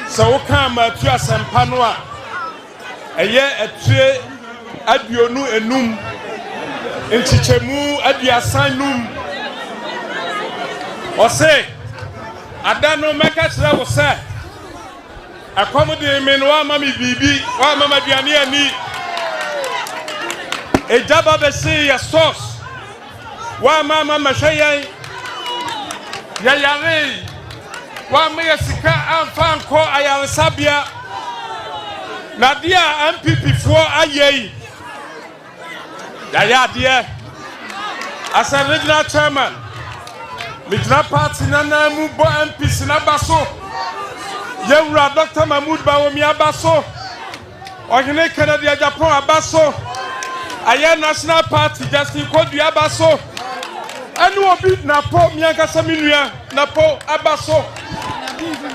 So come to a sampanoa. A year a tree at your new enum. In Chichemu at your sanum. Or say, I don't know, make us level, sir. Accommodate me, one mammy BB, one mamma Diania me. A job of a sea, a sauce. One mamma Mashaya. Yayare. One may a sika and fan call I am Sabia. Nadia MPP for a yay. Yaya, dear. As a regional chairman, Midna Party Nana Mubo MP Sinabaso. Yewra Dr. Mahmoud Bawomi Abaso. Ogene Kennedy Japan Abaso. Aye National Party Justin Kodu Abaso. Anu obi na po mianka saminuya na po Abaso.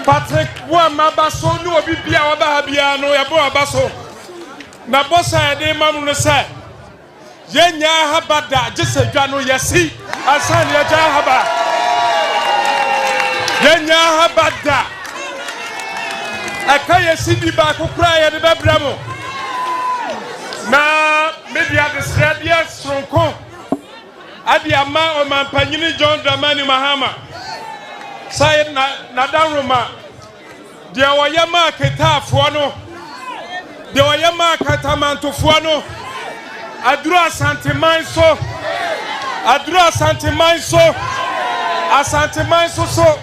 Patrick Wama Abaso nu obi bia waba habia no yabo Abaso. Na bossa de mamu no say. Yenya habada jese dwano yesi asan ya haba. Yenya habada. Akaya sidi ba kokura ya de bebramo na media desradia stronko adi ama Oman Mpuntuo John Dramani Mahama sai na danroma de oyama ketafo no de oyama katamantofo no adura santimanso asantimanso so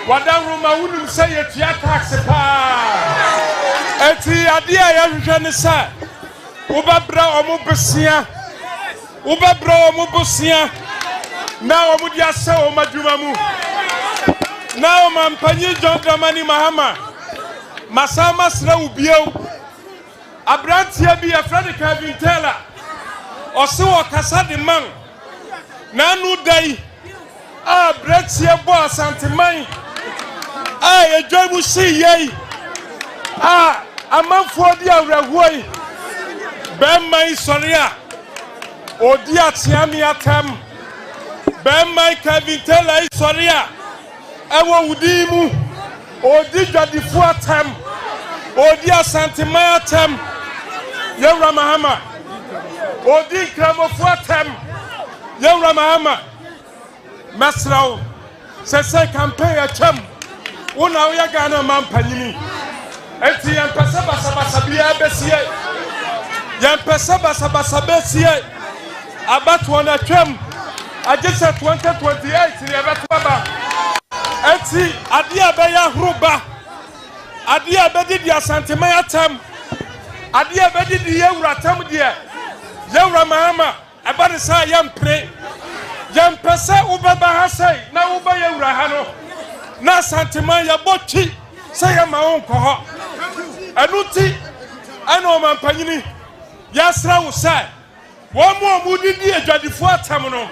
wadan Roma wunu say yetua tax pa eti ade a yehwehwe ne sa ubabra omubusia na omudi ase omadwuma mu na Oman Mpuntuo John Dramani Mahama masama sra ubio abrantia bi afrade Kevin Taylor ose wo kasa de man na nu dai a bretie bo asanteman a ejoimu si yei a amanfo di awrahoi be mai soria odi atiami atam be mai Kevin Taylor soria ewo wudimu odi dwadifo atam odi asanteman atam Yewra Mahama odi kramofo atam Yewra Mahama Masrao se campaign acham una oya Ghana Oman Mpuntuo enti yampesa basa bia besie yampesa basa besie abatu na twam agesa 2028 ni abatu baba enti ade abeya hroba ade abedi dia santeman atam ade abedi di Yewra atam dia Yewra Mahama abane sa yampre yampesa ubaba hasai na uba Yewra hano na santeman ya bochi say ma onko ho anuti ana Oman Mpuntuo yasra wo sai wo mo omudidi adwadifo atam no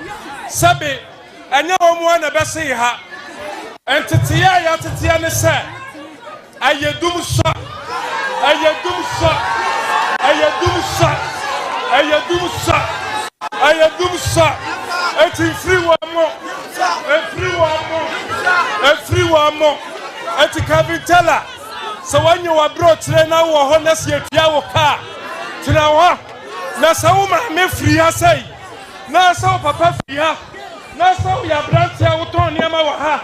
sabe anya wo mo na bese ha entitiya ya titiya ne sai ayedum so eti free one more eti Kevin Taylor so when you were brought to na wo ho na se atua wo ka tina ho na sa wo ma me free ha sai na sa wo papa free ha na sa wo ya brantia wo ton niam wa ha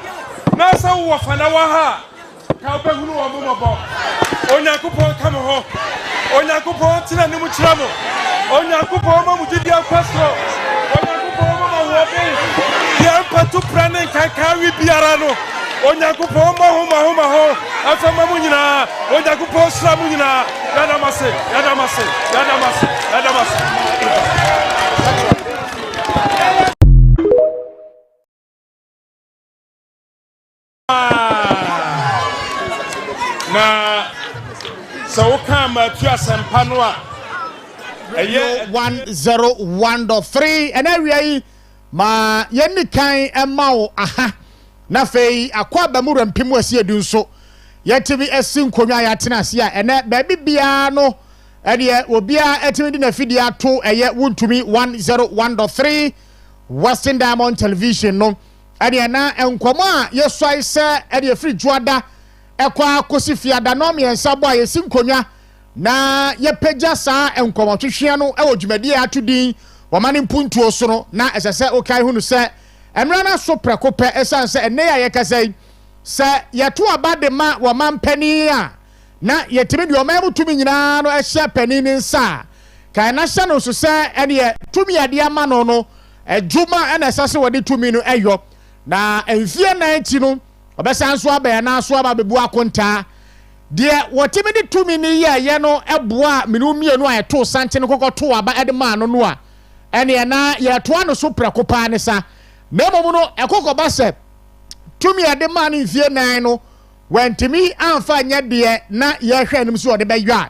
na sa wo fana wa ha ka be hunu wo mo bo Onyankopon ka mo ho Onyankopon tina ni mu kira mo Onyankopon ma mu didi akwaso Onyankopon ma wo be ya patu prane kan wi biara no Onyankopon ma ho afama mu nyina Onyankopon sra mu nyina yadamase na so come to asampanoa 101.3 and area ma yenni kan emawo aha na fei akwa bamura mpimu asie du nso yetimi esin konwa ya tena ase a ene baabi bia no ene obia etimi di na fidi ato eye wuntumi 101.3 Western Diamond Television no ene na enkomo a yesoi se ene free juada ekwa kosi fiada no miensa bo ayesi nkonya na yepeja saa enkomotwehwe no ewo dwumadi atudin Oman Mpuntuo so no na esese okai hunu se emra na so preko pe esanse ene ya yekasai se yeto abade ma Oman pani a na yetimi de Oman mutumi nyina no ehye pani ni nsa kai na hye no so se ene ye tumi ade ama no no ejuma ena esase wode tumi no eyo na enfie na echi no obesan so aba na so aba bebu akonta de wotimi de tumi ni ye no eboa menu mienu a yeto sante no kokoto aba ede ma no no a ene na yeto ano so preko pa ne sa na momu no ekokoba se tumi ade ma no enfie nan no wantimi amfa nya de na ye hwe anim so ode beywa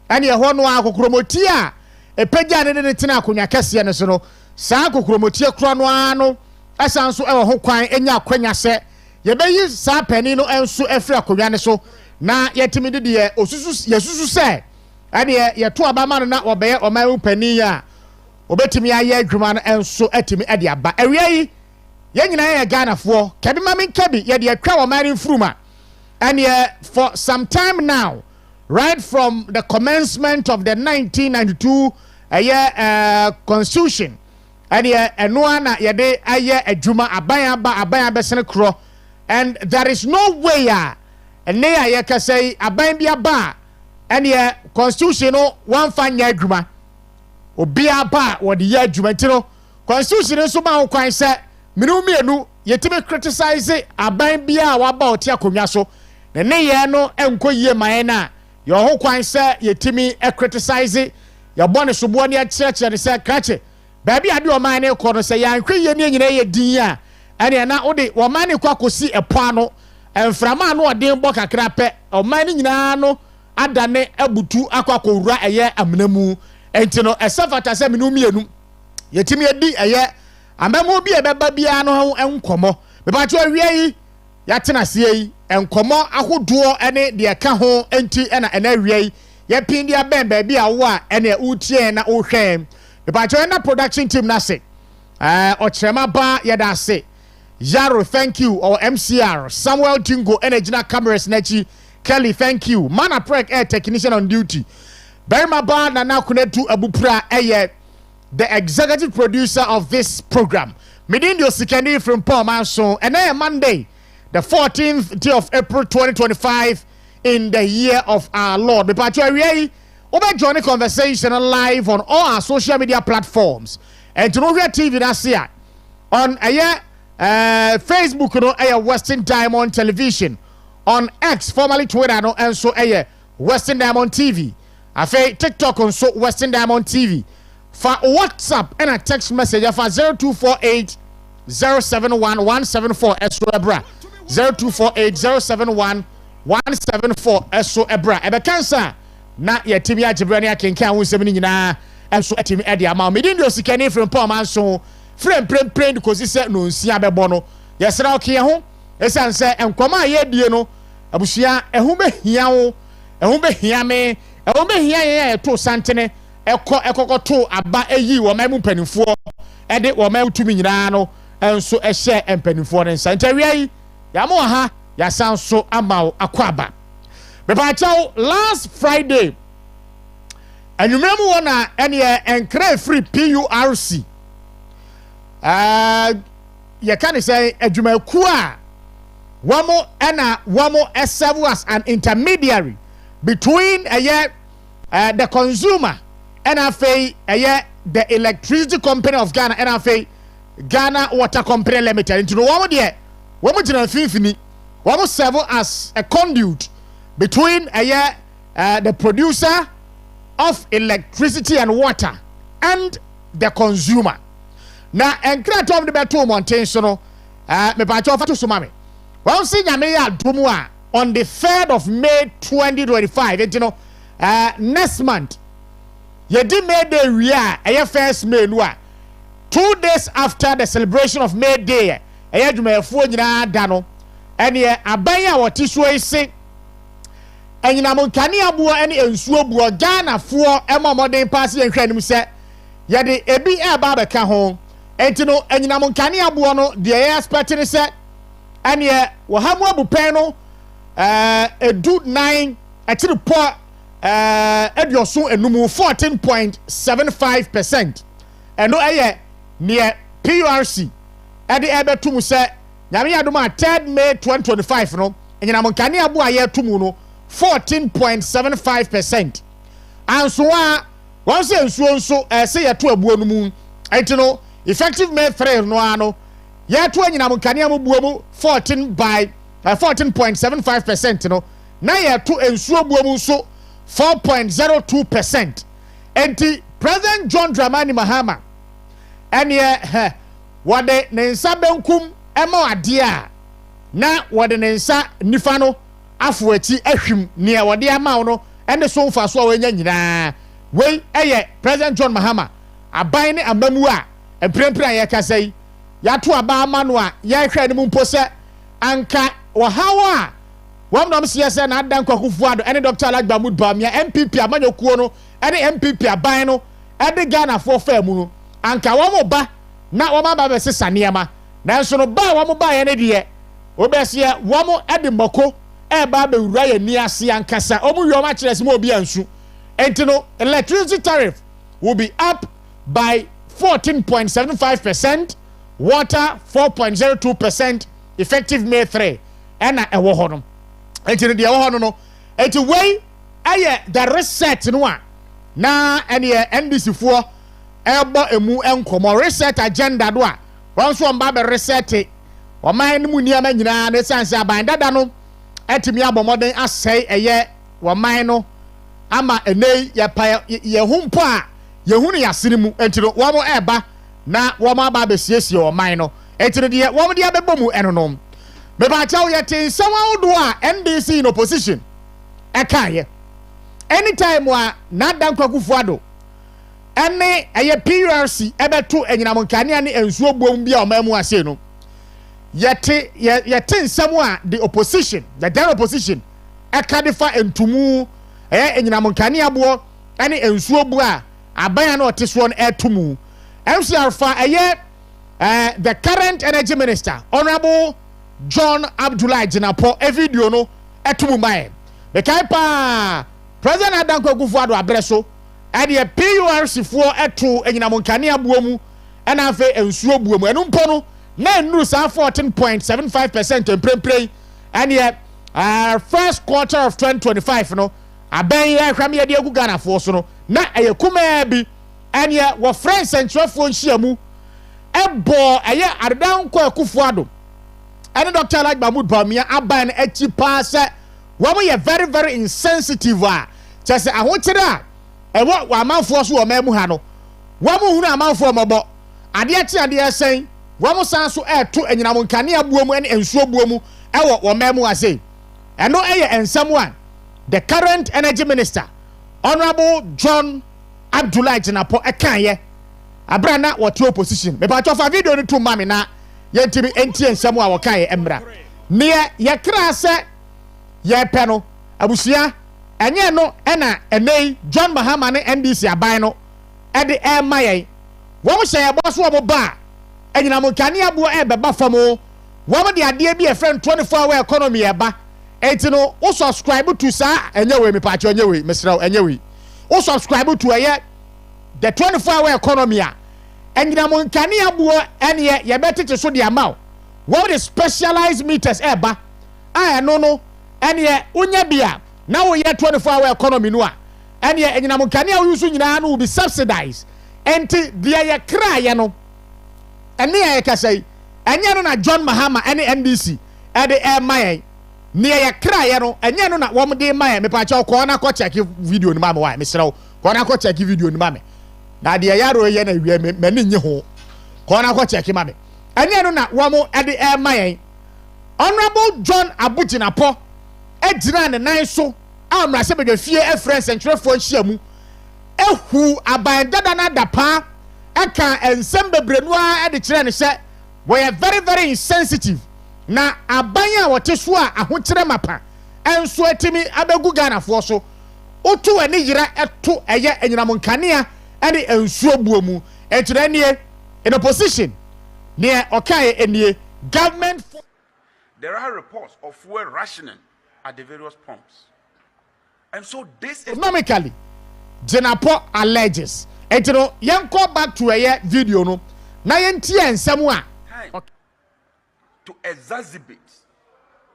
ene ye ho no akokromoti a epagya ne tena akonya kase ne so no saa akokromoti akro no ano asan so ewo ho kwan enya akwanya se ye beyi saa pani no enso efri akonya ne so na yetimi de osusu yesusu se ene ye to abama no na obeye Oman pani a obetimi aye adwuma no enso atimi ade aba awie yi ye nyina ye Ghanafo kebi ma men kebi ye de atwa Oman mfuruma and for some time now right from the commencement of the 1992 constitution and eno na ye de aye adwuma aban besene kro and there is no way ene ya ye kasai aban bia ba and constitution no one fanya adwuma obi aba wode ye adwuma tiro constitution so ma kwan se mienu yetime criticize aban bia waba otia konwa so ne ye no enkoyie man na ye ho kwan se yetime criticize ye bone sobo ne akyerekye ne se krache ba bia de Oman ne ko no se ya nhweye ne nyina ye din a ene na ode Oman ne kwa kosi epo ano enframa no odin bo kakra pe Oman ne nyina no adane abutu akwakowura eye amnamu enti no esafata se menu mienu yetimi edi eye amamo bi ebeba bia no ho enkomo bebacho awie yi yatena sie yi enkomo ahodo ene de ka ho enti ena awie yi ye pin dia bemba bia wo a ene utie na ohwe bebacho na production team na se ochema ba yeda se Yaro thank you or MCR Samuel Dingo Energy cameras nachi Kelly thank you Mana Prek air technician on duty Berma Ba na na kunetu abupra the executive producer of this program. Midin Osikani Frimpong Manso and Monday, the 14th day of April 2025 in the year of our Lord. The party over joining conversation live on all our social media platforms and to know where TV that's here on Facebook Western Diamond Television on X formerly Twitter and so Western Diamond TV. I say TikTok on so Western Diamond TV. For WhatsApp and a text message for 0248 071 174 SO Ebra 0248 071 174 SO Ebra ebe kansa na yetimi ajibrani akenkan wo nsem ni nyina enso atimi ade ama me din Osikani Frimpong Manso frem kosi se no nsia bebo no yesra oke ho esanse enkoma ye die no abusua ehun behia me ehun behia ye to santene ekokoto aba eyi wo mamu panifo ede wo mamu tumi nyina no enso ehye empanifo ne nsa ntawiai ya mo ha ya sanso amawo akwaba bepachaw last Friday anumemu wona ene Accra free PURC ye can say adwumaku a wamo serve as an intermediary between the consumer and the electricity company of Ghana and Ghana Water Company Limited. Into the one there, one serve as a conduit between the producer of electricity and water and the consumer. Now, and create of the better mountain, so me pacho fatu sumame. Well, see, Dumua on the 3rd of May 2025, and next month. Ye di May Day we are first May no 2 days after the celebration of May Day dwumayefo nyina dano ene abanya wote so ese enyina monkane abo ene ensuo buo Ghana fo emomodin pass ye hwanim se ye de ebi eba beka ho entino enyina monkane abo no de ye expect ne se ene wo hamu abupen no edu 9 etiri po edioso enumu 14.75%. Eno eye near PRC ede ebetum se nyame adoma 3rd May 2025 no enyina monkane abo aye tumu no 14.75%. Anso a won se nsuo nso se yeto abuo no mu enti no effective May 3 no ano yeto enyina monkane abuo mu 14.75% no na yeto ensuo buo mu nso 4.02%. enti President John Dramani Mahama ene wode ne nsa benkum ema ade a na wode ne nsa nifa no afo ati ahwim ne wode ama no ene so mfa so a wenya nyina wei eye President John Mahama aban ne amamu a emprempre a yekasai yato aba ama no a yehwe ne mumpo se anka wahawa wamdom siyasa na adan kwakufuado ene Dr. Alagba Mudbamia MPP amanyokuo no ene MPP aban no ede Ghana for famu no anka wamo ba na wama ba be sesa niema nanso no ba wamo ba ye ne de obesia wamo ede mboko e ba be wura ye ni ase ankasa omu yoma kires mo obi ansu enti no electricity tariff will be up by 14.75%, water 4.02% effective May 3 ena ewo ho no enti no de ewo ho no enti wei aye the reset no a na ene NDC fo ebo emu enkomo reset agenda do a won so mba be reset oman mu niama nyina na sanse aban dada no etimi abomoden asai eye woman no ama enei ye humpo a ye hunu yasene mu entiro wo mo eba na wo mo aba be siesie oman no entiro de wo mo de abebomu eno no me ba chawo ye tin sawa do a NDC in opposition ekaye anytime wa na dan kwakufuado ene eye PRC ebeto enyina monkane ane ensuo bom bia omamu ase no yete nsam a the opposition the then opposition ekadifa entumu enyina monkane abo ane ensuo bu a aban na oteso no etumu MCR fa the current energy minister Honorable John Abdullah Jinapo e video no etumu mai be kai pa President Adanko Kufuado abreso ade PURC fo eto enyina monkane abo mu ena afa ensuo buo mu enu mpo no na nuru sa 14.75% emprempre and first quarter of 2025 no aben ya hwam ye de agu Ghana fo so no na eye kuma bi and wo friends and trafo nhia mu ebo eye adan ko Kufuado and Dr. Alagba Mudbamia aban achi pa se wo mo ye very very insensitive a chese ahokyere a ewo wa amanfo so wo mamu ha no wo mo hunu amanfo mobo ade achi ade esen wo san so eto enyina monkane abuomu ene ensuo buomu ewo wo mamu ase eno eye ensam one the current energy minister Honorable John Abdullah Jinapo ekaye abrana what opposition me pa tofa video ni to mame na yentimi enti ensam a wo kaye emra ne ye kra se ye pe no abusia enye no ena enei John Mahama ne NDC aban no ede e maye wo mo hye ebo so wo ba enyina monkane abo e beba famo wo mo de ade bi e friend 24-hour economy eba enti no wo subscribe to sa enye we me pa cho enye we mesraw enye we wo subscribe to the 24-hour economy a enyina monkane abo ene ye betete so de amaw wo the specialized meters eba a no ene unya bia na wo ye 24-hour economy no a ene enyina monkane a wo use nyina no will be subsidized enti de ye kra ye no ene ye kasai enye no na John Mahama ene NDC ede maye ne ye kra ye no enye no na wo mde maye me pa cha ko na ko check video ni mama wa me srew ko na ko check video ni mama na de yaro ye na wie me ne nye ho ko na ko check mama enye no na wo mo ede maye Honorable John Abujinapo ejira ne nan so amra se be fie friends and trefo nhia mu ehu aban dada na dapa eka ensem bebrenu a ede kire ne se we very very insensitive na aban a wote so a ahokire mapa enso atimi abegu Ghana fo so otu ani yira eto eye enyina monkanea ede ensuo buo mu ekire nie in opposition ne okaye enie government. There are reports of fuel rationing at the various pumps. And so this is economically, Jenapo alleges. And you know, go back to a video no. Na yenti ensemu to exacerbate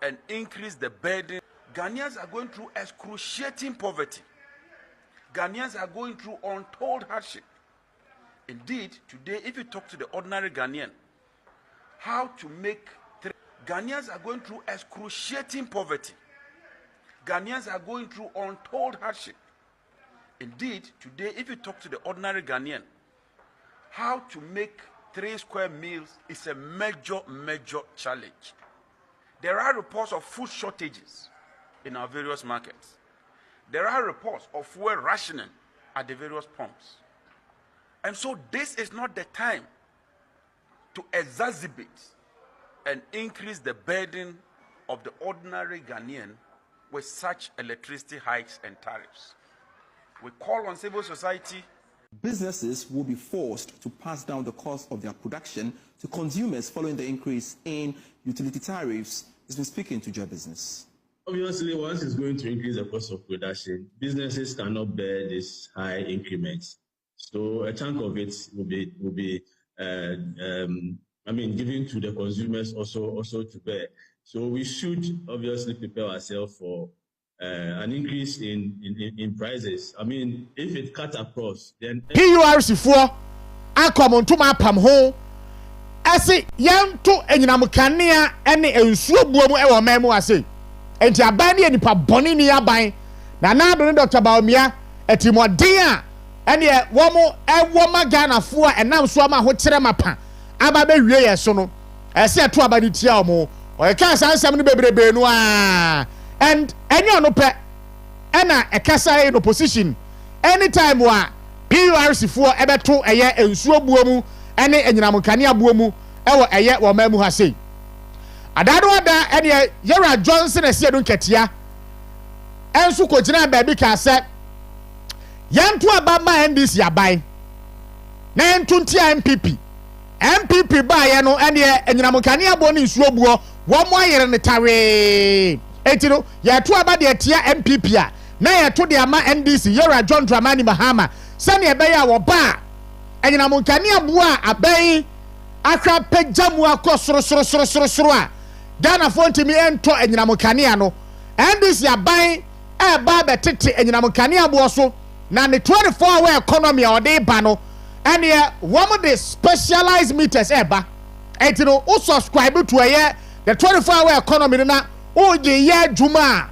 and increase the burden. Ghanaians are going through excruciating poverty. Ghanaians are going through untold hardship. Indeed, today, if you talk to the ordinary Ghanaian, how to make Ghanaians are going through excruciating poverty. Ghanaians are going through untold hardship. Indeed, today, if you talk to the ordinary Ghanaian, how to make 3 square meals is a major challenge. There are reports of food shortages in our various markets. There are reports of fuel rationing at the various pumps. And so this is not the time to exacerbate and increase the burden of the ordinary Ghanaian with such electricity hikes and tariffs. We call on civil society. Businesses will be forced to pass down the cost of their production to consumers following the increase in utility tariffs. He's been speaking to Joy Business. Obviously, once it's going to increase the cost of production, businesses cannot bear this high increments. So a chunk of it will be given to the consumers also to bear. So we should obviously prepare ourselves for an increase in prices. I mean, if it cuts across, then PURC for Oman Mpuntuo pam ho. Ase yanto enyinamukania ene ensuo buomu e wo memu ase. Enti aban ne nipa boni ni aban. Na na do Dr. Baumia etimodin a ene wo mo ewo magana fo a enam so ama ho kire mapa. Aba be wie ye so no. Ese eto aba ni tia omo. O ka sansam ne bebrebe no a. And enyo no pe ena ekasa in opposition anytime wa PURC fo ebeto eye ensuo buomu ene enyinamukania buomu ewo eye wo mamu ha sei adado ada ene Yera Johnson ese edu nketia ensu ko gina baabi ka se yantu abama NDC abai na entu ntia MPP ba ye no ene enyinamukania buo ni nsuo buo wo mo ayere ne tawe etino ya to aba de tia MPP a na ya to de ama NDC Yera John Dramani Mahama sane ebe ya wo ba enyinamukani abua abai Accra pejamu akọ soro a Ghana fontimi ento enyinamukani ano NDC abai e ba betete enyinamukani abuo so na ne 24-hour economy a ode ba no ene one the specialized meters eba etino o subscribe to the 24-hour economy na o je ye juma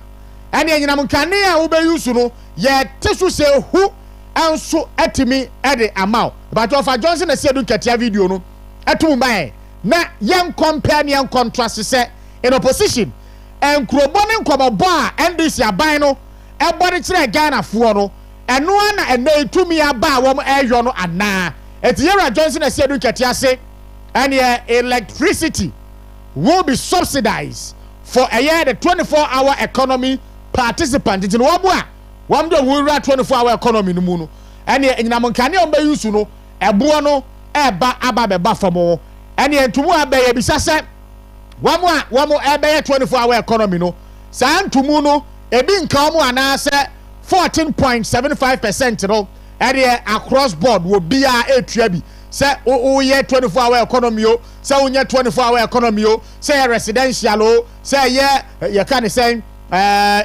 ene enyinamukani a wo be use no ye tesu se hu anso etimi ede amount but of Johnson na se do ketia video no etum ban na yen compare ne contrast se in opposition en krobone nkobobo a NDC aban no ebore kire Ghana fo no eno na ene etumi aba wo ehwo no ana eti Yera Johnson na se do ketia se and electricity will be subsidized for a year the 24-hour economy participant in wabua wamdo wura 24-hour economy no mu no ene enyinamukane o be use no ebo no eba aba be ba famo ene entumu abaye bisa se wamo ebe 24-hour economy no sa ntumu no ebi nka omo ana se 14.75% no ene across board wo bia etua bi se o ye 24-hour economy o se o nye 24-hour economy o se residential o se ye can say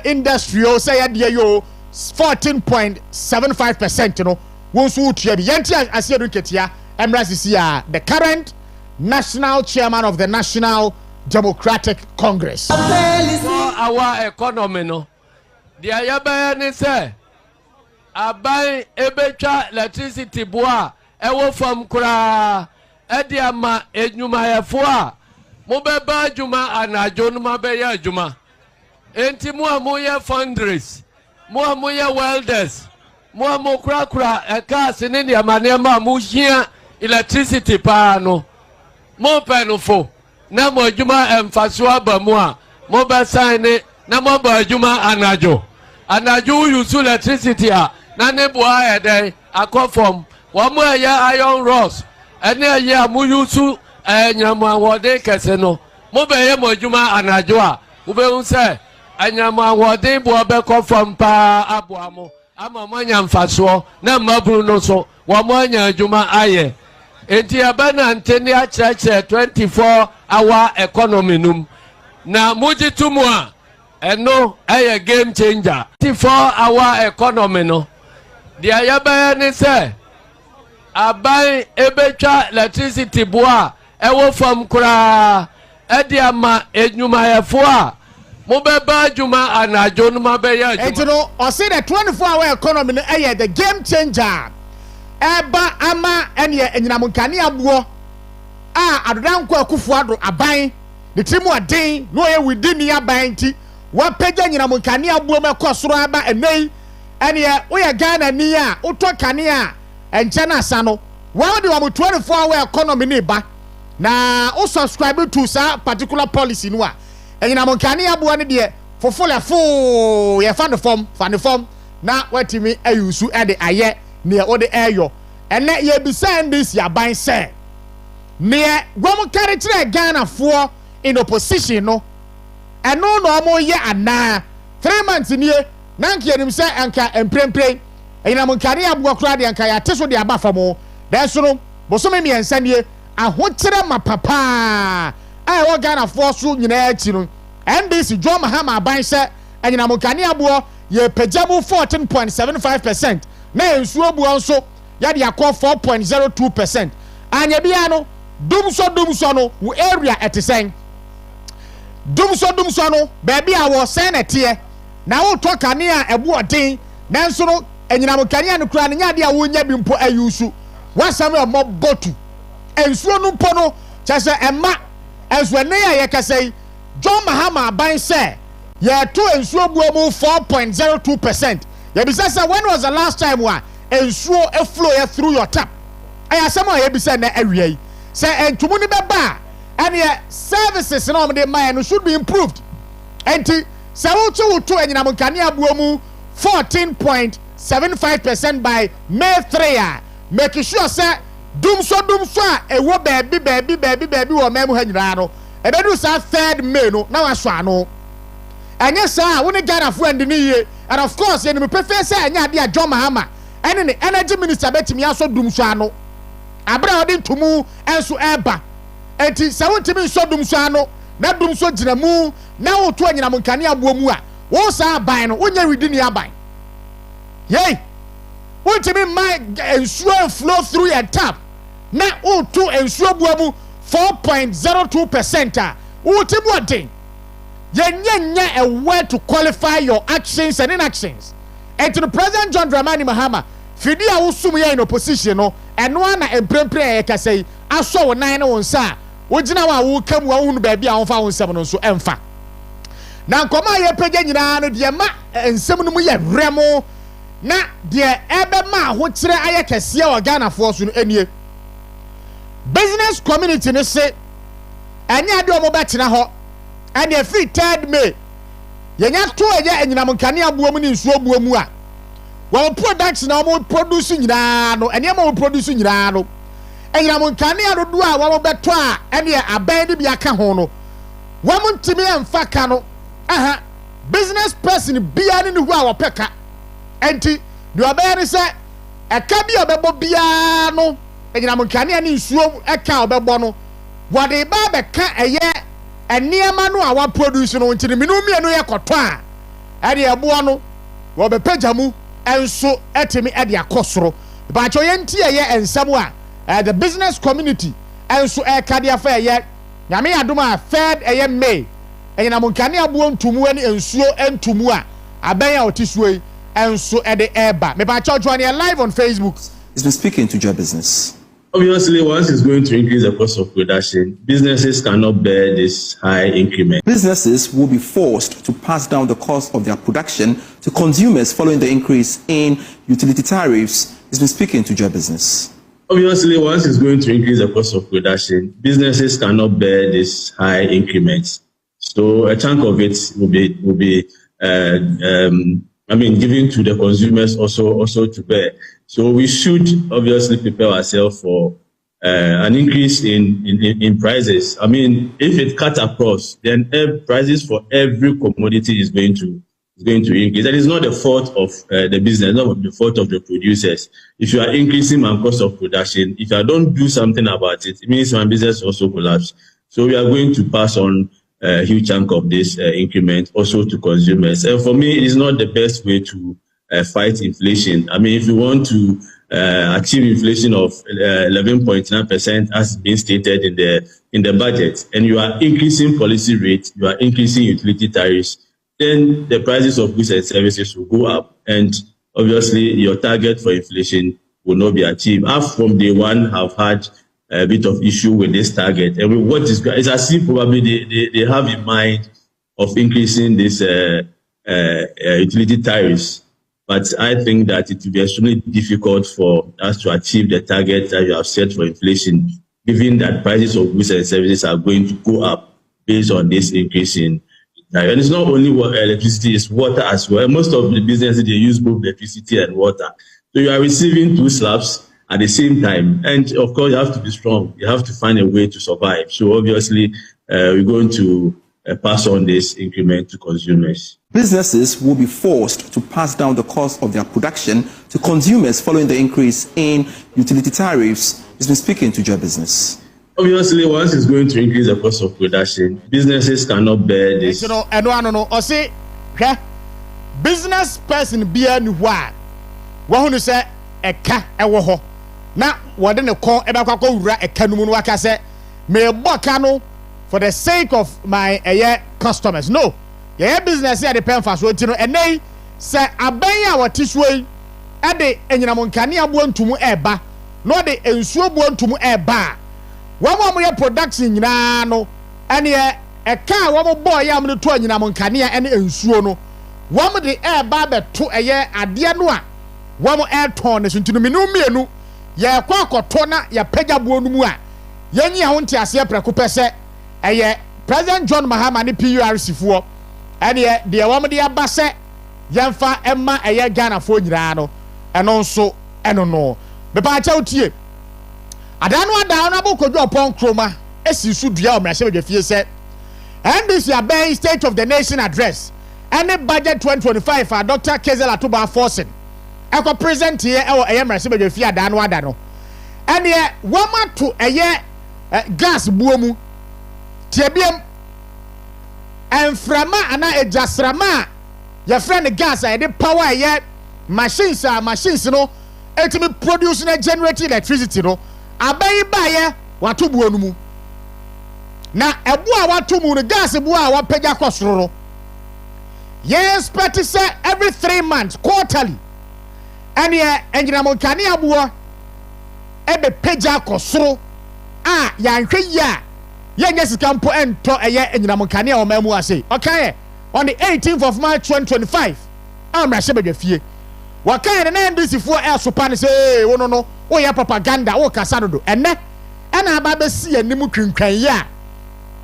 industrial say ye de yo 14.75% no won so utua bi yenti asiedu ketia emrasisi a the current national chairman of the National Democratic Congress our economy no dia yaba ni say abai ebetwa electricity boa ewo fam kura edi ama enyuma yefo a mo beba adwuma anajo no ma be ya adwuma enti mo amoye fundraise mo amoye welders mo amokura eka sene ne amane ma mo hia electricity pa no mo penofo na mo adwuma emfaso aba mo a mo be sign na mo ba adwuma anajo use electricity a na ne boa eden akofom wamu ya iron rods ene ya mu use nyama wode kese no mo be ye mo adwuma anajo a wo be hu se anyama wode bo obekọ fam pa aboamo ama manya mfaso na mabru no so wo manya adwuma aye enti abana ntene a kyerɛkyerɛ 24-hour economy num na mujitum a eno eye game changer 24-hour economy no dia yabaya ni se aban ebetwa electricity boa ewo fam kura edi ama enyumayefo a mo beba adwuma anajo no mabeya adwuma entino o say the 24-hour economy no the game changer eba ama ene enyinamunkane aboɔ a adodanko akufo ado aban ne timu aden no ye within ya aban ti wa pagya nyinamunkane aboɔ mekɔ aba enei ene wo ye Ghana ni a utɔ kane a enche na asa no wa de wa 24-hour economy ni ba na o subscribe to sa particular policy no a enyinamunkane aboɔ ne de fofole fo ye fan form na watimi ayusu e de aye ne o de eyo ene ye bisan this ya ban se ne gwom kare kire Ghana fo in opposition no eno no mo ye ana 3 months nie na nka yenim se anka emprempren enyinamunkane aboɔ kra de anka ya teso de aba famo da so no bosome miensa nie ahokire mapapa a wo Ghana fo so nyina achi no NDC John Mahama ban se enyinamunkane aboɔ ye pajamu 14.75% na ensuo buo nso ya de akọ 4.02%. Anya bia no dumso no wo area etesen dumso no baby a wo senete na wo to kane a ebo odin nanso no enyinamunkane no kura nya de a wo nya bi mpo ayusu wasam e mo botu ensuo no mpo no chese emma enso ne ya yekasai John Mahama ban se ye to ensuo buo mu 4.02%. ye bi say when was the last time wa ensuo e flow ye through your tap aya sama ye bi say na awia yi say entumu ni beba and ye services na omde man no should be improved enti say wo to enyinamunkane abuo mu 14.75% by May 3 make sure say dumso a ewo baby wo memu ha nyira no e be do say 3rd May no na waso ano enye sa wo ne Ghana fo andi ni ye and of course ye me prefer say anya ade a John Mahama ene ne energy minister betimi aso dumso ano abra odi ntumu enso eba enti sa wo ntimi nso dumso ano na dumso gina mu na wo to enyinamunkane abuo mu a wo sa aban no wonya widi ni aban yey wo ntimi my ensuo flow through your tap na wo to ensuo buo mu 4.02% a wo timu odin yenya a way to qualify your actions and inactions. And to the President John Dramani Mahama, fidi a wusum ye in opposition no, eno na emprempre ka say aso nan no nsa. Wo gina wa wo kam wa hunu ba bia wonfa wonsem no so emfa. Na nkoma ye pagya nyina no de ma ensem no mu ye remo na de ebe ma ho kire aye kese wa Ghana fo so no enie. Business community ne se anya de omo ba tena ho and the free 3rd May yenya to eya enyinamunkane abuo mu ni nsuo buo mu a wo production na wo produce nyina no ene ma wo produce nyina no enyinamunkane adodo a wo beto a ene aban de bia ka ho no wo ntimi emfa ka no aha business person bia ne hu a wo peka enti de oban se eka bia obebo bia no enyinamunkane ne nsuo eka obebo no wo de ba beka eye eniema no a wa produce no ntini minumie no ye kɔtɔ a ade eboa no wo be pajamu enso etimi ade akosoro ba cho ye ntie ye ensam a the business community enso e kade afa ye nyame adom a 3rd May enyinamunkane abuo ntumu ani ensuo entumu a aban a otisuo yi enso ede eba me ba cho join live on Facebook. He's been speaking to Joy Business. Obviously, once it's going to increase the cost of production, businesses cannot bear this high increment. Businesses will be forced to pass down the cost of their production to consumers following the increase in utility tariffs. He's been speaking to Joy Business. Obviously, once it's going to increase the cost of production, businesses cannot bear this high increments. So a chunk of it will be given to the consumers also to bear. So we should obviously prepare ourselves for an increase in prices. I mean, if it cut across, then prices for every commodity is going to increase. That is not the fault of the business, not the fault of the producers. If you are increasing my cost of production, if I don't do something about it, it means my business also collapse. So we are going to pass on a huge chunk of this increment also to consumers. And for me, it is not the best way to fight inflation. I mean, if you want to achieve inflation of 11.9% as being stated in the budget, and you are increasing policy rates, you are increasing utility tariffs, then the prices of goods and services will go up, and obviously your target for inflation will not be achieved. I, from day one, have had a bit of issue with this target, and what is it's as if probably they have in mind of increasing this utility tariffs. But I think that it will be extremely difficult for us to achieve the target that you have set for inflation, given that prices of goods and services are going to go up based on this increase in tariff. And it's not only electricity, it's water as well. Most of the businesses, they use both electricity and water. So you are receiving two slaps at the same time. And of course, you have to be strong. You have to find a way to survive. So obviously, we're going to pass on this increment to consumers. Businesses will be forced to pass down the cost of their production to consumers following the increase in utility tariffs. He's been speaking to Joy Business. Obviously, once it's going to increase the cost of production, businesses cannot bear this. You know, I say, business person be a new one. Who say a car a woho. Now, what in a call about a canoe waka say, may bokano for the sake of my customers. No, your business here depend fast. And they say, I buy our tissue at the Enyinamonkani abuon to mu eba, no the ensuo buon to mu eba. One more production no, and a car, one more boy, I'm the 20 Enyinamonkani and ensuo no. One more the air barber to a year at Dianua. One more air torn into the menu. Ya kwa tona ya pega buonu mu a yenyi a wonte ase prekopese President John Mahama ne PURC fo ene de wom de aba se yemfa emma Ghana fo nyira no eno nso eno no be pa cha otie adanu adan na bokodu opon kroma esi su dua o mrahye bedwafie se and this ya bay State of the Nation address and budget 2025 for Dr. Kezel Atuba forcing eko present here e mrahye bedwafie adanu adan no ene woma to gas buomu tiebiem enframa ana ejasrama ya friend gas the power machines no etimi produce na generate electricity no abai baye watu buonu mu na ebu a watu mu no gas bu a wapega kosoro ye expect say every 3 months quarterly and Enyinamonkani abuo ebe pega kosoro a yanhwe ya yenye sikampo ento Enyinamonkani a omamu ase okay on the 18th of March 2025 amrahye bedwafie wakan na NDC fo sopa ne say wo no wo ya propaganda wo kasa dodo ene na aba be si anim twinkwan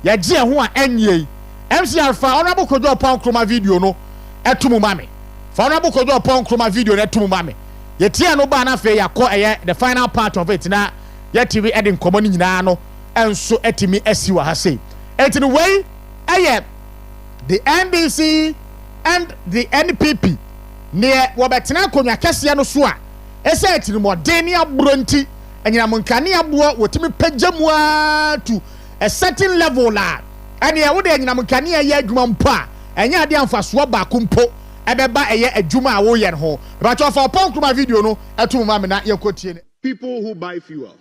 ya je ho a enye MCR fa honorable kojo opon kroma video no etumu mame fa honorable kojo opon kroma video no etumu mame ye tie no ba na fe yakọ the final part of it na ye TV edin komo ni nyina no enso etimi asiwa ha say etini way the NDC and the NPP ne wobetena konwa kese no so a ese etini modeni abronti Enyinamonkani abo wotimi pagyamu to a certain level la and ye wode Enyinamonkani ye adwuma mpo a enya ade amfaso ba kompo ebeba adwuma a wo ye ho ba cho for pon video no etum ma me na ye kotie. People who buy fuel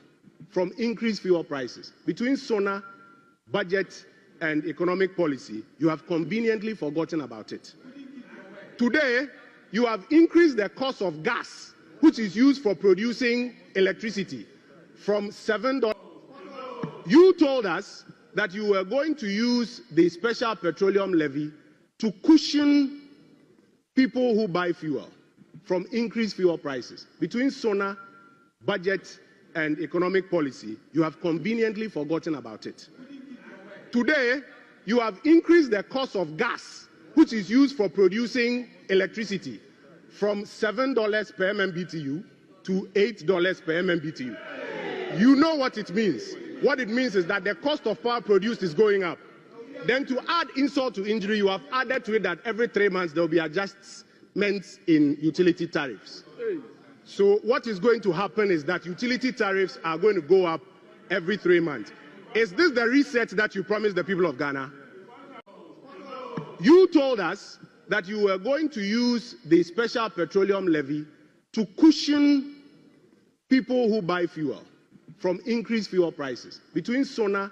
from increased fuel prices. Between SONA, budget, and economic policy, you have conveniently forgotten about it. Today, you have increased the cost of gas, which is used for producing electricity, from $7. You told us that you were going to use the special petroleum levy to cushion people who buy fuel from increased fuel prices. Between SONA, budget, and economic policy, you have conveniently forgotten about it. Today, you have increased the cost of gas, which is used for producing electricity, from $7 per MMBTU to $8 per MMBTU. You know what it means. What it means is that the cost of power produced is going up. Then to add insult to injury, you have added to it that every 3 months there will be adjustments in utility tariffs. So what is going to happen is that utility tariffs are going to go up every 3 months. Is this the reset that you promised the people of Ghana? You told us that you were going to use the special petroleum levy to cushion people who buy fuel from increased fuel prices. Between SONA,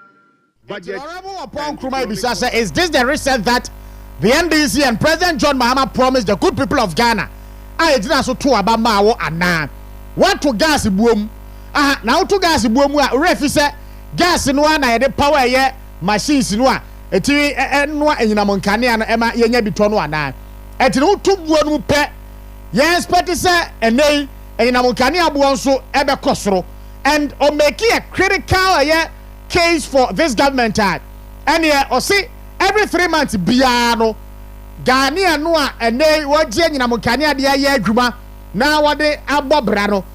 budget... Is this the reset that the NDC and President John Mahama promised the good people of Ghana? I did not so to Abama and what to gas boom? Now to gas boom, refi gas in one, I had power yet, machines in one. A TV and one in Moncani and Emma Yenya Bitono and I. At no 2 1 pet. Yes, Petisa and they and Moncani Abuanso Eba Cosro and or make a critical case for this government. And yeah, or see every 3 months, Biano Ghanaian Noa and they were Jen Moncania dia Juma. Now what they Abo Brano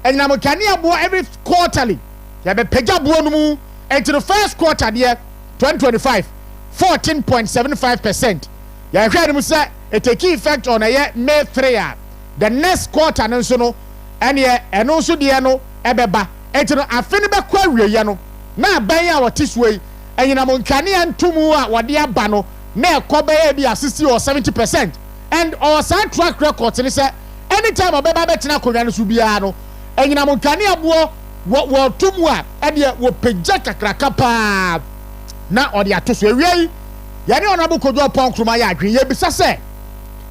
and Namokania Bo every quarterly. You have a Pejabuanu and to the first quarter year 2025. 14.75%. You heard him say it take effect on a year May 3. The next quarter no and yeah and also the no ebeba. And no afiniba query yano. Na banya what this way and you know Moncanian Tumua wadia bano na kobe be 60 or 70%. And our side track records and say anytime a beba betina korean subiano and you know Moncania bo what Tumua and yeah wo pejaka krakapa. Na odi atoso ewie yani honorable Kojo Pon Kruma ya adwen ye bisa say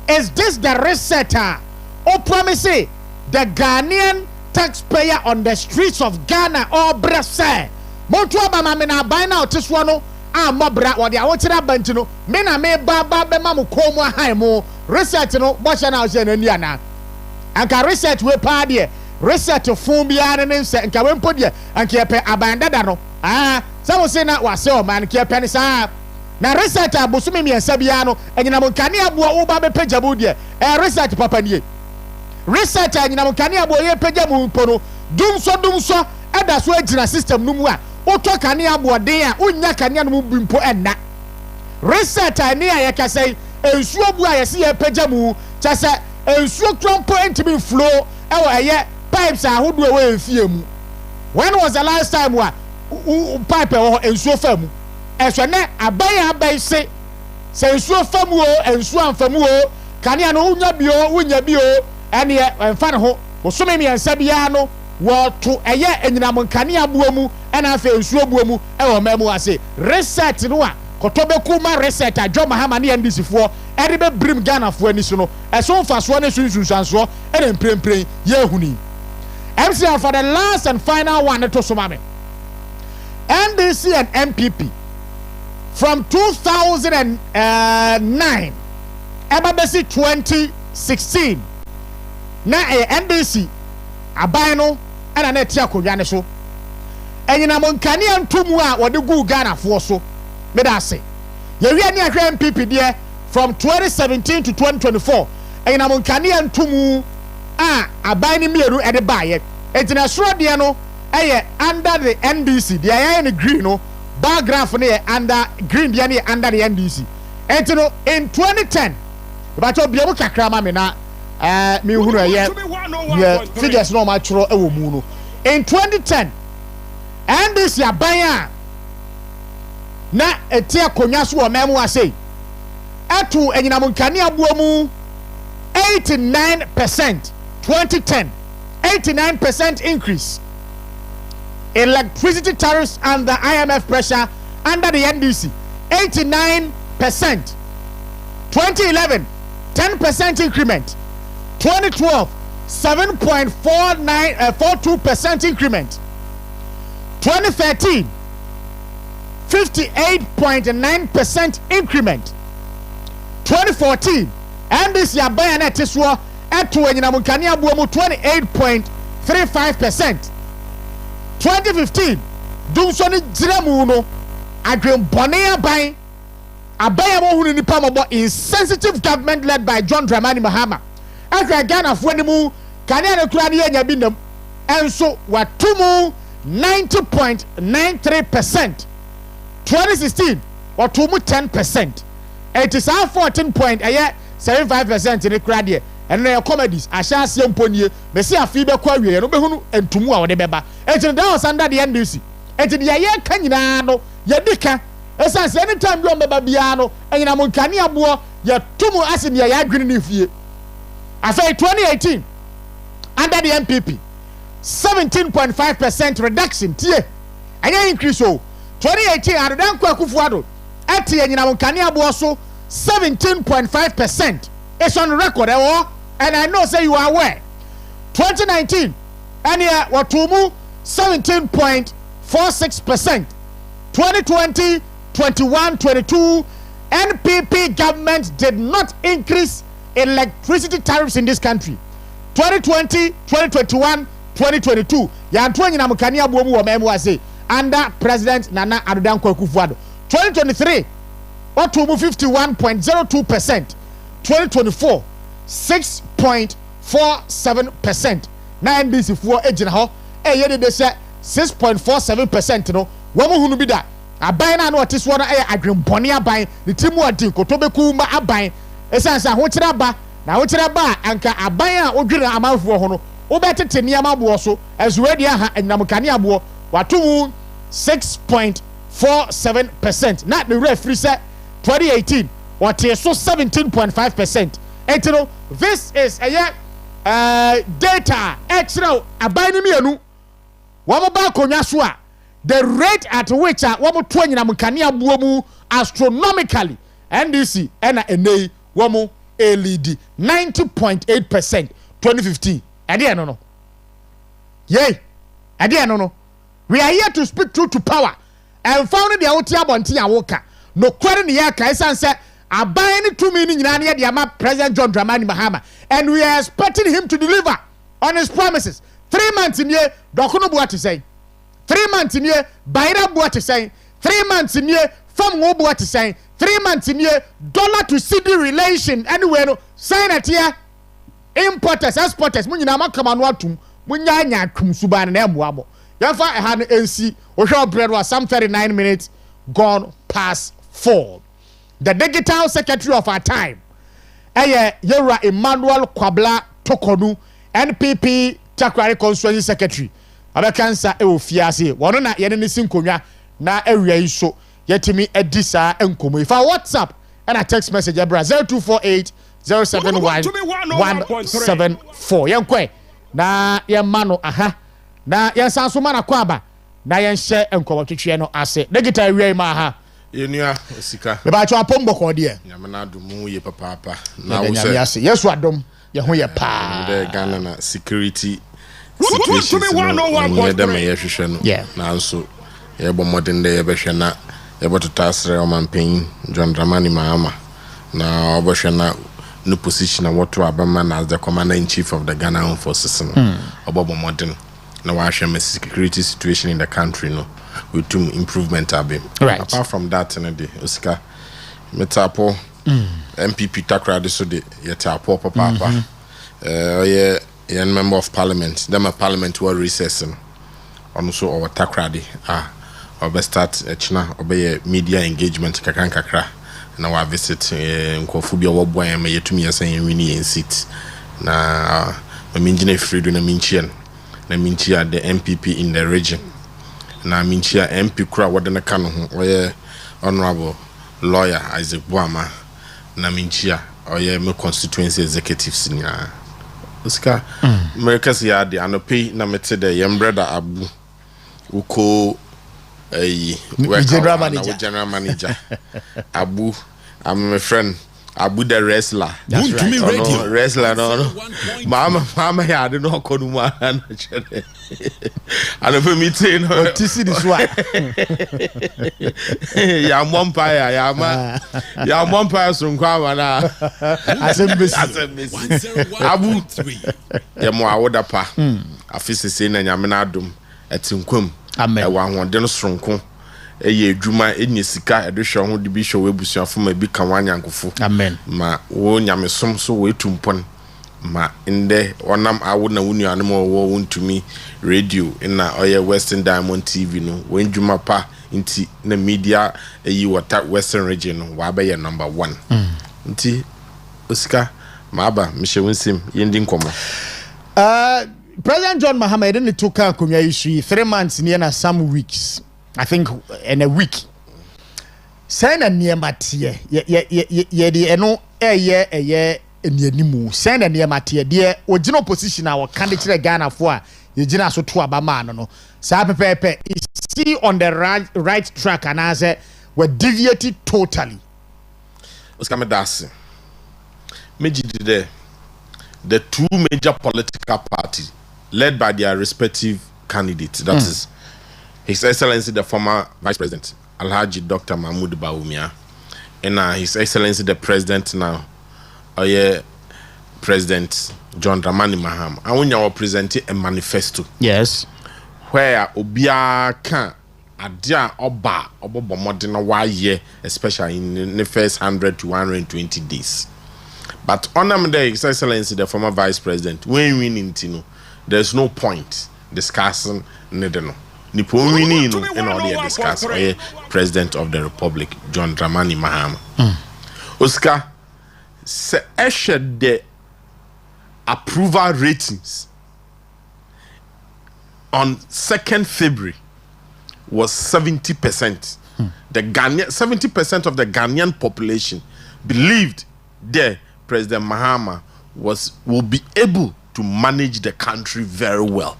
is this the resetter or promise the Ghanaian taxpayer on the streets of Ghana or brase Mpuntuo ba ma me na ban na oteso no amobra odi awotira banti no me na me ba be ma mo komu ahan mo research no bo hye na hye na ni ana anka research we pa de research fun bia ne nse nka we mpo de anka pe abandada no some say na wase o man ke pene sa na research abosumi miensa bia no enyina monkane aboa wo ba be pejabu de research papa nie research enyina monkane aboa ye pejabu mpo no dumso eda so agina system no mu a oto kane aboa den a onya kane no mu mpo enna research ani a ye kasai ensuo bu a ye se ye pejamu chase ensuo krompo entimi flow ewo eye pipes ahodo e we enfie mu. When was the last time wa pipe ensuo famu ehwe ne abai se ensuo famu o ensuo anfamu o kane no unya bio ene emfa ne ho bosome miensa bia no wo to eye enyinam kane aboa mu ena afa ensuo boa mu e wo mamu ase research no a kotobeku ma research adwo mahama ne ndc fo ede be brim Ghana fo ani so no eso mfaso ne sunsunsanso ene mprempren ye huni MCR for the last and final one to Somame. NDC and MPP from 2009 Ebabesi 2016 na NDC abano ana na tia kodwane so enyina monkane antomu a wode gu Ghana fo so me da se ye wi ani ahwe MPP de from 2017 to 2024 enyina monkane antomu abai ni mieru ede baaye international de no under the NDC the in green no bar graph ne under green de ne under the NDC entino in 2010 ba to bia mu kakra ma me na me hunu ye figures no ma chro ewo mu no in 2010 NDC abai a na etia konwa so o memu ase atu enyina mu nkane abuo mu 89%. 2010, 89% increase. Electricity tariffs under IMF pressure under the NDC, 89%. 2011, 10% increment. 2012, 7.42% increment. 2013, 58.9% increment. 2014, NDC abayana teswa eto enyina munkane abuo mu 28.35%. 2015 dumso ni jiremu no adwen bone aban mo hunu nipa mo insensitive government led by John Dramani Mahama akra Ghana fo ni mu kane ne kura ne nya binam enso watumu 90.93%. 2016 wɔto mu 10%. It is our 14.75% in the crowd. And their comedies, I shall see Mponie, Messia Fibe Quarry, and Obehunu, and Tumu or the Beba. And that was under the NDC. And to the Aya Canino, Yadika, as I say, anytime you remember Biano, and in Amunkania Boa, you're Tumu as in Yaya Green if you. I say 2018, under the MPP, 17.5% reduction, Tie, and you increase so 2018, I don't quite Kufuado, at the Amunkania Boa so 17.5%. It's on record, and I know say you are aware. 2019, and here Watumu 17.46%. 2020, 21, 22, NPP government did not increase electricity tariffs in this country. 2020, 2021, 2022. Yantuani na mukania buomu wa MWC under President Nana Addo Akufo-Addo. 2023, Watumu 51.02%. 2024 6.47%. Na NDC for agent ho yede de say 6.47% no wo mu hunu bi da aban na no otiso na adwempone aban ne timu adin kotobeku ma aban esansa ho kire ba na ho kire ba anka aban a odwira amanfo ho no wo betete niam abo so ezuwe dia ha anyamkane abo watu 6.47%. na the referee say 2018 what is so 17.5%. And you know, this is a data extra abani mienu. Wamaba konyaswa the rate at which wamu 20 na mkania buomu astronomically NDC ena enei wamu LED 90.8% 2015. Adi no. Yay. Adi no. We are here to speak truth to power. And found the outia bonti awoka. No kwere ni ya kaisan se abayani 2 million nyina de ama President John Dramani Mahama, and we are expecting him to deliver on his promises. 3 months in here Dokuno Buati say 3 months in here Baira Buati say 3 months in here Fam Buati say 3 months in here dollar to cedi relation anywhere no sign at here importers exporters munyina makama no atum munya nya atum suban na emuabo yafa han NC ohwe bread was some 39 minutes gone past 4. The digital secretary of our time, Yera Emmanuel Kwabla Tokonu, NPP Takoradi constituency secretary. Abakansa fiase. Wanona yeneni sinkonya na area iso. Yetimi edisa enkomo. If I WhatsApp and a text message, 0248 071 174. Yankwe na yemano aha na yansansuma na kwaba na yenhye enkomo twetwe no ase. Digital area ma aha. Yenua Osika. Me ba cho apombo ko de. Nyamena adumu ye papa. Na wo se. Yesu adom ye ho ye pa. The Ghana na security situation. We dem ye hwehwe no. Na nso ye bo modern de ye behwe na ye bo totasre Oman Mpuntuo John Dramani Mahama. Na obehwe na no position na woto abama na as the commander in chief of the Ghana Armed Forces no. Obobo modern na wa hwe security situation in the country no. With improvement abe. Right. Apart from that, Osika, metapo MPP Takoradi so de yetapo papa. Yeah, member of parliament. Them a parliament were recessing. Also our Takoradi obe start china obe media engagement kakra. Na wa visit nkofubia wobo ya me yetumi yasan wini en seat. Na minjine fredo na minchia the MPP in the region. Na minchia MP kura wadana kano oye honorable lawyer Isaac Buama na minchia oye me constituency executives nya Osika America's yard anope na mete de yembreda abu uko general manager abu I'm my friend Abu the wrestler. That's right. No, wrestler no. Mama here I don't know konuma na chere. Ano for meeting no. TC this one. Ya mompire ya mompire sunkwa na. Asembesi. Abu ya mo awoda pa. Afisi se na nyame na adom etinkwam. Amen. E wa hoden sonko. Eye adwuma enye sika edohwe ho de bi hwe webusuafo ma bi ka wanyankofo. Amen. Ma wo nyamesom so we tumpon ma inde wanam awo na wunu animo wo wontumi radio na oye Western Diamond TV no wenjuma pa nti na media yi wata Western region no wa be number 1 nti Osika maaba mishewunsim yendi nkomo President John Mahama didn't took akonya issue 3 months near some weeks, I think in a week. Send a near matie ye de eno eye enianimu send a near matie dear original position our candidate Ghana for ye gina so to abama no sa pepe is see on the right track and as were deviated totally. Oscar Medasi Mejidi there the two major political parties led by their respective candidates, that is His Excellency the former Vice President Alhaji Dr. Mahmoud Bawumia and His Excellency the President now President John Dramani Mahama. And when you are presenting a manifesto, yes, where Obia can adia oba modern 1 year, especially in the first 100 to 120 days. But on His Excellency the former Vice President, when winning Tino, there's no point discussing Nedeno. Nipo winning and all the discuss President of the Republic, John Dramani Mahama. Oscar se eshed the approval ratings on 2nd February was 70%. The Ghanaian 70% of the Ghanaian population believed that President Mahama will be able to manage the country very well.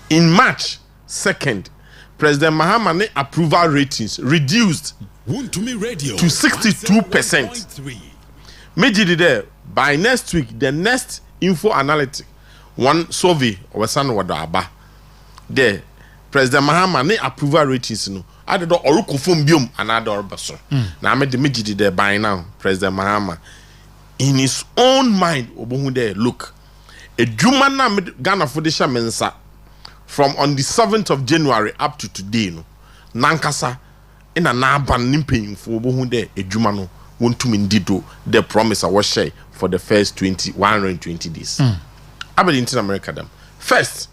In March 2nd, President Mahama approval ratings reduced to 62%. Majorly there by next week, the next info analytic one survey was aba there. President Mahama approval ratings no added oruko fom biom another obaso. Now I made the majorly there by now. President Mahama in his own mind obohu there look a juma na Ghana Fodesha Mensa from on the 7th of January up to today no nankasa in a naban nimpen for obohu there a juma no won to mindido the promise I was share for the first 120 days. Aberdeen America them first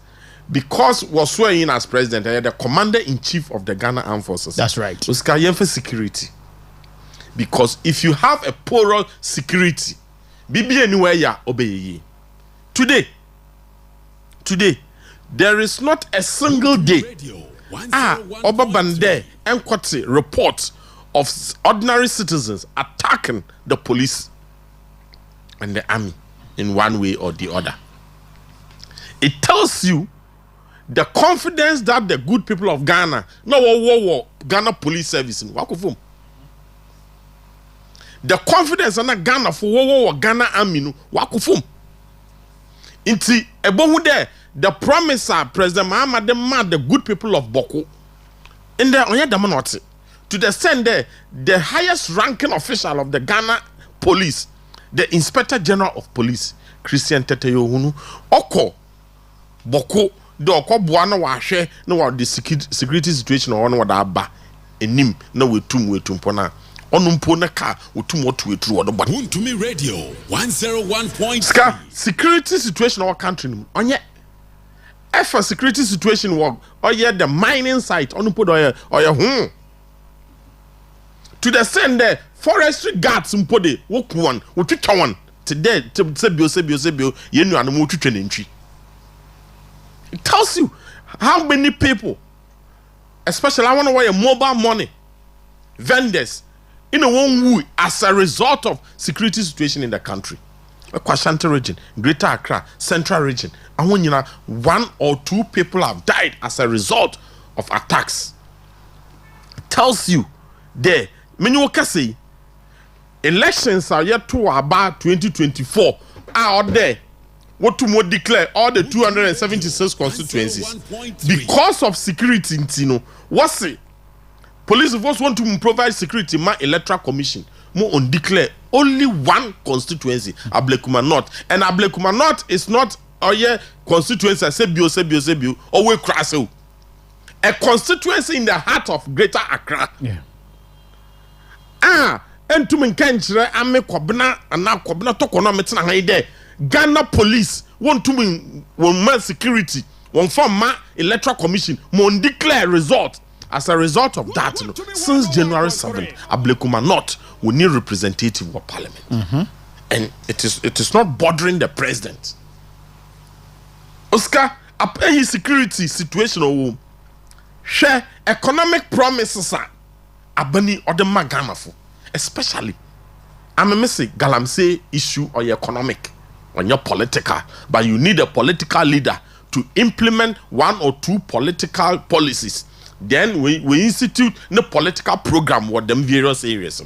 because was swearing in as president the commander-in-chief of the Ghana Armed Forces. That's right. Oscar for security. Because if you have a poor security, be anywhere ya obey. Today, there is not a single day. Obabande and Kwatsi reports of ordinary citizens attacking the police and the army in one way or the other. It tells you the confidence that the good people of Ghana, Ghana Police Service in Wakufum. The confidence in Ghana for Ghana Army no Wakufum. Inti ebohu there the promise President Mahama the good people of Boko in the onya damanoti to the extent there the highest ranking official of the Ghana Police, the Inspector General of Police, Christian Teteyo Hunu Oko Boko the Okobwana wahwe no the security situation on what aba enim na wetum pona onumpo na ka wetum otu etru odo body Untumi Radio 101.3 security situation our country onye efa security situation work oye the mining site onumpo oye to the send there forestry guards mpode woku one wotwitwa one today sebio yenu anamo twitwa nentwi. It tells you how many people, especially I want to wear mobile money vendors in a one way as a result of security situation in the country. Kwashanti region, Greater Accra, Central region, and when you know 1 or 2 people have died as a result of attacks. It tells you there. Many can say elections are yet to about 2024 out there. What to more declare all the 276 constituencies because of security. What's it? Police force want to provide security. My electoral commission more on declare only one constituency, Ablekuma North, and Ablekuma North is not constituency. Sebio, always Kraso. A constituency in the heart of Greater Accra. Yeah. And to me, ame kwabna and now kwabna toko no metina there. Ghana police want to win one security, one form electoral commission, mon declare result. As a result of that, since January 7th, Ablekuma North will need representative of parliament. And it is not bothering the president. Oscar, a pay security situation, share economic promises are abani or the maganafo, especially. I'm a missing Galamsey issue or your economic, or your political, but you need a political leader to implement one or two political policies. Then we institute the political program with them various areas.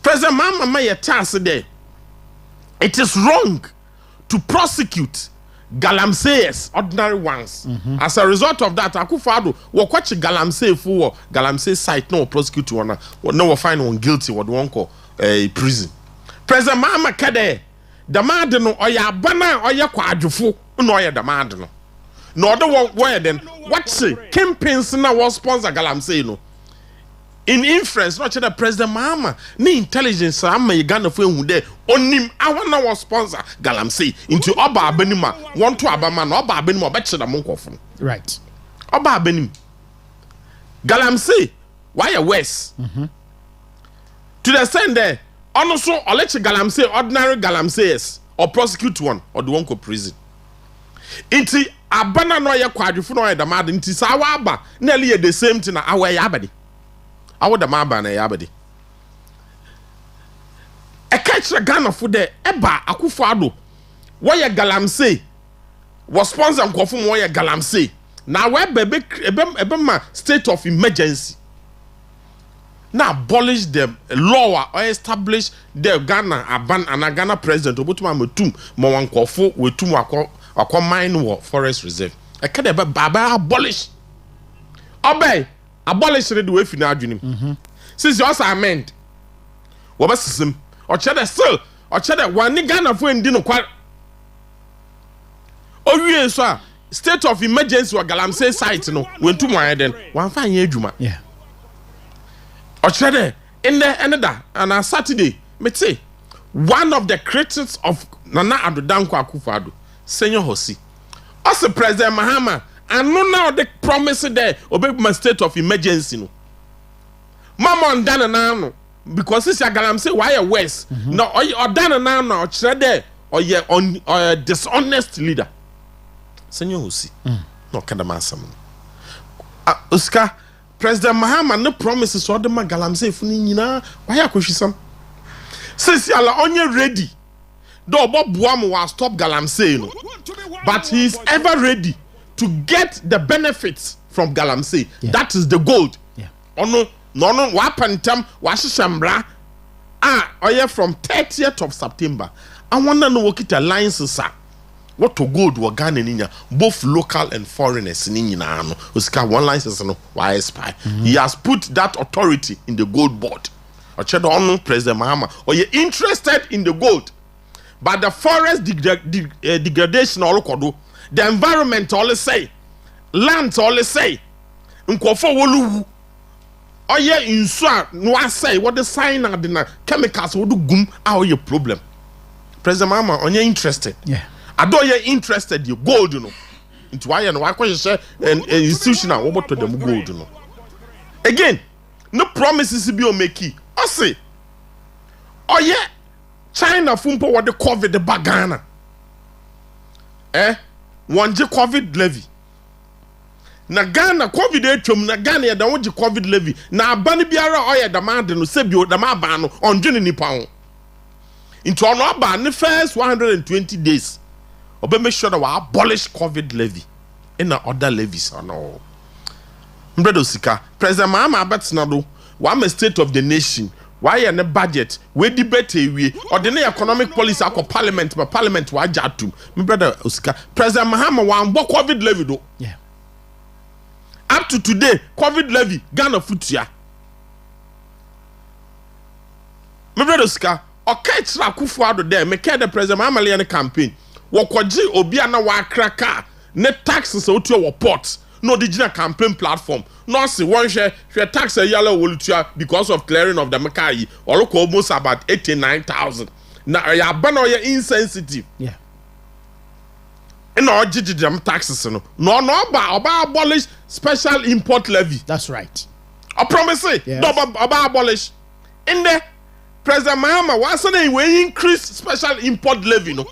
President Mama may task there. It is wrong to prosecute Galamseyers, ordinary ones. As a result of that, Akufo-Addo will watch Galamsey for Galamsey site no prosecute one, no find one guilty what one call prison. President Mama Kade, the man no oya bana oya kwadwofo no oya the man no. No other one then what say campaigns na was sponsor Galamsey no. In inference, not the President Mahama, ni intelligence am Ghana for who there onim awana was sponsor Galamsey into Oba Abenima, want to Abama, Oba Abenima, betcha the monk. Right. Oba Abenim. Galamsey, why a West? To the extent there, also, or let Galamsey, ordinary Galamseyers, or prosecute one, or the one go prison. Into Abana no ya kwadwofo no ya the mad, into Sawaba, nearly the same thing our yabadi. Awo da maba na yabadi. E catch Ghana for the eba Akufo-Addo. Why Galamsey was sponsor nkofo mo ya Galamsey. Na we ebe state of emergency. Now abolish the law or establish the Ghana aban and Ghana president obutuma metum mo wankofo wetum akọ mine war forest reserve. E ka de baba abolish. Obey abolish the way fi na adwenim. Since you also amend. Wo ba sisem. O chede still. O chede one Ghana fo ndi no kwa. O wie so a state of emergency or Galamsey site no wentu mo ayen den. Wan fa anye adwuma. Yeah. O chede in the another and on Saturday me say one of the critics of Nana Addo Dankwa Akufo-Addo Senior Hosi. Also President Mahama and no now the promise there obey my state of emergency no. Mama on dana now because this Galamsey why a West. No or dana now no there or ye on dishonest leader. Senior Hosi. No kadama sam. Oscar President Mahama no promises or the Galamsey funi nyina why akoshisam. Since you are only ready. Though Bob Buamu will stop Galamsey no. But he is ever ready to get the benefits from Galamsey. Yeah. That is the gold. Yeah. No, wapantem, washishambra. From 30th of September. I want to know what alliances sir. What to gold were Ghana ninya, both local and foreigners ninya no. Uska one license no why spy. He has put that authority in the gold board. President Mahama. Or you interested in the gold. But the forest degradation all kodo. The environment always say, land always say, nkofo wolu, oye insua no say what the sign are the chemicals would gum our your problem. President Mama, on you interested? Yeah. I don't you interested you gold you know. Into why and why question an institutional what to them gold you know. Again, no promises to be on make. I say, oh yeah, China fumpo what the COVID the bagana. One COVID levy. Na Ghana COVID etwom na Ghana ya da won COVID levy. Na abani biara oye demand no sebio da ma ba no ondwene nipa ho. Into ono aba ne first 120 days. Obe make sure that we abolish COVID levy in other levies no. Mbredo sika. President Mahama abetina do. Wa me state of the nation. Why in the budget? We debate we or the economic policy ako parliament, but parliament wa jatum. My brother Osika, President Mahama wa ambo COVID levy do. Yeah. Up to today, COVID levy Ghana futia. My brother Osika, okay chira Akufo-Addo there. Me care the President Mahama liane campaign. Wakoji obi ana wa kraka ne taxes otu wa port. No digital campaign platform. No see one share tax a yellow will because of clearing of the Makai or almost about 89,000. na ya ban or insensitive. Yeah. And all them taxes no abolish special import levy. That's right. I promise it. Yes. No, abolish. In the President Mahama once they will increase special import levy. No.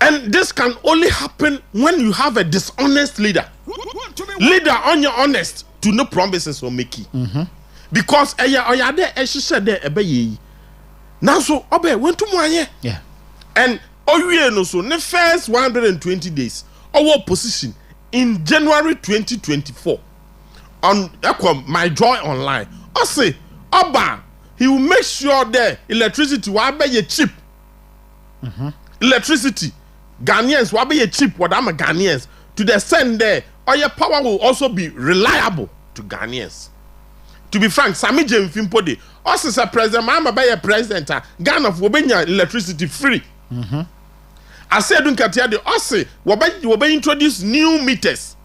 And this can only happen when you have a dishonest leader. Leader on your honest to no promises or make it. Because oya there she said there ebe now so obe went to moye. Yeah. And owie no so the first 120 days our position in January 2024 on my joy online. I say oba he will make sure the electricity will be cheap. Electricity Ghanaians will be cheap what I'm a Ghanaians to the extent there or your power will also be reliable to Ghanaians. To be frank, Sami Jem Fimpode also say President Mahama by a president Ghana will be electricity free. I said don't get the also will be introduce new meters.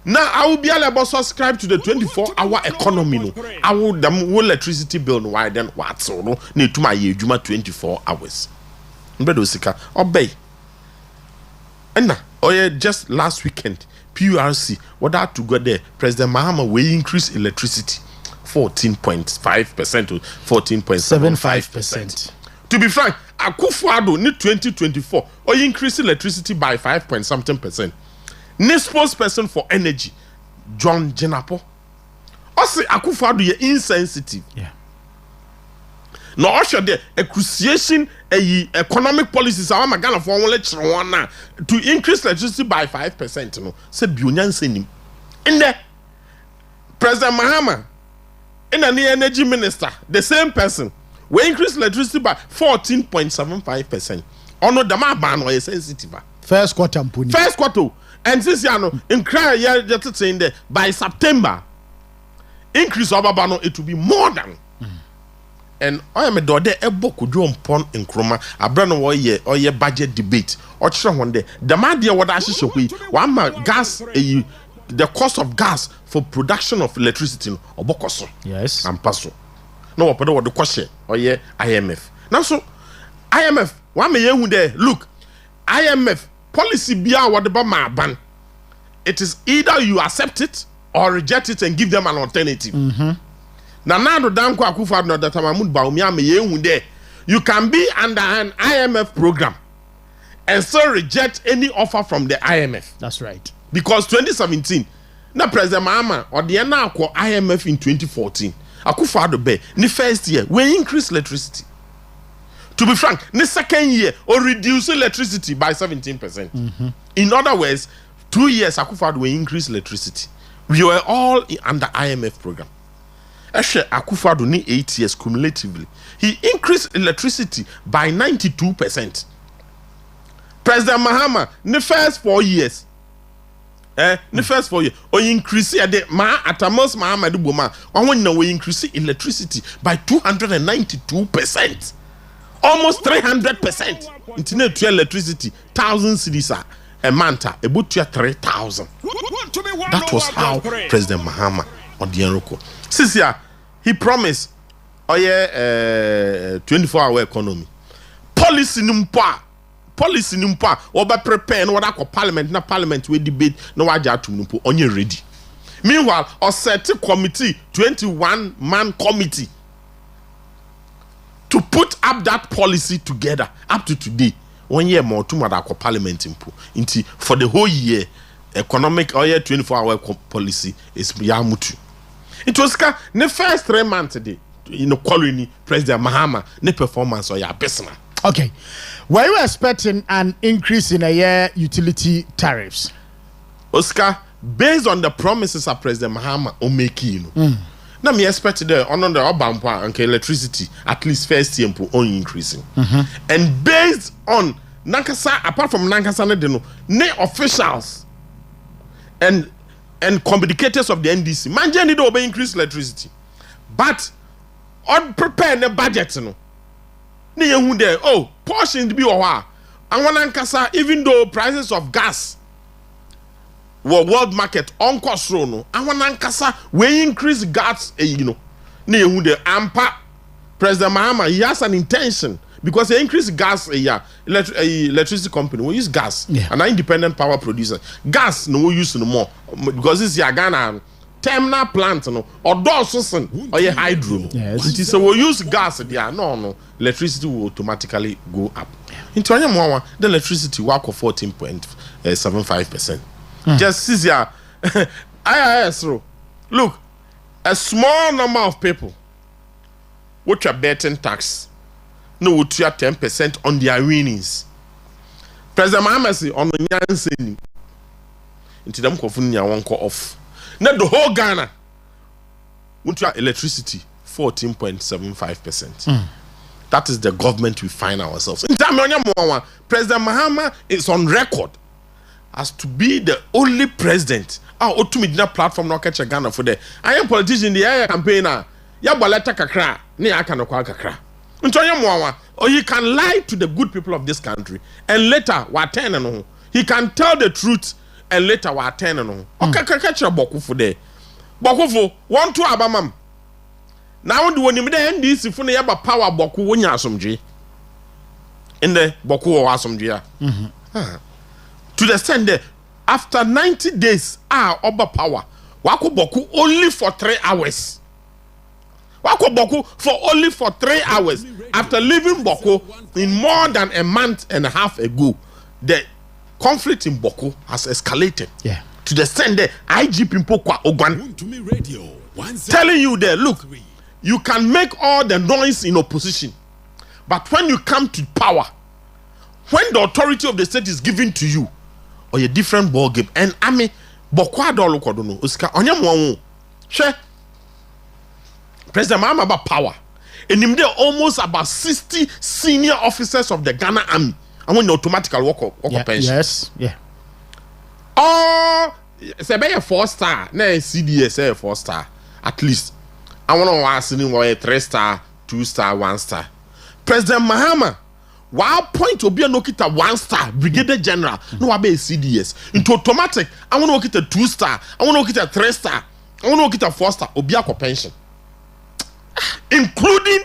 Now I will be able to subscribe to the 24-hour economy. No, I will the electricity bill no why then what so no need to my juma 24 hours. Mbedo sika obey. And now, just last weekend, PURC, what that to go there, President Mahama will increase electricity 14.5% to 14.75%. To be frank, Akufo-Addo in 2024, or increase electricity by 5 point something percent. Next spokesperson for energy, John Jenapo, also Akufo-Addo is insensitive. Yeah. No, also the accusation economic policies are Ghana for one to increase electricity by 5%. No, say Bionyan Senim. In the President Mahama, in an energy minister, the same person, we increase electricity by 14.75%. Ono dama ban or sensitive. First quarter, and since you know, in cry just saying that by September, increase of Abano it will be more than. And I am a daughter, a book would do upon in Kroma, a brand or ye budget debate, or one day. The man dear what I should be one gas, the cost of gas for production of electricity or Bokoso. Yes. And Paso. No, but what the question or ye IMF. Now, so IMF, one may you there look, IMF policy be what the ban. It is either you accept it or reject it and give them an alternative. Now, Danko Akufo-Addo that Mahmoud Bawumia me there. You can be under an IMF program and still reject any offer from the IMF. That's right. Because 2017, now President Mahama or the IMF in 2014, Akufo-Addo be the first year we increase electricity. To be frank, the second year or reduce electricity by 17%. In other words, 2 years Akufo-Addo will increase electricity. We were all under IMF program. Akufo-Addo ni 8 years cumulatively. He increased electricity by 92%. President Mahama, the first 4 years, or increase the Atamos Mahama Duboma, we increase electricity by 292%, almost 300%. Internet electricity, 1,000 cedis a month, about 3,000. That was how President Mahama on the Enroko. Since he promised, 24-hour economy. Policy numpa, oba prepare no wada parliament na parliament we debate no waja atum numpo onye ready. Meanwhile, a set committee, 21-man committee, to put up that policy together up to today. 1 year more to wada parliament impo. Inti for the whole year, economic 24-hour policy is yamutu. It was the first 3 months today, colony President Mahama, the performance or your business. Okay. Were you expecting an increase in a year utility tariffs? Oscar, based on the promises of President Mahama Omeki, now me expected the on the Obampa and electricity at least first year only increasing. And based on Nankasa, apart from Nankasa, ne officials and communicators of the NDC, man, need to increase electricity, but on prepare the budget, portion to be and one Nankasa, even though prices of gas were world market on cost, and one Nankasa we increase gas, ampa President Mahama, he has an intention because he increased gas a year. Electricity company will use gas. An independent power producer. Gas no use no more because this year Ghana terminal plant no or doorsourcing or a hydro. Yes. So we'll use gas there. No, electricity will automatically go up. In 2021, the electricity work of 14.75%. Just this year, IIS. Look, a small number of people which are betting tax no would 10% on their winnings. President Mahama say on the Nyanseni into them confunding one call off. Now the whole Ghana would electricity 14.75%. That is the government we find ourselves. In time, President Mahama is on record as to be the only president. Our ultimate platform no catch Ghana for the. I am politician in the area campaigner. Ya baleta kakra, ni aka no kwa kakra. Or he can lie to the good people of this country and later wa turn no. He can tell the truth and later wa turn no. Okay, catch a bokufu there. Bokufu, one to abamam. Now do when you NDC for the power boku wonya asomdwe. In the boku or asomdwe. To the extent that after 90 days, oba power. Wako boku only for 3 hours. Wako boku for only for 3 hours. After leaving Boko in more than a month and a half ago, the conflict in Boko has escalated. To the extent that IG Pimpokwa Ogan telling you there, look, you can make all the noise in opposition, but when you come to power, when the authority of the state is given to you, or a different ball game, and I mean, Boko Adolo Kodono, Osika, Onyamwamu, share President Mahama about power, and him there almost about 60 senior officers of the Ghana Army. I want the automatic walk pension. Yes, yeah. Oh, it's a 4-star, no CDS, a 4-star, at least. I want to ask him a 3-star, 2-star, 1-star. President Mahama, while point to be a Nokita 1-star, Brigadier General, no I be CDS. Into automatic, I want to look at a 2-star, I want to look at a 3-star, I want to look at a 4-star, Obiako pension. Including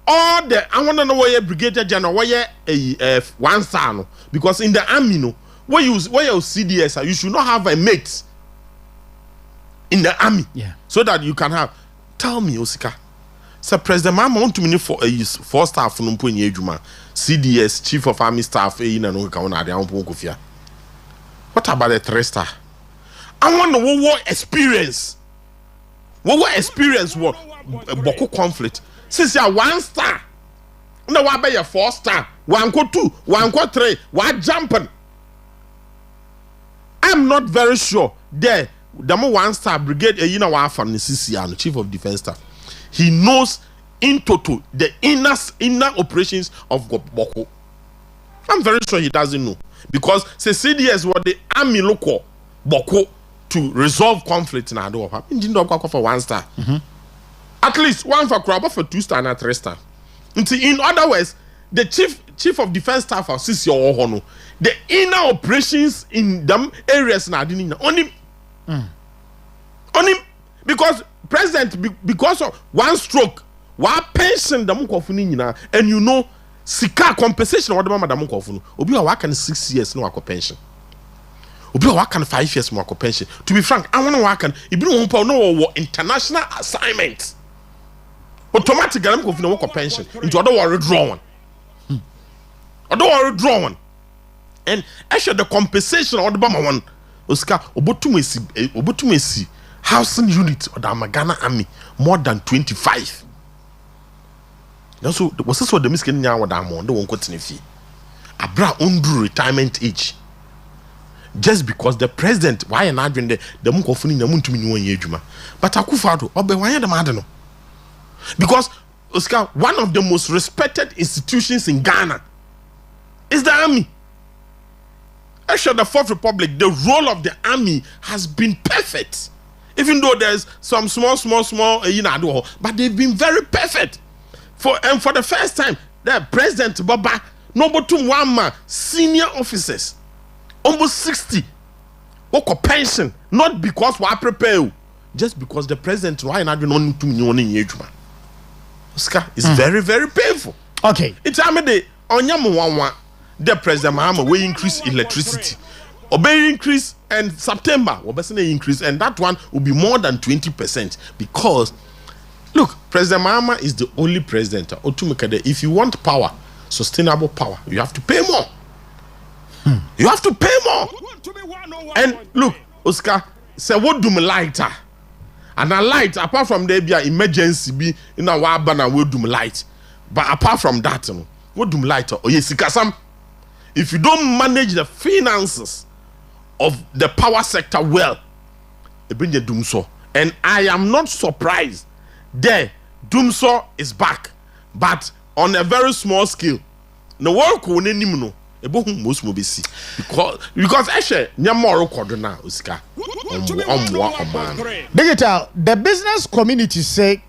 all the, I want to know where Brigadier General, where a 1-star, no? Because in the army, no, where you CDS, you should not have a mate in the army, so that you can have. Tell me, Osika. So President Mahama want to mean for a 4-star for Numpo Nyejuma, CDS, Chief of Army Staff, what about a 3-star? I want to what experience. What experience what Boko conflict? Since you are 1-star, no what about your 4-star? 1 go 2, 1 go 3, what jumping? I'm not very sure there. The 1-star brigade, what from the CCR, the Chief of Defense Staff, he knows in total the inner operations of Boko. I'm very sure he doesn't know because CDS what the army local Boko to resolve conflict in Ado. Didn't for 1-star. At least 1 for Kraba for 2-star and 3-star. In other words, the chief of defense staff of CCR Ohono, the inner operations in them areas na didn't only. Only because president because of one stroke, one pension the mukofuni and you know sika compensation what the mama the mukofunu. Obi wa work 6 years no work pension. Obi wa work 5 years no work pension. To be frank, I want to work if you no international assignment. Automatically I'm going to work pension into other worry draw one. Other worry draw one. And actually the compensation or the mama one. Oscar obotumesi housing unit of the Ghana Army more than 25. So was this what the miskin now what I'm on the one continue fee. Abra under retirement age. Just because the president why not doing the mukofuni the muntumi 1 year juma. But Akufo-Addo obe why the madano. Because Oscar, one of the most respected institutions in Ghana is the army. Actually, the Fourth Republic, the role of the army has been perfect. Even though there's some small, but they've been very perfect. For the first time, the President Baba, Nobotum Wama, senior officers, almost 60, work a pension, not because we are prepared, just because the President why not doing only 2 million in Yejuma. Oscar, it's very, very painful. Okay. It's the Onyamuwa, the President Mahama will increase electricity. Obey increase and September, obey increase, and that one will be more than 20% because look, President Mahama is the only president. If you want power, sustainable power, you have to pay more. You have to pay more. And look, Oscar, say what do me lighter? And a light, apart from there be an emergency be in a wabana will do me light. But apart from that, what do me lighter? Oh yes, if you don't manage the finances of the power sector well, it brings the doomso. And I am not surprised. There, doomso is back, but on a very small scale. No work will no. Most will be see because actually nyamoro kodona Oscar. Digital, the business community say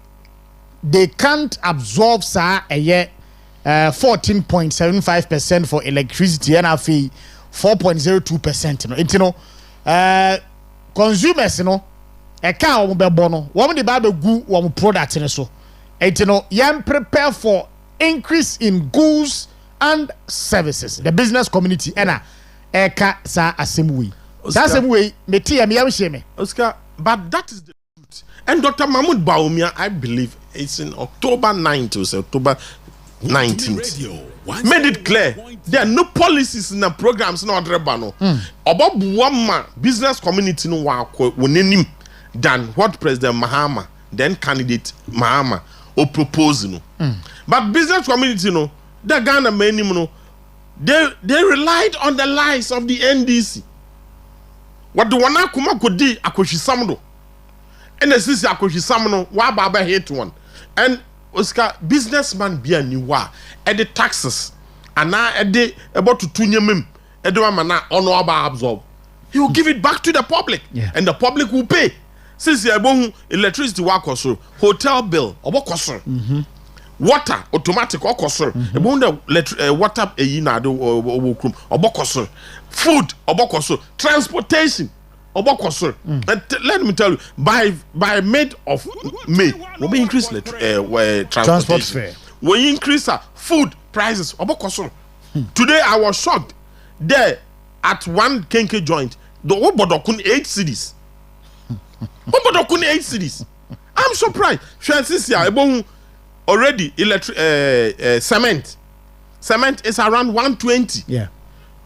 they can't absorb a year 14.75% for electricity and a fee 4.02%. You know, consumers, you know, a car will be bono. Woman the Bible good one product in so. You know, yam prepare for increase in goods and services. The business community ena eka sa assembly. That same way, me tia me yam Oscar, but that is the truth. And Dr. Mahmoud Baumia, I believe it's in October 9th or October 19th. Made it clear there are no policies in the programs no adrebano. About one business community no wa than what President Mahama, then candidate Mahama, or proposing. But business community no, the Ghana men no, they relied on the lies of the NDC. What the one akuma could do akoshi samno. And the sisi akoshi samno wa baba hate one. And Oscar businessman be a new wa at the taxes and now at the about to tunyamim at the man ono aba absorb. He will give it back to the public, and the public will pay. Since you have electricity work also, hotel bill obo water automatic okoso water obokoso food obokoso transportation obokoso. Let me tell you, by mid of May we increase transport fare, we increase food prices obokoso. Today I was shocked there at one kenke joint the obodokun 8 cities. Obodokun 8 cities. I'm surprised. Already cement is around 120. Yeah.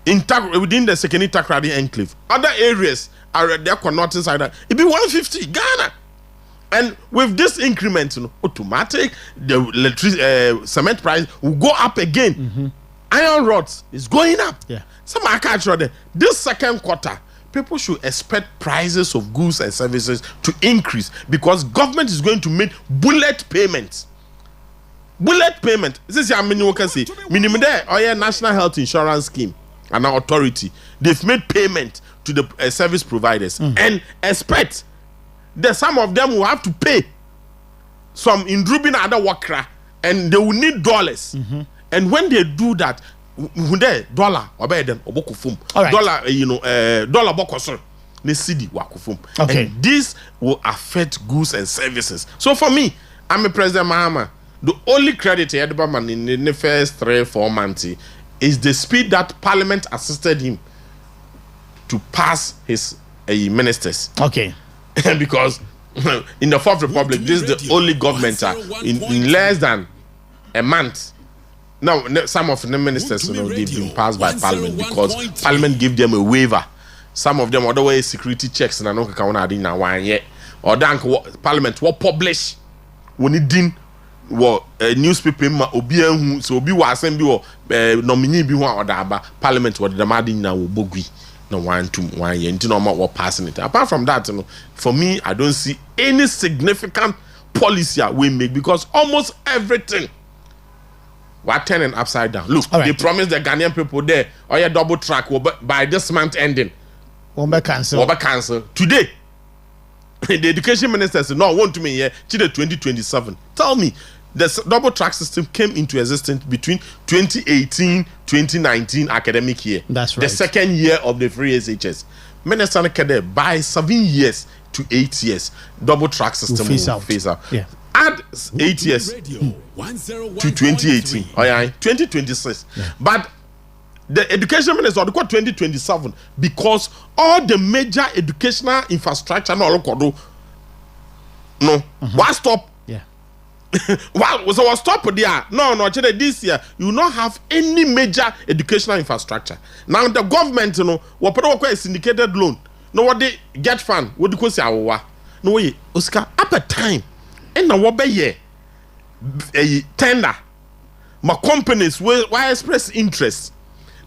Within the second Takoradi enclave. Other areas are there not inside that. It be 150 Ghana. And with this increment, automatic the cement price will go up again. Iron rods is going up. Yeah. Some are catching there. This second quarter, people should expect prices of goods and services to increase because government is going to make bullet payments. Bullet payment. This is how many can say. Minimum there, National Health Insurance Scheme and our authority. They've made payment to the service providers and expect that some of them will have to pay some in Drubin other worker and they will need dollars. And when they do that, dollar obey them obokufum. Dollar dollar bokosor ne cedi wakufum. Okay. And this will affect goods and services. So for me, I'm a President Mahama. The only credit he had in the first 3-4 months is the speed that Parliament assisted him to pass his ministers. Okay. Because in the Fourth Republic, this is the only government in less than a month. Now, some of the ministers, they've been passed by Parliament because Parliament gave them a waiver. Some of them, otherwise, security checks and I know or Parliament will publish when it didn't. Newspaper obi so obi wa assembly nominee bi ho odaba Parliament what the madin na wo bogui no 1 year until normal passing it. Apart from that, for me, I don't see any significant policy we make because almost everything we're turning upside down. Look, they promised the Ghanaian people there double track by this month ending. Cancel today. The education minister said, no, want to me here, 2027. Tell me, the double track system came into existence between 2018-2019 academic year. That's right. The second year of the free SHS. Minister by 7 years to 8 years, double track system will phase out. Yeah. Add 8 years to 2018. Oh yeah, 2026. Yeah. But the education minister got 2027 because all the major educational infrastructure no why stop? Yeah. Well, so stop there. No, this year you will not have any major educational infrastructure. Now the government, what a syndicated loan. No, what they get fund, what do you say? No way, Oscar, up a time, and now what be a tender. My companies will express interest.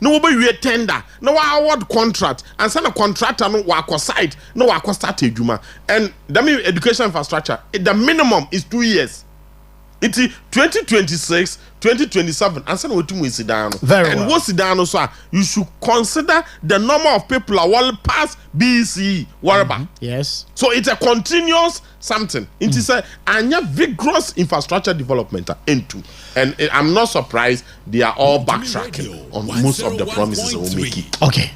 No we tender, no award contract, and send a contractor no work site, no work start a juma. And the education infrastructure, the minimum is 2 years. It's 2026, 2027, and send what you sit down. And what's it down also? You should consider the number of people are well past BC, whatever. Yes. So it's a continuous something. It is a vigorous infrastructure development into. And I'm not surprised they are all backtracking on most of the promises that we're making. Okay.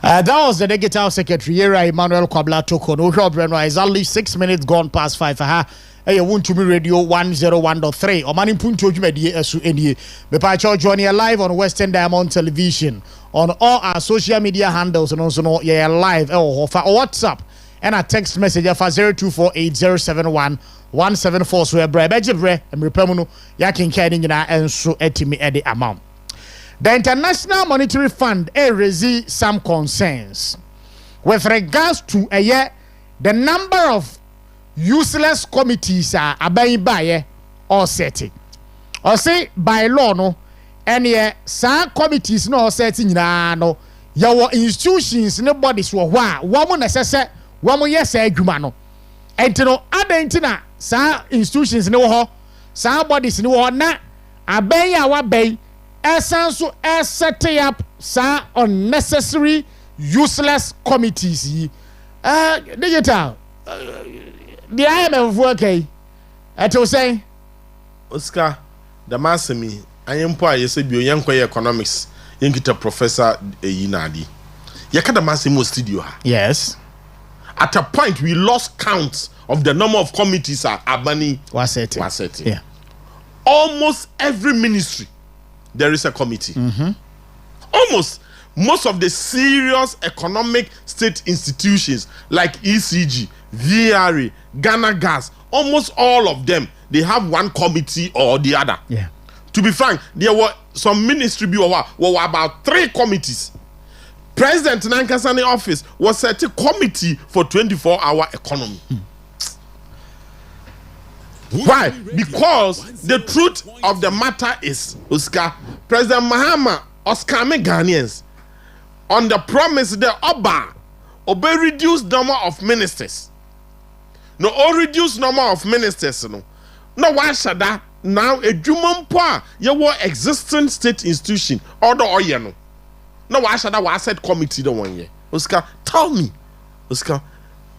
That was the Digital Secretary, Emmanuel Kwabla Toko. No problem. It's only 6 minutes gone past 5 for her. Hey, want to me radio 101.3. Oman Mpuntuo Jumedi Esu Eni. Bepacho join you live on Western Diamond Television on all our social media handles and also no live or WhatsApp and a text message for 0248071174 so ebre bejebre emrepamuno yakin kani nyina enso etimi ede amount. The International Monetary Fund raised some concerns with regards to the number of useless committees are abayi baye or setting. Or say by law no any sa committees no setting no your institutions no bodies wo wa wo necessary wo yes adwuma no entino adentina sa institutions no ho sa bodies no ho na abayi awa bayi esanso set up sa unnecessary useless committees digital the IMF okay. I will say, Oscar, the Massimi, I am poor. You said you young economics. You get a professor Yinadi. You can't Massimo studio. Yes. At a point, we lost count of the number of committees are Abani was it. Yeah. Almost every ministry there is a committee. Almost most of the serious economic state institutions like ECG, VRA, Ghana Gas, almost all of them, they have one committee or the other. Yeah. To be frank, there were some ministry were about 3 committees. President Nankasani office was set a committee for 24-hour economy. Why? Because the truth of the matter is, Oscar, President Mahama Osikani Ghanaians on the promise the Oba obey reduced number of ministers. No, or reduced number of ministers. No, why should that now a Juman Poa, your existing state institution, or the Oyano? No, why should that said committee the 1 year? Oscar, tell me,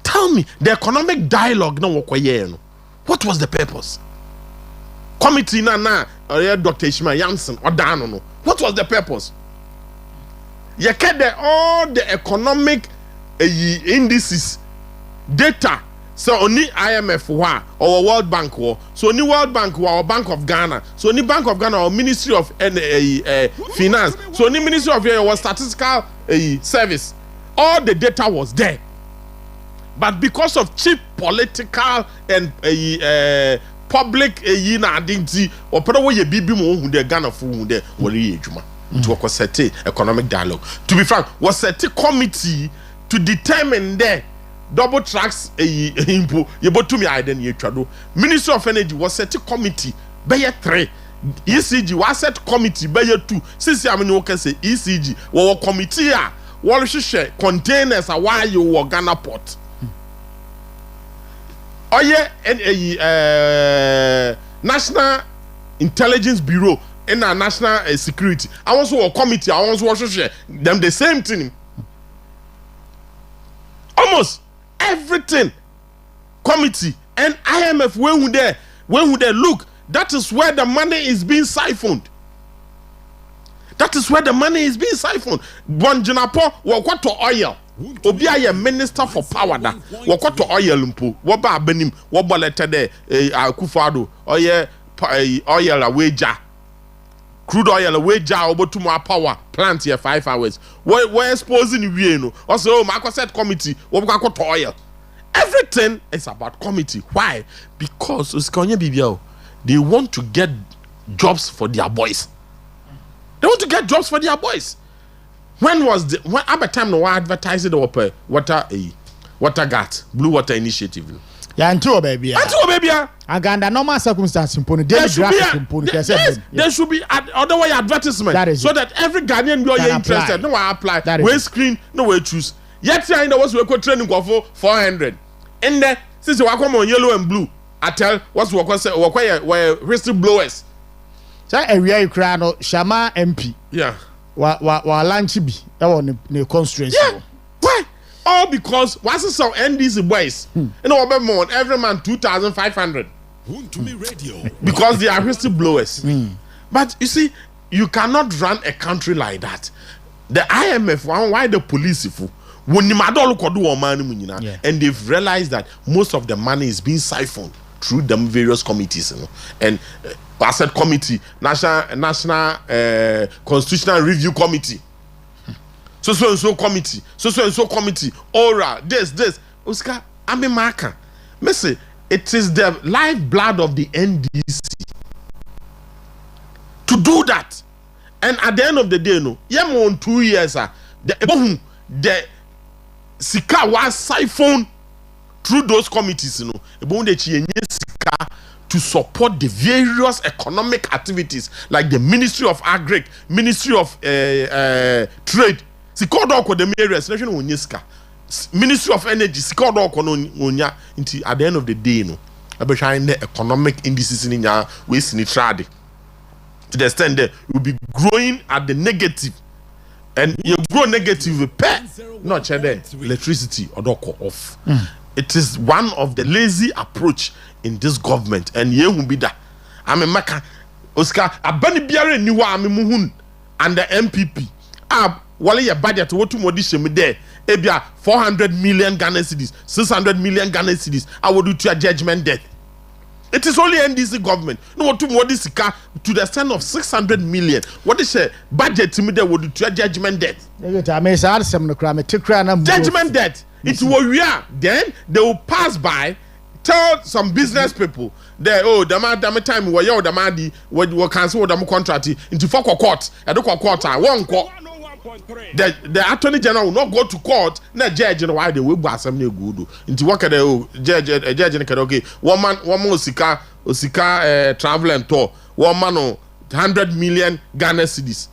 the economic dialogue no what was the purpose? Committee or Dr. Ishmael Jansen or Dano. What was the purpose? You get all the economic indices, data. So only IMF or World Bank so only World Bank or Bank of Ghana. So only Bank of Ghana or Ministry of Finance. So only Ministry of Statistical Service. All the data was there. But because of cheap political and public identity or probably bibi mo hu de Ghana fu hu de wori adwuma to was set economic dialogue. To be frank, was set a committee to determine the double tracks impo yebotumi aiden yetwado. Ministry of Energy was set a committee by 3. ECG was set committee by 2. Since I mean okay say ECG wo committee a wo hwehwe containers a why you Ghana port. National Intelligence Bureau and National Security. I also a committee. I also share them the same thing. Almost everything committee and IMF when would they look? That is where the money is being siphoned. That is where the money is being siphoned. Bonjinapo what to oil. Obi aye minister for power da. Wakoto oil mpo. Woba abanim. Woba letter there. Akufo-Addo. Oil aweja. Crude oil aweja. Obotumo power. Plant here 5 hours. We're exposing you no. Also, Marco said committee. Woba oil. Everything is about committee. Why? Because they want to get jobs for their boys. They want to get jobs for their boys. When at the time no advertising the water gate, Blue Water Initiative. Yeah, until baby. Aganda normal circumstance there should be otherwise advertisement so that every Ghanaian boy interested. No, I apply. We screen, no way choose. Yet I know we could training for 400. And then since you come on yellow and blue, I tell what's what whistle blowers. So area you cry no Shama MP. Yeah. Wa lunch bi that was the constraints. Yeah. Why? All because what's some NDC boys? You know every man 2,500. Because they are whistle blowers. But you see, you cannot run a country like that. The IMF, why the police and they've realized that most of the money is being siphoned through them various committees, and asset committee, national constitutional review committee, so committee, so committee, ora this Oscar Amimaka. Messi, it is the lifeblood of the NDC to do that, and at the end of the day, no, on 2 years, the Sika was siphoned through those committees, Sika to support the various economic activities like the Ministry of Agric, Ministry of Trade. Sika doko the areas Ministry of Energy. Sika doko no at the end of the day, no, the economic indices in we see trade to the extent that will be growing at the negative. And you grow negative pay, not there. Electricity or off. It is one of the lazy approach in this government, and ye will be that. I'm a maka Oscar Abani Biare Niwa Muhun and the MPP. Wale your budget what to modish me there. Ebia 400 million Ghana cedis, 600 million Ghana cedis. I will do to a judgment death. It is only NDC government. No, what to modify to the extent of 600 million. What is a budget to me that would do to a judgment debt? Judgment debt. It will we are. Then they will pass by, tell some business people that the time where you the cancel the contract into 4 court. I do quarter 1 court. The attorney general will not go to court. Na judge no why they will buy some new good. Into what can judge okay. One man Osika travel and tour. 1 man 100 million Ghana cedis.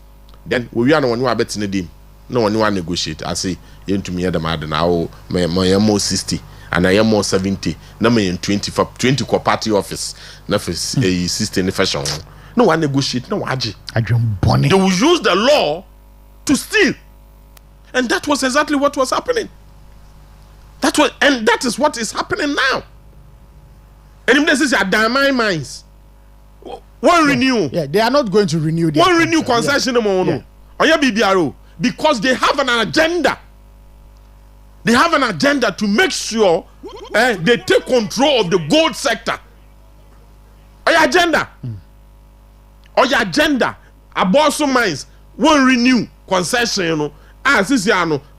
Then we are no one who are betting the no one who negotiate. I say you to me the mad now my more 60 and I am more 70. Na me 20 party office. Na for 60 in fashion. No one negotiate. No waji. They will use the law to steal, and that was exactly what was happening. That is what is happening now. And if this is a dynamite mines, one renew. Yeah, they are not going to renew. One renew concession on your BBRO because they have an agenda. They have an agenda to make sure they take control of the gold sector. Your agenda, or your agenda, Aboso mines won't renew concession,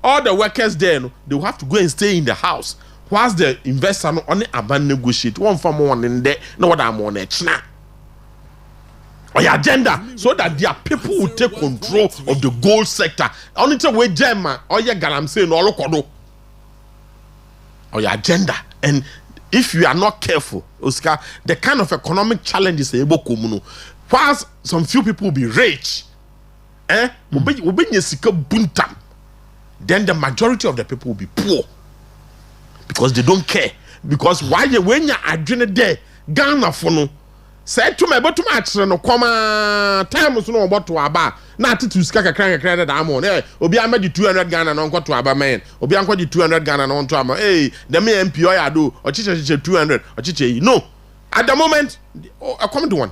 all the workers there, they will have to go and stay in the house. Whilst the investor on the aban negotiate one for one in there, no what I'm on it now. Or your agenda, so that their people will take control of the gold sector. Only to wait Gemma or your galam saying all kodo. Or your agenda. And if you are not careful, Oscar, the kind of economic challenges able to whilst some few people will be rich. Then the majority of the people will be poor because they don't care. Because why when you're adrenaline there, Ghana for no said to me, but too much no comma time was no about to aba. Not to skaka credit amon. Obi I made 200 Ghana and uncle to aba man. Obi uncle 200 Ghana and on to aba. Hey, the me MP I do or chiche 200 or chiche. No, at the moment, I come to one.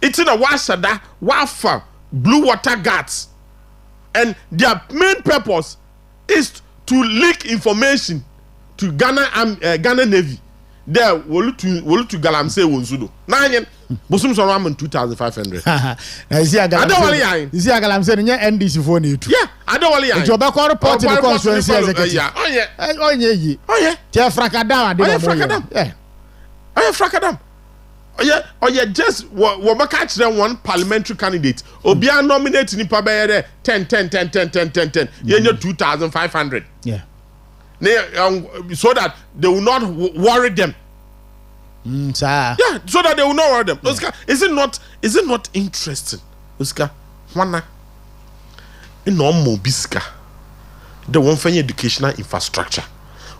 It's in a washada wafa. Blue water guards, and their main purpose is to leak information to Ghana Navy. There, wolu to Galamsey wonsudo. Nine, Busum Soraman 2,500. I see a Galamsey. You see a Galamsey in your NDC phone. Yeah, I don't want to. Your back report to the constituency executive. Oh yeah. Tia Fracadam. Yeah. Oh yeah, Fracadam. Oh yeah, just what catch them one parliamentary candidate. Obia nominate Nipa Bayere 10. You 2,500. Yeah. So that they will not worry them. Yeah, so that they will not worry them. Yeah. Oscar, is it not interesting? Oscar, Wana, in normal Biska, the one for educational infrastructure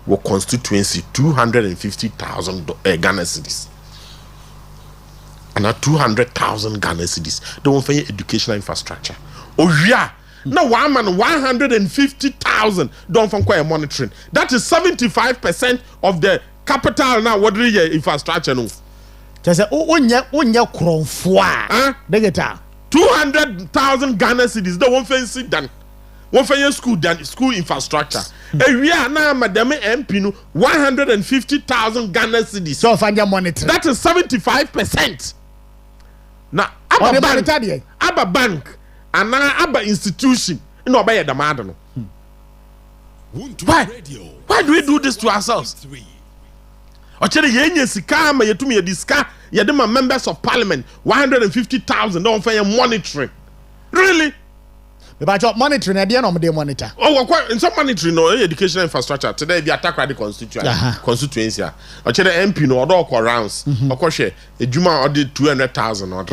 will constituency 250,000 Ghana cedis. And 200,000 Ghana cedis. The one for educational infrastructure. Oh yeah. Now, 150,000 done from quite monitoring. That is 75% of the capital now. What is your infrastructure? No, just unya kronfwa. They get 200,000 Ghana cedis. The one fancy done. One for your school done. School infrastructure. And we are now, Madame MP, 150,000 Ghana cedis. So, find your monitoring. That is 75%. Now, Abba Bank. And now Abba institution, you know, by the madam. Why do we do this to ourselves? Actually, Sikama, you to me a disca, you are members of parliament, 150,000 don't for your monitoring. Really? About your monitoring, at the end of the monitor. Oh, quite in some monitoring, no educational infrastructure. Today, the Takoradi constituency. Actually, MP no other rounds. Of course, a Juma ordered 200,000 or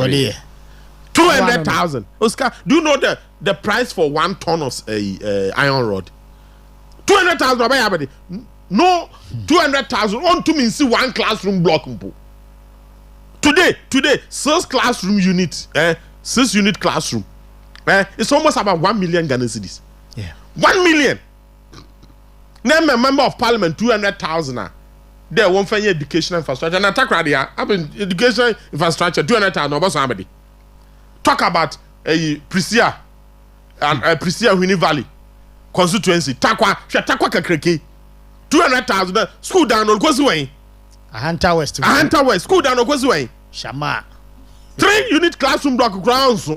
200,000. Oscar, do you know the price for 1 ton of iron rod? 200,000. No, 200,000. On to me see 1 classroom block. Today, 6 classroom unit, 6 unit classroom. It's almost about 1 million Ghana cedis. Yeah, 1 million. Name a member of parliament 200,000. There won't find educational infrastructure. And Takoradi, I mean educational infrastructure 200,000. No, somebody. Talk about Prisia and Prisia Winnie Valley constituency. Takwa Kakreke 200,000 school down on Kwasiway. Ahanta West. School down on Kwasiway. Shama 3 unit classroom block grounds.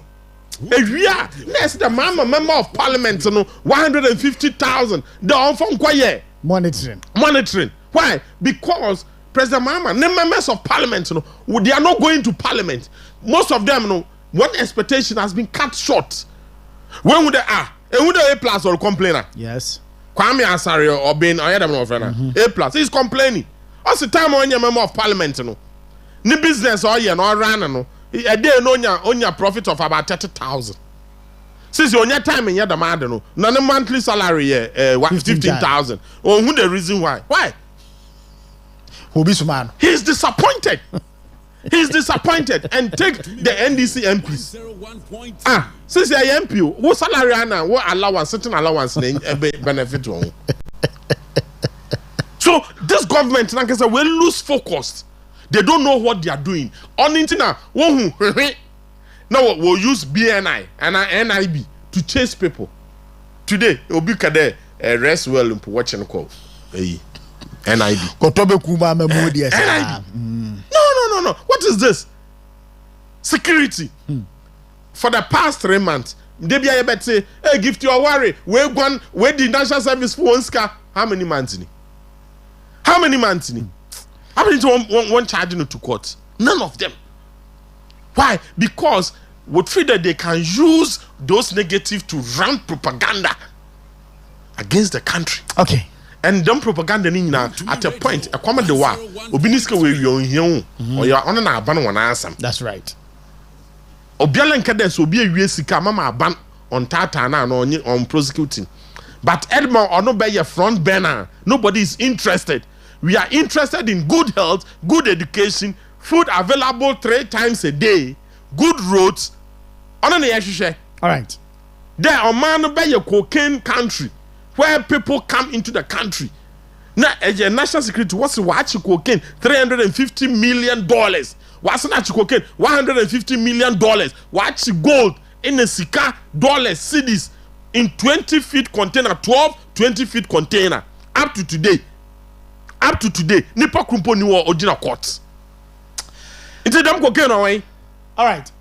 Yeah, that's the member of parliament. 150,000. The on from quiet monitoring. Why? Because President Mama, members of parliament, they are not going to parliament. Most of them, one expectation has been cut short. When would they are? And would they A+ or complainer? Yes. Kwame Asari or Ben A+. He's complaining. What's the time on your member of parliament? No business or you no run. A day on your profit of about 30,000. Since on your time in your demand, no monthly salary 15,000. Oh, who the reason why? Why? Who be man? He's disappointed. He's disappointed and take the NDC MPs. Since you're MP, what salary and what allowance, certain allowance benefit. So this government, like I said, will lose focus. They don't know what they are doing. On internet, now we'll use BNI and NIB to chase people. Today, it will be rest well in watching call. NIB. No. What is this? Security. For the past 3 months, they be able to say, hey, give to your worry. Where the National Service for Onska? How many months? How many months? How many one charging to court? None of them. Why? Because with Frida they can use those negative to run propaganda against the country. Okay. And dumb propaganda at a point, a common the war, Obiniska will be on or you're on an abandon one answer. That's right. Obialan Cadets will be a USC Mama ban on Tatana on prosecuting. But Edmond or no by your front banner, nobody is interested. We are interested in good health, good education, food available 3 times a day, good roads. All right. There are man by your cocaine country. Where people come into the country. Now, national security, what's the watch cocaine? $350 million. What's the cocaine? $150 million. Watch gold in the Sika dollars, cities in 20 feet container, 12, 20 feet container. Up to today, nipa krumpo ni wo original court. It's them cocaine away. All right,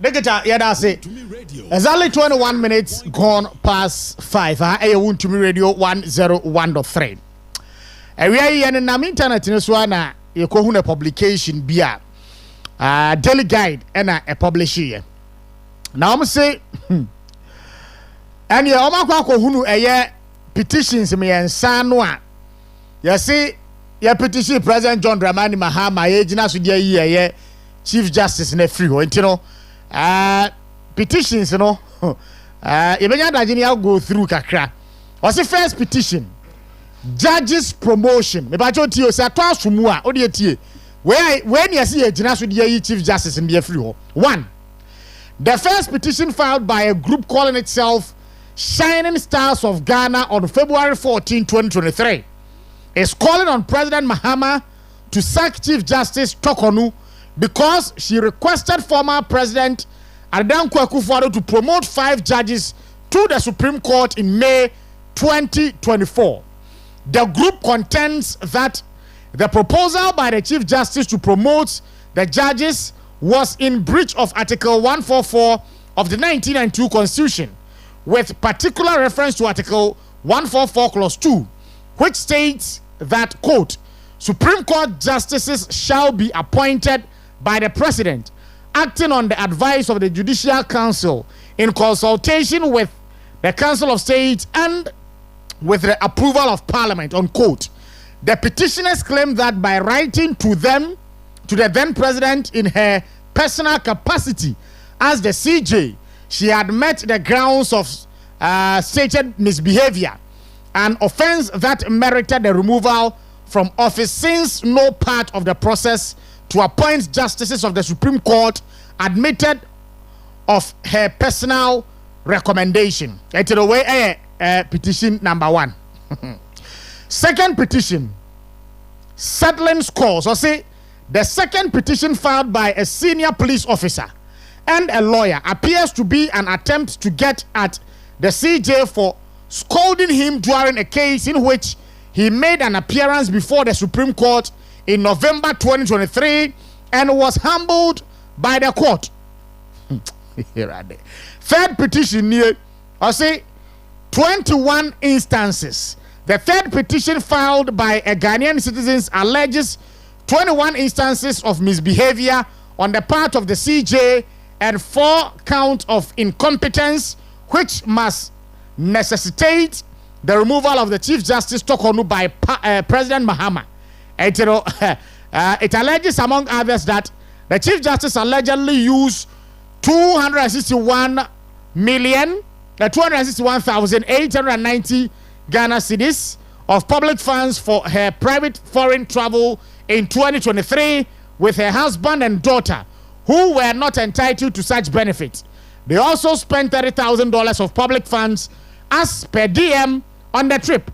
yeah, that's it. Exactly 21 minutes gone past 5. Want to me radio 101.3. We are here in internet in Swana. You go a publication bia daily guide and a publisher. Now I'm say, and yeah, I'm going to petitions me and Sanwa. You see, your petition President John Dramani Mahama, Ejina Sudia, Chief Justice in a free, you know, petitions, you know, go through Accra. What's the first petition? Judges promotion. Me ba cho ti o say to asumu a odi etie. When you see Ejina Sudia Chief Justice in the free. 1. The first petition filed by a group calling itself Shining Stars of Ghana on February 14, 2023 is calling on President Mahama to sack Chief Justice Tokonu because she requested former President Adanko Akufo-Addo to promote 5 judges to the Supreme Court in May 2024. The group contends that the proposal by the Chief Justice to promote the judges was in breach of Article 144 of the 1992 Constitution, with particular reference to Article 144 Clause 2, which states that, quote, Supreme Court justices shall be appointed by the President, acting on the advice of the Judicial Council in consultation with the Council of State and with the approval of Parliament, unquote. The petitioners claim that by writing to the then President in her personal capacity as the CJ, she had met the grounds of stated misbehavior, an offense that merited the removal from office since no part of the process to appoint justices of the Supreme Court admitted of her personal recommendation. It's the way petition number 1. Second petition, settling scores. Or say the second petition filed by a senior police officer and a lawyer appears to be an attempt to get at the CJ for scolding him during a case in which he made an appearance before the Supreme Court in November 2023 and was humbled by the court. Third petition here, I say 21 instances. The third petition filed by a Ghanaian citizen alleges 21 instances of misbehavior on the part of the CJ and 4 counts of incompetence, which must necessitate the removal of the Chief Justice Tokonu by President Mahama. It alleges, among others, that the Chief Justice allegedly used 261,890 Ghana cedis of public funds for her private foreign travel in 2023 with her husband and daughter, who were not entitled to such benefits. They also spent $30,000 of public funds as per diem on the trip.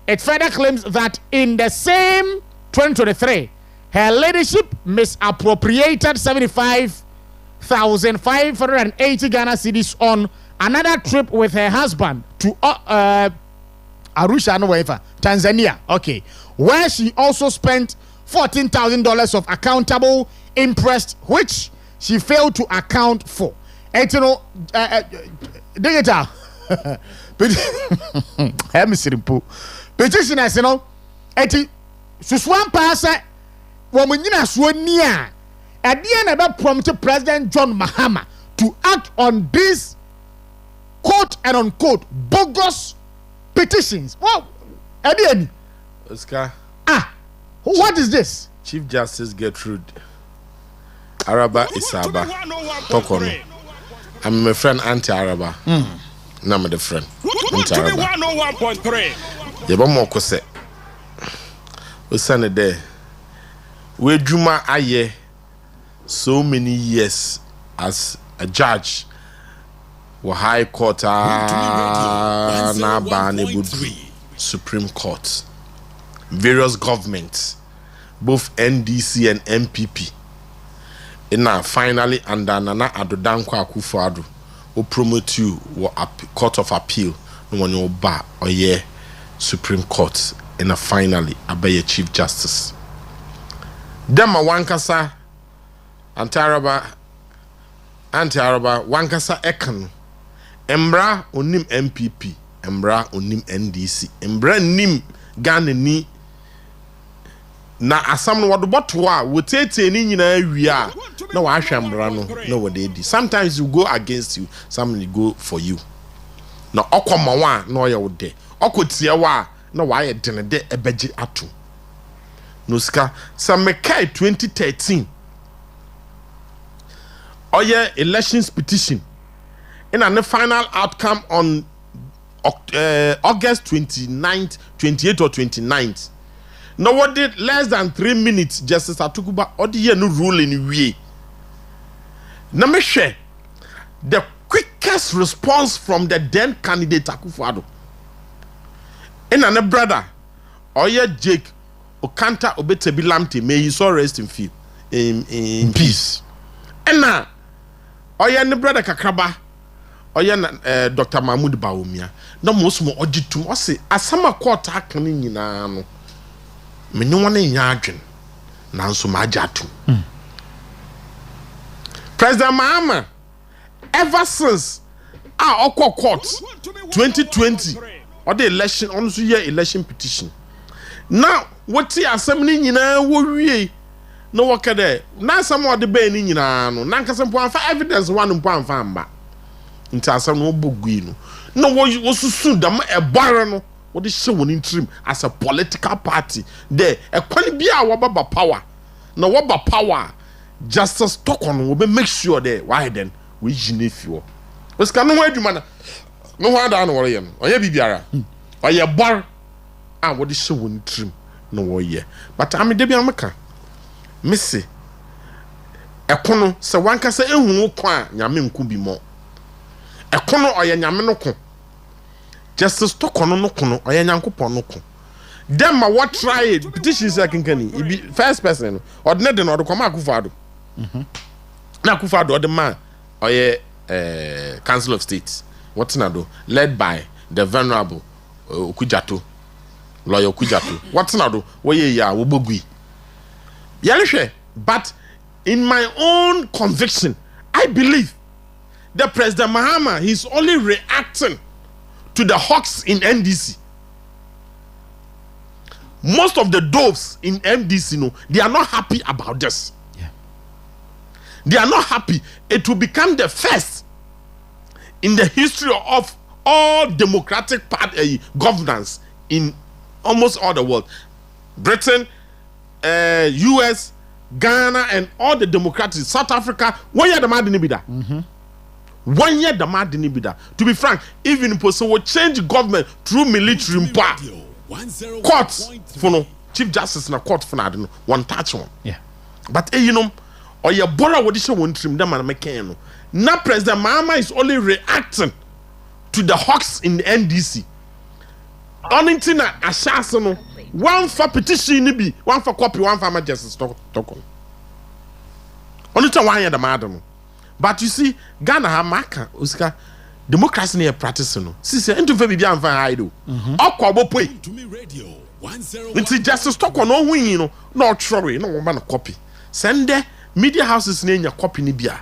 It further claims that in the same 2023, her ladyship misappropriated 75,580 Ghana cedis on another trip with her husband to Arusha, Tanzania. Okay, where she also spent $14,000 of accountable interest, which she failed to account for. And you know, digital. Petitioners, you know, Suswan Pasa, Womanina Swania, at the end of prompted President John Mahama to act on these quote and unquote bogus petitions. Well, at the end, Oscar. What is this? Chief Justice Gertrude Araba Isaba Tokonu. I'm my friend Auntie Araba. No, I'm the friend. Auntie Araba. 101.3. Yeba moko se. Osane there. We Juma aye so many years as a judge. Wa High Court na Bani Supreme Court. Various governments, both NDC and MPP, and finally under Nana Addo Dankwa Akufo-Addo, who promote you Court of Appeal no one oba oye Supreme Court and finally abeye Chief Justice. Dema wankasa anti-Araba wankasa ekan embra onim MPP embra onim NDC embra nim Ghana ni na asam no wodoboto a wotete ni nyina awia na wa ahwe embra no na wodedi. Sometimes you go against you, some go for you. Na okoma wa na oye wode okotie wa na wa ye denede ebeji ato no ska samekai 2013 oye elections petition in a final outcome on August 29th 28th or 29th. No what did less than 3 minutes Justice Atukuba odi no rule in wie na me hwe the quickest response from the then candidate Akufo-Addo in a brother oye Jake Okanta Obetebi Lamte, may he so rest in peace. And now oye ne brother Kakraba oye Dr. Mahmoud Bawumia na most mo ojitum o se asama court aka ni nyina no me no wane nya adwen nanso ma ajatum. President Mahama ever since okwa court 2020 or the election on so year election petition now what ti asem ni nyina wo wie no wakade na asem o de be ni nyina no na nkasem po anfa evidence one mpo anfa amba nti asem no bogui no wo susu dam ebare no wo de hye woni ntrim as a political party there ekwani bia wo baba power na wo ba power Justice Tokon will be make sure that why then we jinefio was can no adwuma na no ho ada no wore ye no oye bibiara oye bar a wo de hye woni ntrim no wo ye but am de bia meka missy ekono se wanka se ehunu kwa nyame nku bi mo ekono oye nyame no ko Justice Tokon no kono oye nyankopon no ko dem ma what try it petition say kinkani e be first person ordinary no do koma Akufo-Addo na Akufo-Addo the man oye Council of State what's na do led by the venerable Okujato lawyer Okujato what's na do we ya wo bogui yalehwe. But in my own conviction I believe that President Mahama he's only reacting to the hawks in NDC. Most of the doves in MDC, they are not happy about this. Yeah. They are not happy. It will become the first in the history of all democratic governance in almost all the world. Britain, US, Ghana, and all the democratic South Africa. 1 year the man didn't be that. 1 year the man didn't be that. To be frank, even if we will change government through military power. Court for no Chief Justice na court for na one touch one. Yeah. But you know, or your borrow what is one trim them and make no. Now President Mahama is only reacting to the hawks in the NDC. Only thing na assassin one for petition ni be one for copy one for Justice Tokon. Only to one year the madam. But you see, Ghana Hamaka Osika democracy near practice no. Sisi into fe bibia amfa haido. Okwa bopoi. To me radio 10. Nti Justice Tokon no hu no na otwore no wo ba na copy. Send media houses na nya copy ni bia.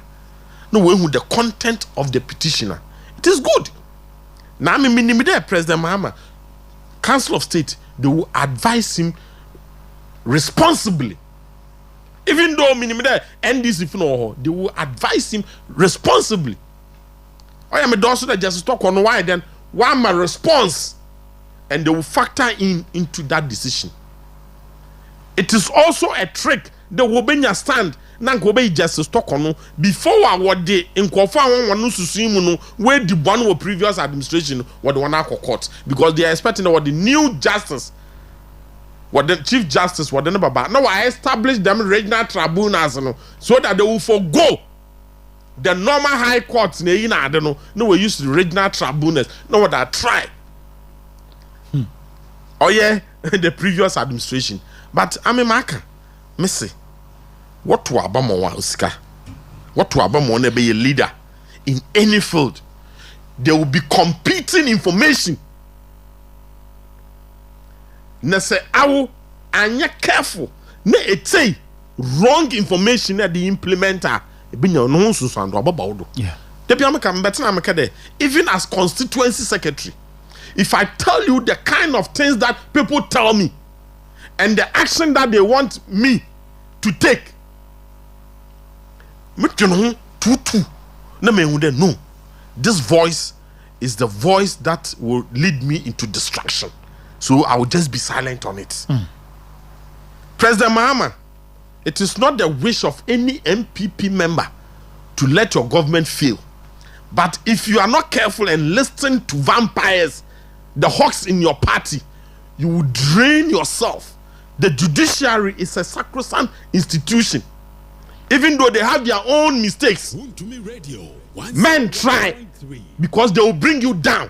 No we hu the content of the petitioner. It is good. Na me minimi there President Mahama Council of State they will advise him responsibly. Even though minimi there NDC no they will advise him responsibly. I am a doctor that just talk on why then one my response and they will factor into that decision. It is also a trick the Wobenya stand na go just talk on before what day in Kofa one no where the one were previous administration what the one court because they are expecting what the new justice what the Chief Justice what the number now I established them regional tribunals so that they will forgo the normal high courts I don't know no we use the regional tribunals no what I try oh yeah the previous administration but I'm a marker missy what to abamo Osika what to abamo ne be a leader in any field there will be competing information. Na say awo anya careful na etey wrong information na the implementer ebinya no nsusu ando ababawo do. Yeah. Depi ameka mbetena ameka there, even as constituency secretary, if I tell you the kind of things that people tell me and the action that they want me to take, no, this voice is the voice that will lead me into destruction. So I will just be silent on it. President Mahama, it is not the wish of any MPP member to let your government fail. But if you are not careful and listen to vampires, the hawks in your party, you will drain yourself. The judiciary is a sacrosanct institution. Even though they have their own mistakes, men try because they will bring you down.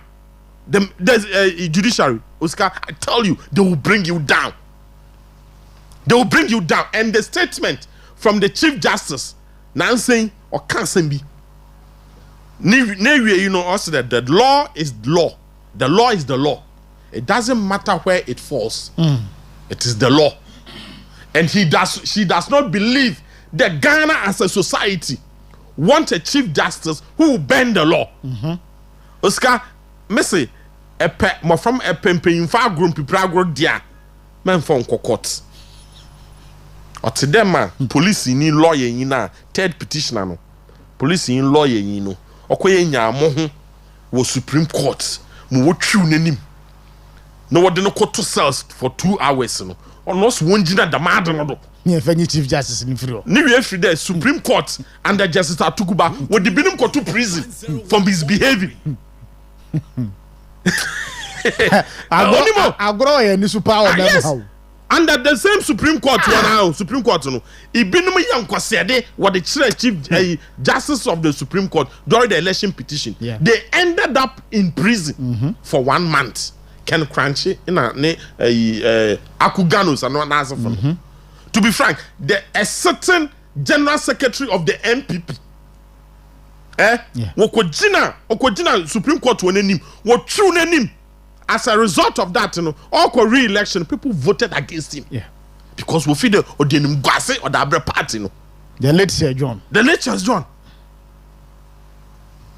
There's a judiciary, Oscar, I tell you, they will bring you down. They will bring you down. And the statement from the Chief Justice, Nancy or Kansembi, you know, also that the law is law. The law is the law. It doesn't matter where it falls. It is the law. And she does not believe that Ghana as a society want a Chief Justice who will bend the law. Oscar, Missy, from a pemping group people dia man from court. Or to them man, police in lawyer in third petitioner no. Police in lawyer in no. Okoye nya was Supreme Court. Mu wo twiw nanim. No what no court to cells for 2 hours no. Almost one jina damade no do. Yeah, for Chief Justice in Frio. Ni we free there Supreme Court under Justice Atukuba wo the binim go to prison from his behavior. Agro ye ni super power how. Under the same Supreme Court Supreme Court no. Ibinum yankosede what the Chief Justice of the Supreme Court during the election petition. Yeah. They ended up in prison for 1 month. Ken Crunchy in a Akuganos and one answer from. To be frank, a certain General Secretary of the MPP Okojina Supreme Court won what true name. As a result of that, all re-election, people voted against him. Yeah. Because we feel or the Ngwase or the Abre party. The late Sir John. The late Sir John.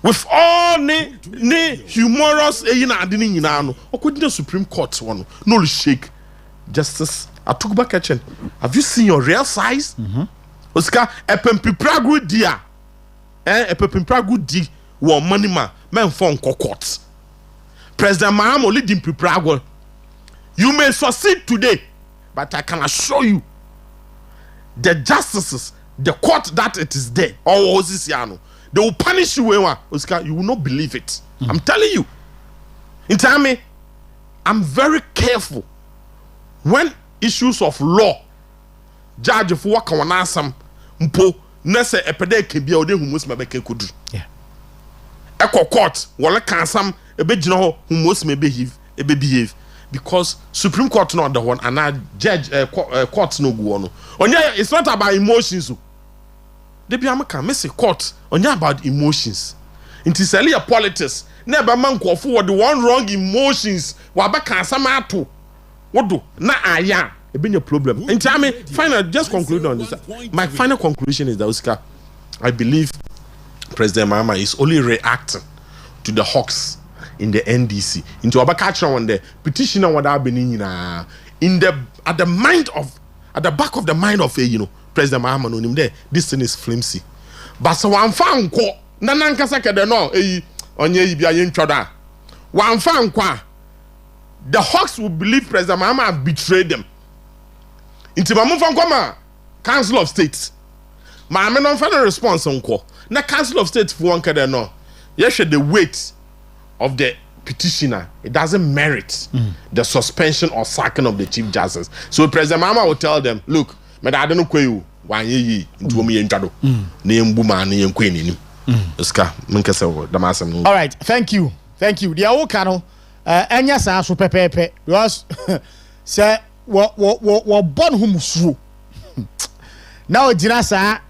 With all humorous Okojina Supreme Court one no shake. Justice Atukuba Kitchen. Have you seen your real size? Oscar Epempipragu dia. Epempipragu di wo money man for court. President Mahama leading people. You may succeed today, but I can assure you, the justices, the court that it is there, or they will punish you. Oscar, you will not believe it. I'm telling you. In time, I'm very careful when issues of law, judge of work on asam, mpo nese epede kebia ode humus mabeke kudu. Yeah. Eko court wala kansam ebe jina ho humus me behave because Supreme Court not the one and a judge court no go no. Onya it's not about emotions. Debi amaka me say court onya about emotions. It is earlier politics. Never man kwofo with the one wrong emotions wa be kansam ato. Wodo na aya ebe your problem. In time final just conclude on this. My final conclusion is that Oscar, I believe President Mahama is only reacting to the hawks in the NDC. Into Abakacha on the petitioner what happening in the at the back of the mind of President Mahama no him there. This thing is flimsy. But so one fan ko na nankasa kede no onye bia yentwada. One fan kwa the hawks will believe President Mahama have betrayed them. Into mamu fan kwa Council of State. Mahama no final response onko. Na Council of State for one kede no. Yes, the weight of the petitioner, it doesn't merit the suspension or sacking of the Chief Justice. So President Mahama will tell them, look, I don't know where you into me and Jado. Name woman and queen. All right, thank you. The Awokano, Enya sa so pepepe because say what born whom so. Now Jinasa,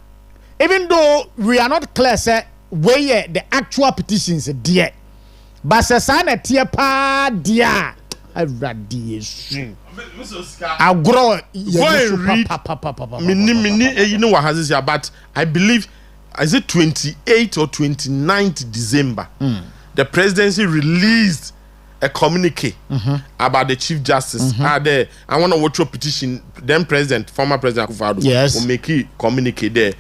even though we are not clear, say where the actual petitions there. Basasana tia pa dia. Radiation. I grow. Go and read. You know what has this, but I believe, is it 28 or 29th December? The presidency released a communique about the Chief Justice. I want to watch your petition. Then former President Akufo-Addo will make a communique there.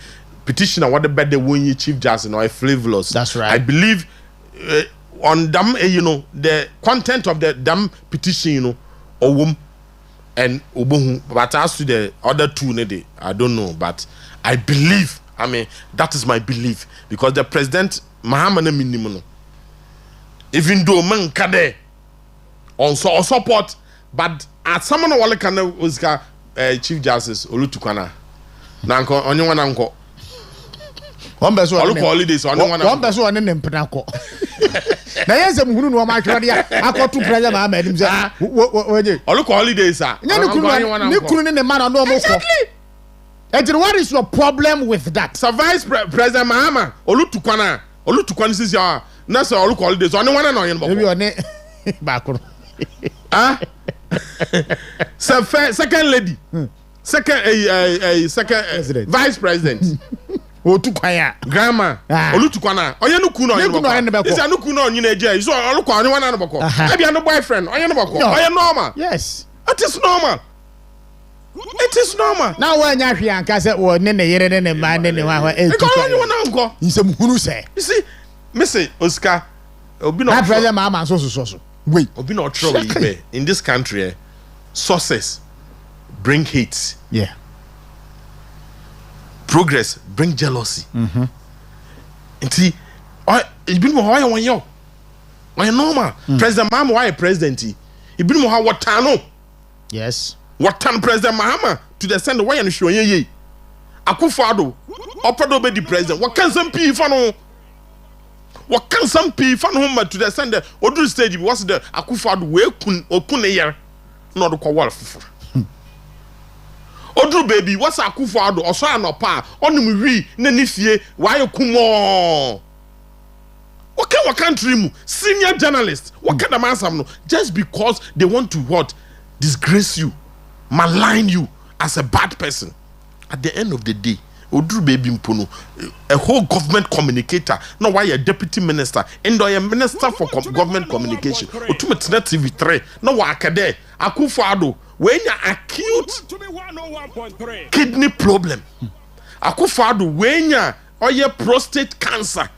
Petitioner, what about the one Chief Justice or a frivolous? That's right. I believe on them, the content of the damn petition, Owum and Obohu. But as to the other two, I don't know. But I believe, that is my belief, because the President Mahama minimum. Even though man kade also support, but at someone wale kana was Chief Justice Olutukwana. Nanko onye wana nko. One person Oluko holidays onye wana. One person wane nempena ko. Na yense muhunu no ma twade ya akotu president ma adim se. Oje. Oluko holidays a. Nya ni kunu ne man no mo ko. Exactly. What is your problem with that? Sir Vice President Mahama Olutukwana says ya. Na so all holidays only one no yen bako. Maybe one back. Second lady. Second vice president. Otukwan grandma Olutukwana oye no ku no yen bako. Is no ku no nyina eje. So olukwa only one no bako. E bia no boyfriend oye no bako. Oye normal. Yes. It is normal. It is normal. Now when you hear anka say wo ne yere ne man ne wa e tu. Only one anko. Nsem hunu say. You see Missy Oscar, Obi no president Mahama so. Wait. Obi no trouble in this country. Sources bring hate. Yeah. Progress bring jealousy. See, it's been more one yo. Why normal? President Mahama why president? It been more what no. Yes. What time President Mahama to the send why and show ye. Akufo-Addo, Opedo be the president. What can some people no? What can some people home to the sender or stage was the Akufo-Addo we kun year not the wolf. Odru baby what's Akufo-Addo or so no pa on we nenifie why you kumo. What country mu senior journalist what kind of man no just because they want to what disgrace you, malign you as a bad person. At the end of the day, Odru baby mpono a whole government communicator no why a deputy minister and a minister for government communication otumetena TV3 no wa akade Akufo-Addo when you acute kidney problem Akufo-Addo when you prostate cancer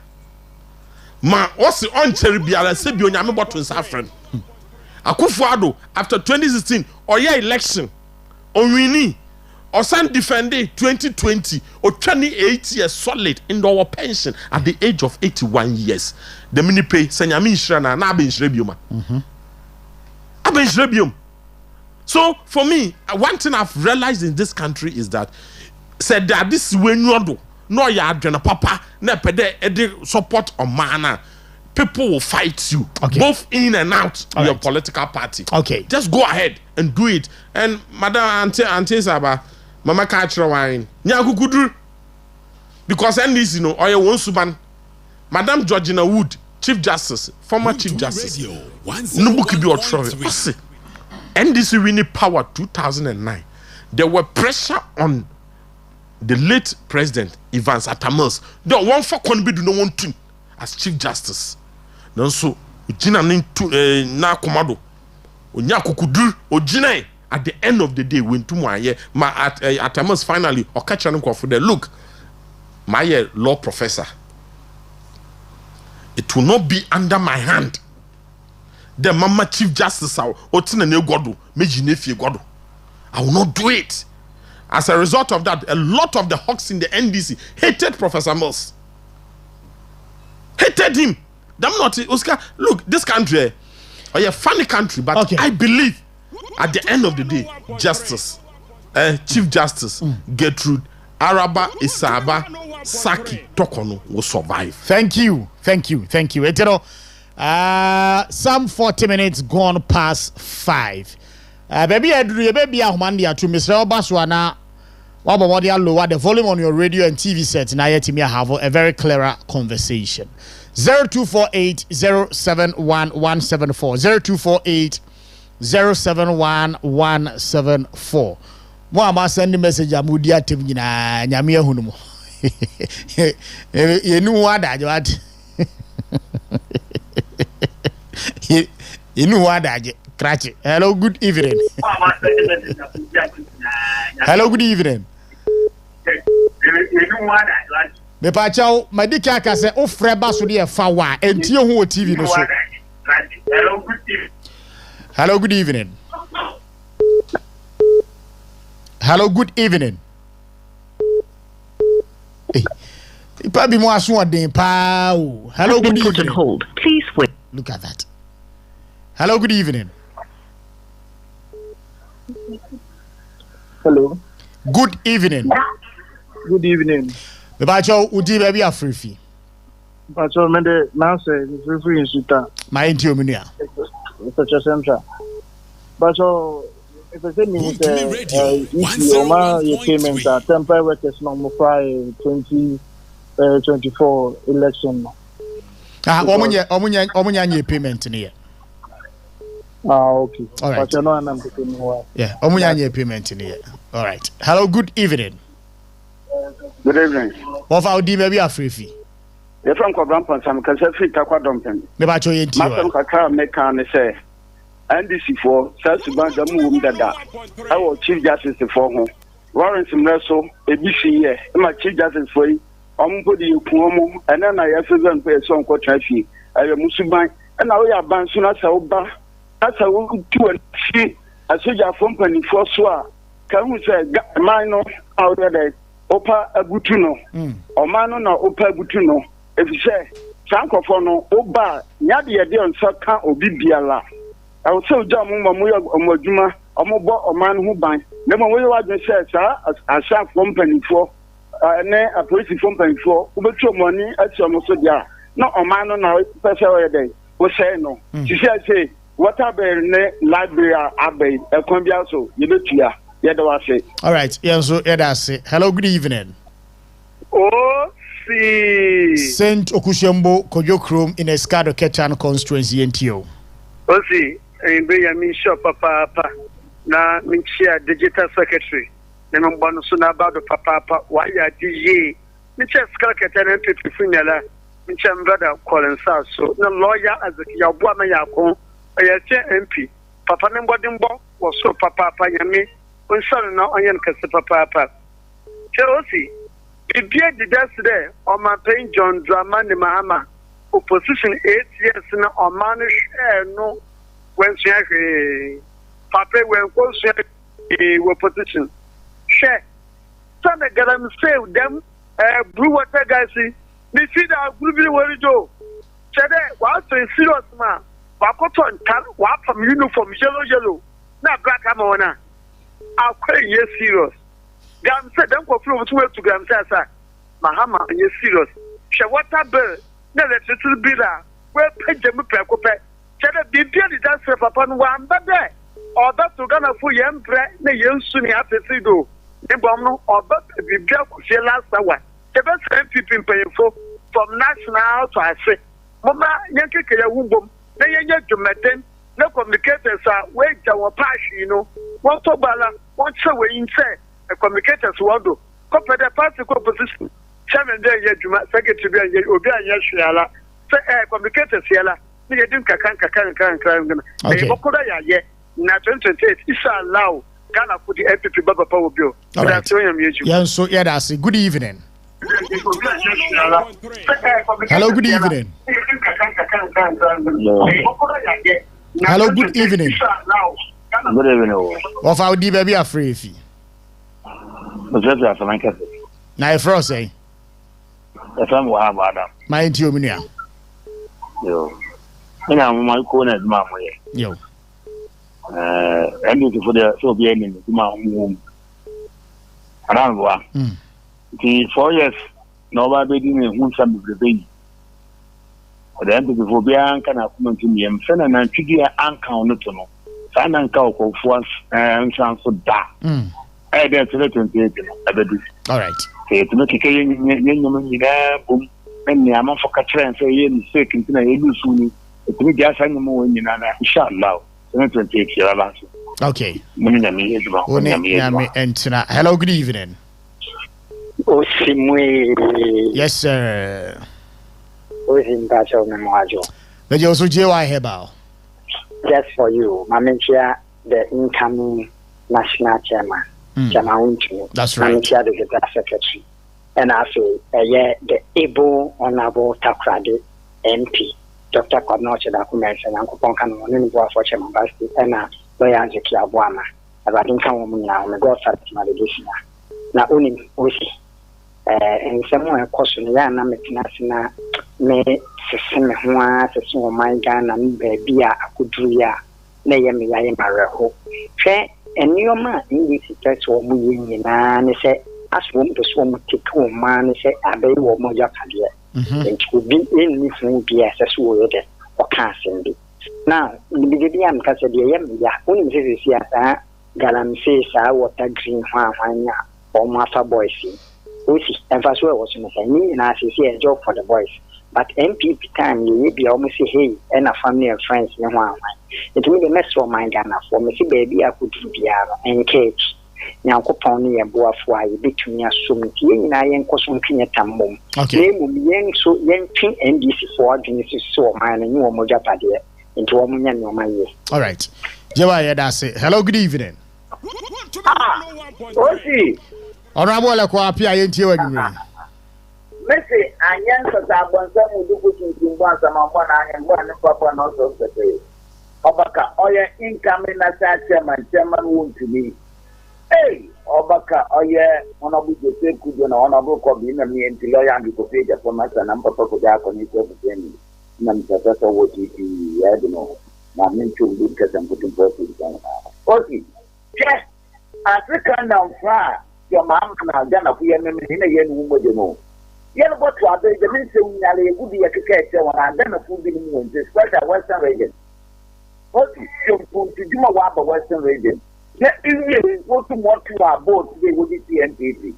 ma what's on cherry biara se bi onyame bottle friend Akufo-Addo after 2016 oye election onwini Osan defended 2020 or 28 years solid in our pension at the age of 81 years. The mini pay Senyami Shrana na ben shrebium. Aben shrebium. So for me, one thing I've realized in this country is that said that this is when you do no ya adrena papa na pede edi support or mana. People will fight you, both in and out of your political party. Okay. Just go ahead and do it. And Madam Auntie Saba, Mama Kachra wine. Nyakukudru. Because NDC, Oya Wonsuban, Madam Georgina Wood, Chief Justice, former Chief Justice. Nubukibi Otrowe. NDC winning power 2009. There were pressure on the late President Evans Atamas. The one for Konbi do no one thing as Chief Justice. So, Ujina na komado. Onyakukudru, Ojina. At the end of the day, when tomorrow, at Amos finally, or catch an for the look, my law professor, it will not be under my hand. The Mama Chief Justice, or Tina Negodo, Mejinefi Godo. I will not do it. As a result of that, a lot of the hawks in the NDC hated Professor Mills. Hated him. Damn not Oscar. Look, this country, a funny country, but I believe. At the end of the day, Justice, Chief Justice Gertrude Araba Isaba Saki Tokono will survive. Thank you. Some 40 minutes gone past 5. Baby, I do baby Ahmandia to Mr. Obaswana What about lower the volume on your radio and TV set? Now yet me have a very clearer conversation. 0248071174 0248071174. Mo am send message amudi atem nyina nyame ahunu mo. Yenu wada jwat. Yenu wada je krachi. Hello, good evening. Hello, good evening. Me pa chao madika ka se o freba so de fa wa entie ho o TV no so. Hello, good evening. Hello, good evening. Hey, Pabi mo aso odin pa o. Hello, good evening. Hold. Please wait. Look at that. Hello, good evening. Hello. Good evening. Good evening. Me ba chao udi baby afrifi. Pacho mende Manso free in Suta. My intio munua. Such a central. Pacho if I say me Oman payment temporary workers no mo 2024 election. Omunya nye payment ni. Okay. All right. Pacho no anam ko. Yeah, omunya nye payment ni. All right. Hello, good evening. Good evening. What about the baby afrifi? You're from Cobrampan, some can say Takoradi. Me ba chao yenti. Master Kakra make an say. NDC for South Sudan, the move that I will Chief Justice for home. Warren Simreso, ABC, my Chief Justice for you. Pudi Puomo, and then I have to pay a song called Trafi. I am Musuban, and now we are banned soon as I will buy. That's a woman to and see a soldier company for Swa. Can we say, Mino out there? Opa Abutuno, or Mano na Opa Abutuno. If you say, Sankofono, Oba, Yadi on Saka or Bibiala. I will tell John Mumamuya or Mojuma, or Mobo or Man who bind. Never will I just say, sir, a sharp company for a police company for Ubeto money at your Mosodia. Not a man on our special day. Was say no. She said, say, what are library abbey, a combiaso, you look here. All right, yeah, so that's it. Hello, good evening. Oh, see. Saint Okushembo Kojokrom in Escado Ketchan constituency NTO. Oh, see, and be a min shop, papa, na min chair digital secretary. Then I'm going to about the papa, why are DJ? Mitchell Skeleton and Pipi Funela, Mitchell brother calling South. So, no lawyer as a Yabuama Yako, I MP. Papa Nambodimbo was so papa Yami. Son now I am Papa. Chelsea, the beer did that today on my pain John Dramani Mahama, opposition 8 years in Oman no when she Papa when were position. Share. Some of them save them, brew water guys. They see that group where you go. Chade, what's a serious man? Wakoton tan, what from uniform yellow. Not black amona. I'm quite serious. Gam said, don't go through to Gam Sasa. Mahama, yes, serious. Shawata Bell, never to be there. Where Pejam Precope, Cheddar be purely that's upon one, but there. Or that's to Ghana for young bread, the young soon after Sido. The bomb or but be built last hour. The best people paying for from national to I say. Mama, Yankee Wumbo, they ain't to maintain. No communicators are wait our passion, you know. What to bala, what so we inside a communicators want to copy the party composition. Chairman there, yet you secretary, and Obi and Yashiala, communicators yella. They didn't can. They Mokoda, yet, not 28 is allowed Ghana for the MPP Baba Power Bill. All right. Yeah, so yeah, that's it. Good evening. Hello, good evening. Hello, good evening. Good evening. Of our D baby are free fee. Now, if I say, the family will have Adam. My intuition. Yo, and I'm my corner, Mamma. Yo, and for the Soviet in my home. Around one. 4 years, nobody didn't want some of the baby. The end of the Vobian can have come to me and send an antiquity uncounted to know. San and cow for once and transfer that. I did 28. All right. To make a boom, and the amount for catcher and say, yen, sick, and I do soon. It will just hang more in an inshallah. 28 years. Okay. Hello, good evening. Yes, sir. But also JY Hebao. Just for you, Mamenchia, the incoming national chairman, Chairman. That's right. Mamenchia, the secretary. And also, the able, honorable Takoradi MP, Dr. Kodnoche, the Kumerson, and Kuponkan, and for Chairman Basti, and lawyer Zekia Buama. I think come now, my God, Satisfaction. Now, only Osi. And someone question Yana Metinasina may send one, so my gun and baby, I could do ya. Nayami, I am a reho. And your man in this text or moving, and say, as one to swim take home, man, say, I bay or Moja Kadia. It could be in this room, be as a sword or casting be. Now, in the beginning, because the Yamia, only this is yet, Galam says, I water green wine or Master Boise. And first, was in and I see a job for the boys. But MPP time, you will be almost say, hey, and a family of friends in one. It will be a mess for my Ghana for me, baby, I could be engaged. Now, Coponi and Boafway between us so many, and I am cosming at Tambo. Okay, young so young king and this for Genesis so mine and you are Mojapadia into a million of my year. All right, Jawaya, that's it. Hello, good evening. Osi. Honorable Aquapia, ain't you anyway? Messi, and Yansa Bonsa will do in once among one and one papa not of the day. Obaka, Oya incoming as chairman wound to me. Hey, Obaka, Oya, honorable the same could be an honorable copy in me until I am to pay the format and number of the Akon is of the same. Namsasa what you see, I don't know. Now, men to look at and putting forth in okay. Yes, African down far. Your mom can done a few minutes in a year, you know. Yet, what to other the minister would be a catcher when I done a food in the special Western region. What is your food to do a wab Western region? Let me go to what you are both today with the NPP.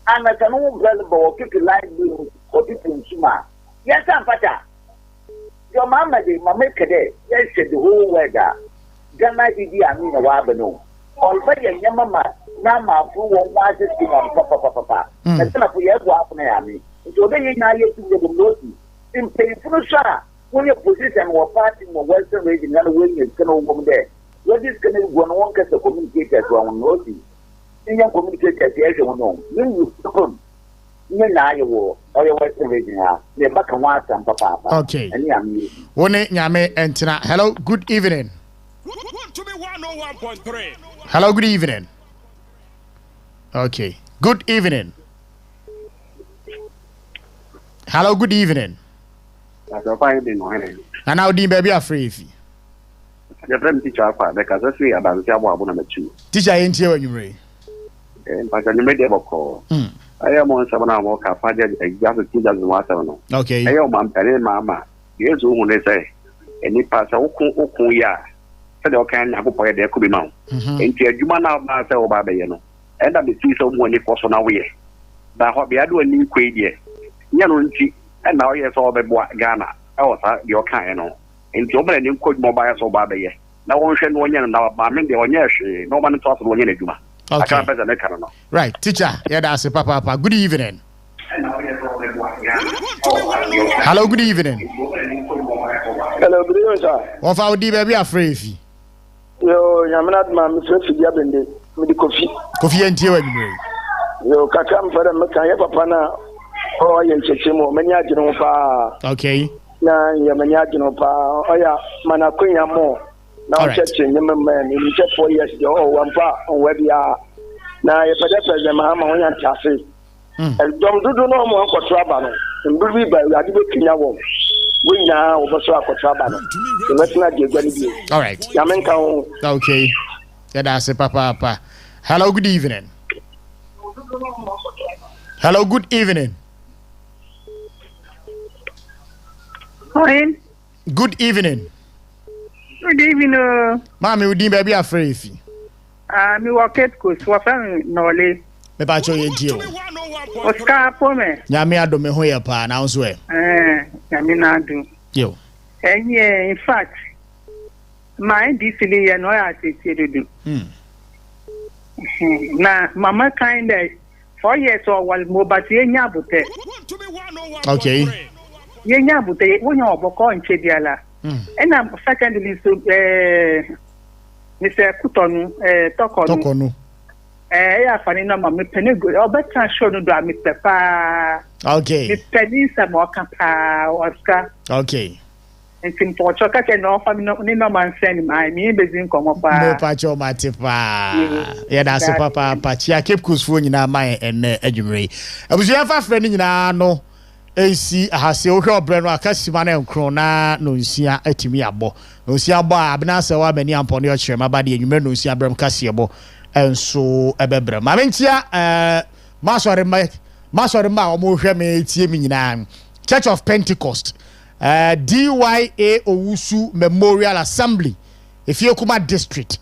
And I can all valuable or keep a light blue or people in Suma. Yes, I'm Pata. Your mamma, my make a day, yes, said the whole weather. Then I did I mean a wabano. Already a Yamama. Nama who won't watch it on Papa. And then I put your walk near me. So then you are to the notice. In painful shot, when your position was parting the Western region and winning is going to go there. What is going to go on because the communicators wrong notice? In your communicators, yes, you know. You come. You know, you will, or your Western region. They're back and watch and Papa. Okay. And Yame and Tina. Hello, good evening. To be 101.3. Hello, good evening. Okay. Good evening. Hello, good evening. And now, the baby are free. The friend teacher, because I see about the one number 2. Teacher, ain't here when you read. And I can make a call. I am on 7 hours, I find it exactly 2001. Okay. I am Mamma. Here's who they say. And it pass a ya. Said, okay, I go for there could be now. And you man out myself, Babayano. And I see someone if was on our way. But what we are doing new quaid yet. Yanunchi, and now yes, all the Ghana. I was your kind, and so many could mobile so Baby. Now one should one year now, but the one year, no one talks one year. Okay. Right, teacher, yeah, that's a papa. Good evening. Hello, good evening. Hello, good evening, sir. Of our D baby are free. Yo, I'm not my Mr. Yabende. Coffee and tea when you come for them, Papa. Oh, you're Chimo, Maniagino Pa. Okay. Now, you're Maniagino Pa. Oh, yeah, Manaquina more. Now, catching the man in 4 years, oh, one part on where we are. Now, if I just say, Mamma, and Taffy. And don't do no more for trouble. And be by Radical we now over for trouble. Let's not get ready. All right. Okay. Yeah, that's a papa. Hello, good evening. Hello, good evening. Morning. Good evening. Good evening. Mommy, we didn't baby afraid. Me work Cape Coast, wafan nole. Me pa cho ye dio. Oscar pome. Nyame ado me ho ye pa na nso e. Nyame na do. Yo. In fact, my disili ye no ya tete do. Na mama kind 4 years or wal mo but ye nya bute. Okay. Ye nya bute wonya oboko nche biala. And secondly so Mr. Kutonu Tokonu. Ya fani na ma me pene go obeta show no do a me pepa. Okay. Me peni sa mo kapa Oscar. Okay. Ntin po choka ke no fa ni no man send my me bezin komo pa. No pa cho mate pa. Ya da se papa pa chia Cape Coast fo nyina man ene adwumre. Abusia fa frɛ ni nyina no esi ahase wo hwe obre no akasima na nkro na no nsia atimi abo. No nsia abo a abena se wa mani ampone o kyerɛ ma ba de adwumre no nsia brem kase abo enso ebebrem. Ma mentia masore ma o mo hwe me tie mi nyina Church of Pentecost DYA Owusu Memorial Assembly Efiokuma District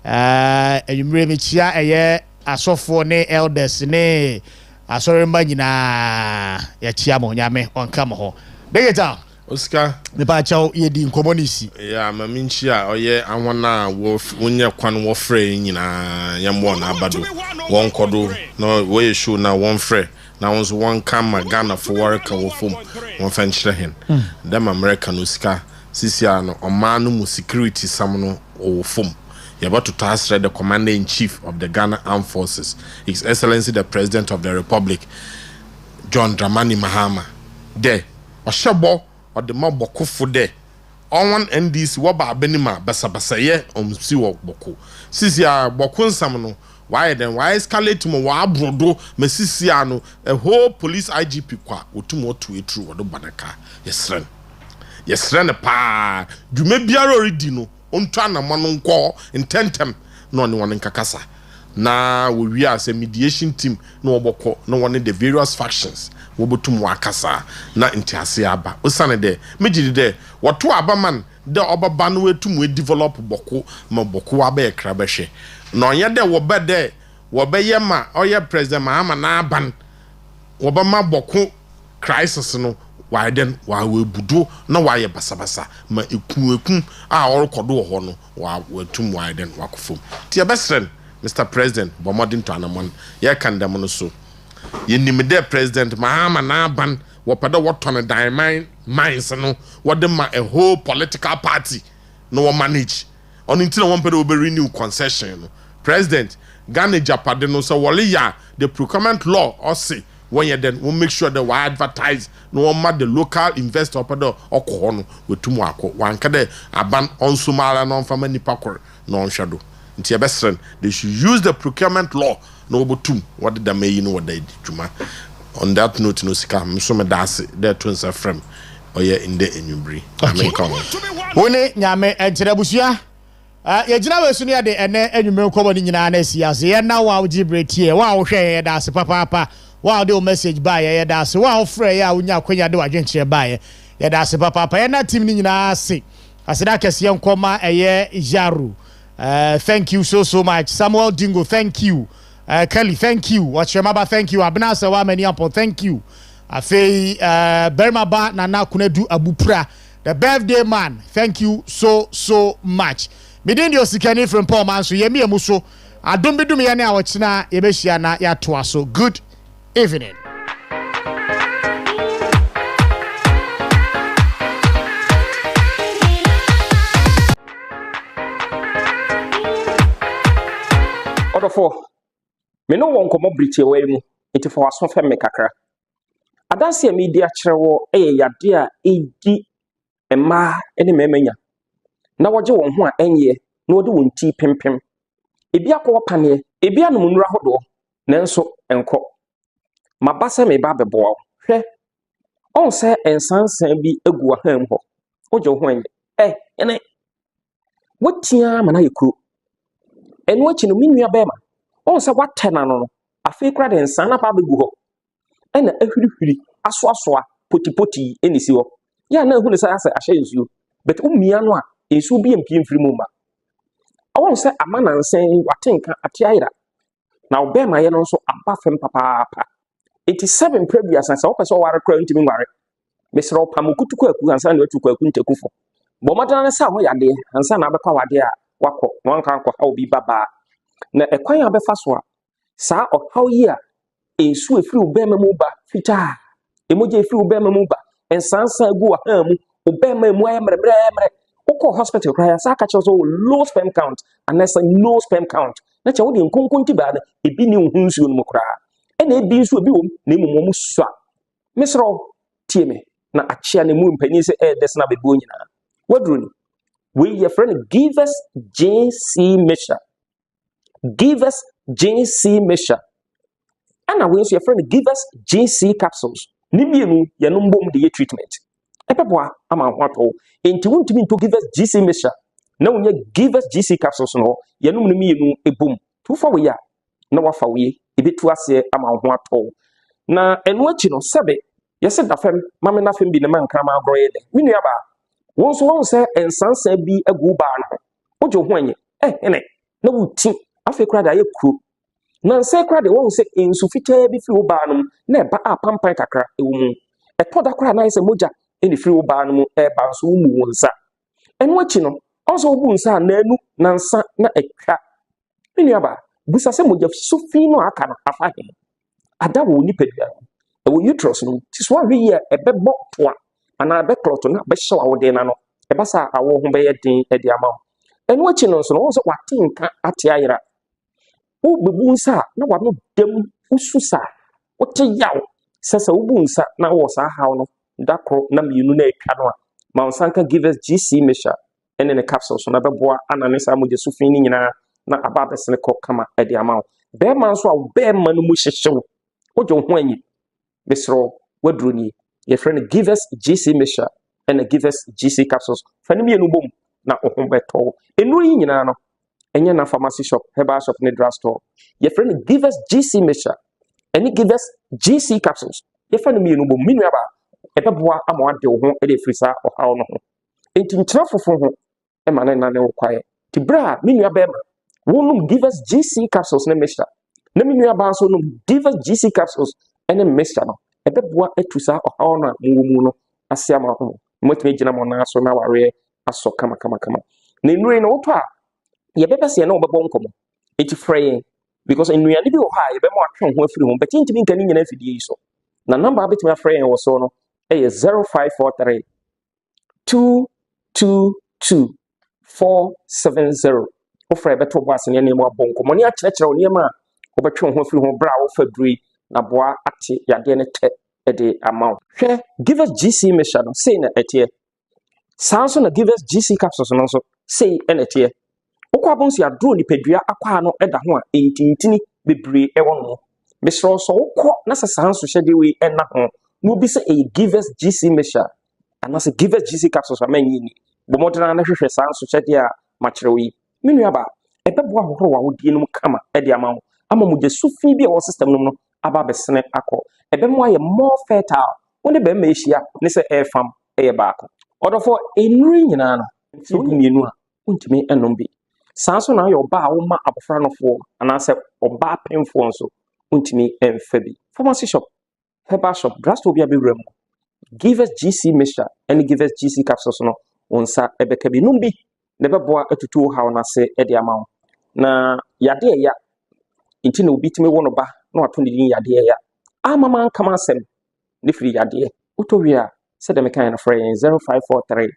adwumre me chia eye asofo ne elders ne asore mba nyina ya chia mo nyame onka mo ho degeta Oscar me pa chaw ye di nkomonisi ya maminchi a oye anwona wo wonye kwan wo frɛ nyina yambo na abado won kodo no wo ye show na won frɛ na won so won kama Ghana for work wo fom won fa nkyerɛ hen dem America no Oscar sisia no omanu mu security sam no wo fom. You're about to task the Commander-in-Chief of the Ghana Armed Forces, His Excellency the President of the Republic, John Dramani Mahama. There, Oshabo or the Maboko for there. On one NDC, Waba Benima, Basabasaye, Siwo Boko. Sisia Bokun Samano, why then? Why escalate to Mwabrodo, Messisiano, a whole police IGP qua, Utumo to a true or the Banaka. Yes, friend. Yes, friend, pa. You may be already no. Untana manonko intentem no one in kakasa na we are a mediation team no oboko no one in the various factions wobotum wakasa na ntiase aba osane de megidi de woto aba man de obaba no wetum we develop boko ma boko aba e krabehwe no ye de wo be de wo be ye ma oye president Mahama na aban wo ba ma boko crisis no why then why we budo na why basabasa ma eku a orokodo ho no wa watum why then wakofom ti best friend Mr. President bomodin to anamon ye kan dem no so ye nimde President Mahama na ban wo pada woton diamond mines no wo de ma a whole political party no wo manage on until one pada we renew concession no President Ghana Japade no so wole ya the procurement law or say when you then we'll make sure that we advertise no matter the local investor opedo okono wetumu akọ wankade aban onsumala no fama nipa kor no nhwado nti ebesren they should use the procurement law no obotum what the may no what they djuma on that note no sika mso me dase there twins frame oye inde enyumbri america woni nyame enkyere busua ye gina we sunu ya de ene enyume kobo ni nyina na siase ye na wa ojibre tie wa wo hwe ye dase papa wow the message by ye dase wow frɛ ya unya kwanya de wadwenkyerɛ ba ye dase papa ye na team ni nyina ase aseda kese ye nkoma eye Jaru thank you so much Samuel Dingo thank you Kelly thank you Wachemaba thank you Abna Sawa many upon thank you afei Berma ba Nana Kunedu Abupra the birthday man thank you so much midin Osikani Frimpong Manso ye mi emuso adom bidum ye na awachina ye behia na ya toa so good evening. Odofo me no won komo briti we mu enti for waso fe me kakra adanse a media kyerɛwo yade a edi emma ene memanya na woje won ho a enye na wode won ti pempem ebi akọ pane ebi anom nura hodo nanso enko mabasa me ba beboa hwɛ on se ensansan bi egu aham ho oje ho ene ene wotia mana yekuro enu achi no minua bema on se watena no afi kra de ensan na ba begu ho ena ahwirihwiri asoasoa potipoti enisi ho ya na hu ne sa asa ahye nsuo but umia no a ensuo bi empie mfiri mu ma I won't say a man and saying what think at Yaira. Now bear my also a baffin papa. 87 previous and so person were crying to me worry. Mr. Pamukutu and San to Kuntekufo. Bomadana sa mo yade and San Abaka Wadia Wako, one can't how be baba. Na a quire befaswa. Sa or how year in sweet flew Bemamuba, Fita. Emoji flew Bemamuba, and Sansa go a hum, Obema Mwemre. Oko hospital cry Saka also low sperm count, and that's a low sperm count. That's all the Kunkunti bad, a binu hunsu mukra. And a beans will be Nimu Swa. Miss Row, Timmy, na achia ne mu mpanyin se des na bebo nyina wadruni we your friend give us JC Misha and we your friend give us JC capsules ni bienu ye no mbom de treatment epeboa ama hwato enti wontimi to give us GC Misha na wonye give us GC capsules no ye no mienu ebom tu fa we ya na wafa we ebetu ase ama hwato na enu achi no sebe yes, da fem, mamma na fem bi ne man krama abroye de. Minu yaba. Won so won say ensansa bi agu ba no. Ojo ho anye. Ene. Na wuti afi kra da ye kru. Na nse kra de won say ensu fita bi fi wo ba no na ba apampan kakra ewu mu. E to da kra na ye say moja eni fi wo ba no mu e ba so mu wonsa. Enu achi no, also bu nsa na anu na nsa na ekra. Minu yaba. Busa se moja so fi no aka no afa he. Ada wo ni pedua. Ewo uterus no tis one year ebebo toa ana be clot na be hye wa de na no eba sa awo ho be yedin e de ama enu achi no so no so watinka ate ayira wo bebu nsa na wa no dem ususa wote yaw sesa wo bu nsa na wo sa haw no dakro na mienu na etwa no ma nsanka give us GC Misha ene ne capsules na beboa ana ne sa moje sufin ni nyina na aba besene ko kama e de ama be man so a be man mu hyehyew wojo ho anyi Mr. Wadruni, your friend give us GC Misha and give us GC capsules. Fanny no boom na ohumbeto. Enu yina no enya na pharmacy shop, herbal shop, ne drugstore. Your friend give us GC Misha and give us GC capsules. Your friend no boom minu aba ebeboa ama de ho e de frisa o hawo no ho. Enti ntra fofo ho e ma na ne kwae. Ti bra minu aba ema. Wonum give us GC capsules ne Misha. Na minu aba so no give us GC capsules. Ene Misha no ebeboa etusa ohawo na mumu no asia ma ho motime gina mo na so na ware aso kama na nuri no to a ye bebese na obebo nkomo eti frey because nnuane bi wo ha ye be mo atwe ho afiri ho but ntimi nka ni nyina afidie yi so na number abetime frey wo so no e 0543 222 470 o frey beto bo asene ne mo abonko mo ni a kyerɛkyerɛ wo ne ma wo betwe ho afiri ho bra wo faduri na boa ati yade ne te ede amount hwe give us GC Misha no say na etie sanso na give us GC capsules no so say na etie okwa bonsi adro ni pedua akwa no eda ho a entintini bebre ewo no misro so okọ na sanso hyede we na ho no bi say e give us GC Misha and say give us GC capsules amanyi ni bomodana na hwehwe sanso hyede a makere we menu aba ebeboa hohoro wa wodie no kama ede amount ama mu je sufi bi e wo system no aba besene akọ ebemo aye more fertile woni be ma ehia ne se airfam eye baako odofo enuri nyina no ti omienu a untimi enom bi sanso na yo ba wo ma abofra no fo ana se oba penfo nso untimi emfa bi pharmacy shop herbal shop drugstore bi abewram give us GC Misha and give us GC capsules no onsa ebeka bi num bi ne beboa atutu hawo na se e de amawo na yade ya inti na obi timi wono ba na wato ne din yade ya amama kama asem ne firi yade utowia se de mekan na frey 0543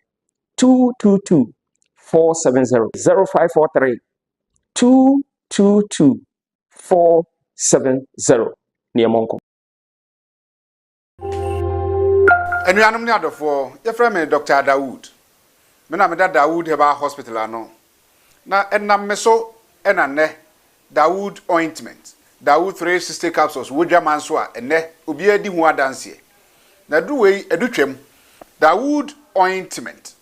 222 470 0543 222 470 ne monko Enuanum ne adofo ye frɛ me Dr. Dawood me na me da Dawood Heba Hospital ano na enam me so enanne Dawood ointment Dawood 360 capsules wodwa Manso a enne obi adi hu adanse na duwei edutwam Dawood ointment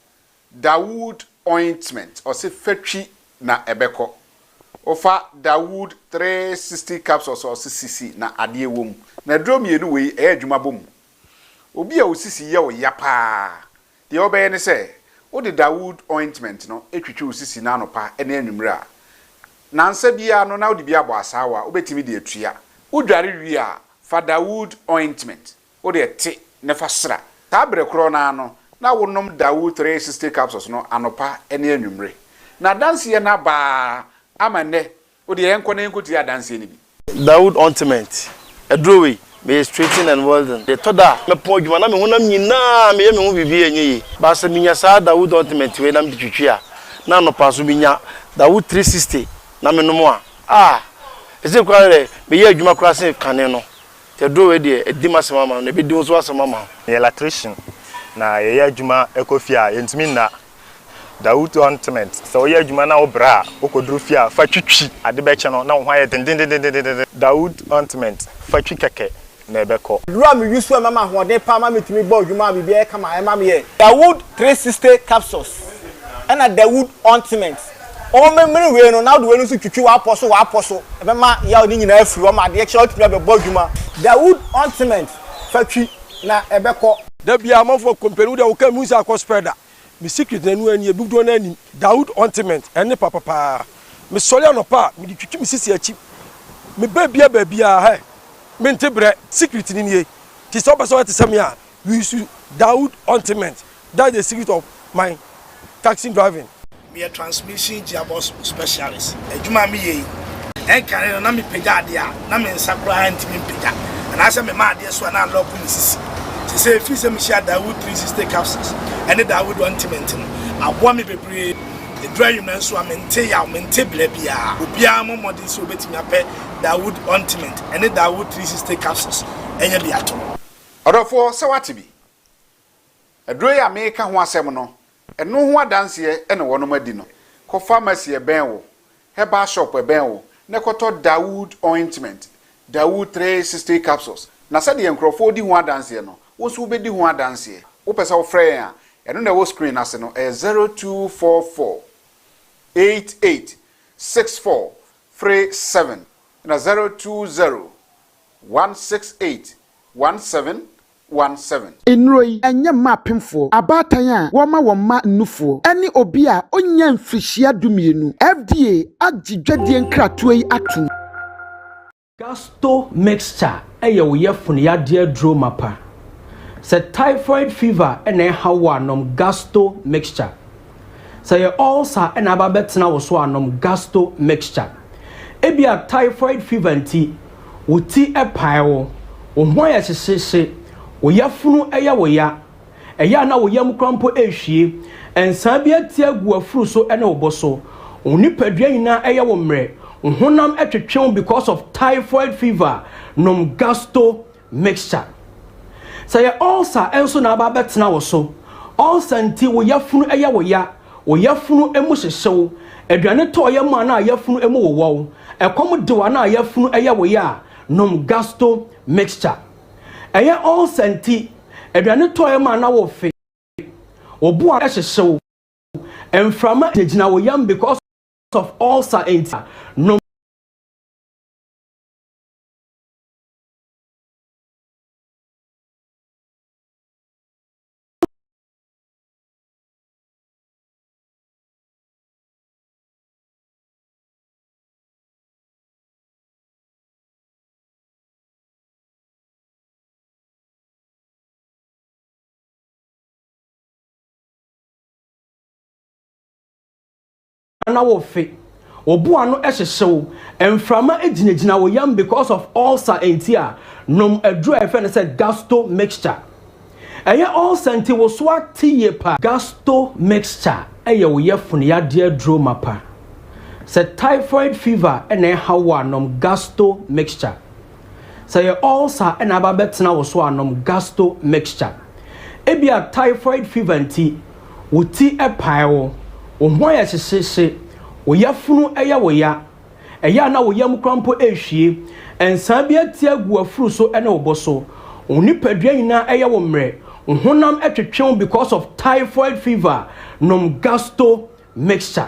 o se fatwi na ebeko ofa Dawood 360 capsules o se sisi na ade ewom na dromienu wei adwuma bom obi a osisi ye o ya pa de obeye ne se wo de Dawood ointment no etwitwi osisi na anopa ene anwumre a nansa bia no na wo de bia bo asawa wo betimi de atua wo dware wi a fa Dawood ointment wo de te ne fa sra ta bre kro na no na wo nom Dawood 360 capsules no anopa ene anwumre na danse na ba amane wo de enko na enko ti adanse ni bi Dawood ointment edrowe me straighten and welding the toda me po djuma na me honam nyina me ye me ho bibi enye ba se minya sa Dawood ointment we na me twitwi a na no pa so minya Dawood 360 na me no mo a ese kwa le me ye adwuma kwa se kane no te drowe de edima se mama no be di so asema mama electrician na ye adwuma ekofia yentimi na Dawood ointment so ye adwuma na obra okodru fia fa twitwi ade be che no na wo hwa ye den Dawood ointment fa twi keke na ebeko drum use mama hode pa ma metimi bo adwuma bibi e kama e ma me ye Dawood 360 capsules and a Dawood ointment o memre we no na do we no so twitwi wa aposo e be ma ya oni nyina afiri o ma de che otimi be bo adwuma Dawood ointment fa twi na ebeko da bia amafo company de wo ka musa akospeda mi secret na nu ani e bibdo na ani Dawood ointment ene papa me sole anopa mi twitwi mi sisi achi me babia he me ntebre secret ni nie ti so person what say me a we use Dawood ointment that's the secret of my taxi driving me a transmission gearbox specialist ejuma me ye en kan na me pega de a na me nsakura antimi pega na ase me ma de so na lock me sisi ti say fi say me share Dawood 360 capsules and Dawood ointment abo me bebre the dry man so amente ya mente blabia obia mo modern so betimi ape Dawood ointment and Dawood 360 capsules enya biato odofo se watibi adro ya me ka ho asem no eno ho adanse ene wono madi no ko pharmacy e ben wo herbal shop e ben wo ne koto Dawood ointment Dawood 360 capsules na se de enkrofo di ho adanse no wo so be di ho adanse wo pesa wo frɛ ya eno na wo screen ase no 0244 886437 na 020 168 1717 Enroi enye mapemfo abatan a woma woma nnufuo ene obi a onya mfrihia dumienu FDA agidwadie nkratoa yi atum Gasto mixture eye wo yefun ya de adro mapa se typhoid fever ene hawa nom gasto mixture say ulcer ene ababetena wo so anom gasto mixture ebia typhoid fever nti woti epae wo ho ya sesese wo yafunu eya wo ya eya na wo yam krampo ehwie ensa bia ti agu afuru so ene wo boso onipadua nyina eya wo mre honam etwetwen because of typhoid fever nom gasto mixture say ulcer enso na ababetena wo so ulcer nti wo yafunu eya wo ya wo yafunu emu hyehyew aduane to yam ana yafunu emu wo wo ekom de wa na yafunu eya wo ya nom gasto mixture eya ulcer nti aduane to yam ana wo fe obu a hyehyew emframa gina wo yam because of ulcer nti nom na wo fe obu ano ehyehyew emframa eginagina wo yam because of ulcer enti a nom adru efe ne say gasto mixture eye ulcer enti wo so atiye pa gasto mixture eye wo yefun ya de adru mapa say typhoid fever ene hawa nom gasto mixture say ulcer ene ababetena wo so anom gasto mixture ebia typhoid fever enti woti epae wo ho ya sesese wo yafunu eya wo ya eya na wo yam krampo ehwie ensa bia ti agu afuru so ene wo boso onipadua nyina eya wo mre honam etwetwen because of typhoid fever nom gasto mixture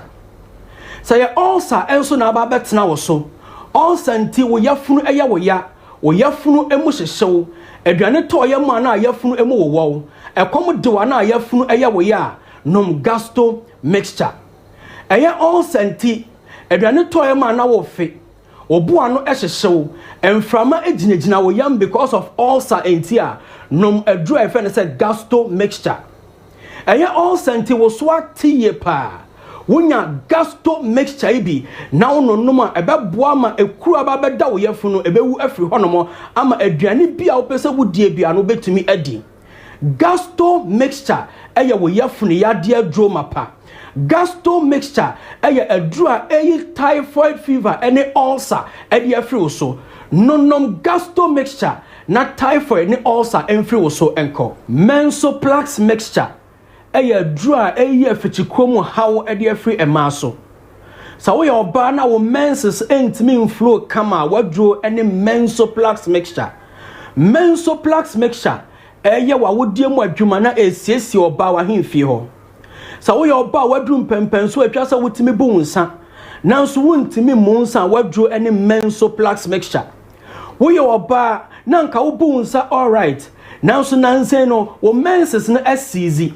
say ulcer enso na ababetena wo so ulcer nti wo yafunu eya wo ya wo yafunu emu hyehyew aduane to yam ana yafunu emu wo wo ekom de wa na yafunu eya wo ya nom gasto mixture ɛyɛ ulcer nti aduane toy ma na wo fe obu ano ɛhyehyew emframa egyinagyina wo yam because of ulcer nti a nom aduru efe ne sɛ gasto mixture ɛyɛ ulcer nti wo so atiye pa wonya gasto mixture ibi na wono nom a ɛbɛboa ma ekuru aba bɛda wo yɛfu no ɛbɛwu afiri hɔ nom ama aduane bia wo pɛsɛ wodie bia no betumi adi gasto mixture ɛyɛ wo yɛfu ne yade aduro mapa gasto mixture ɛyɛ aduro a ɛyi typhoid fever ɛne ulcer ɛde afiri wo so nonom gasto mixture na typhoid ne ulcer ɛmfiri wo so ɛnkɔ Manso plaques mixture ɛyɛ aduro a ɛyi afikyikuo hawo ɛde afiri ɛma so sa wo yɛ ɔbaa na wo menses ɛntimi inflow kama waduro ɛne Manso plaques mixture Manso plaques mixture ɛyɛ wa wodie mu adwuma na esiesie ɔbaa wa hemfie hɔ sa wo yɛ ɔbaa waduru mpɛmpɛn so atwa sɛ wotimi bu nsa nanso wontimi mu nsa waduro ɛne Manso plaques mixture wo yɛ ɔbaa na nka wo bu nsa all right nanso nansen no wo menses no asizi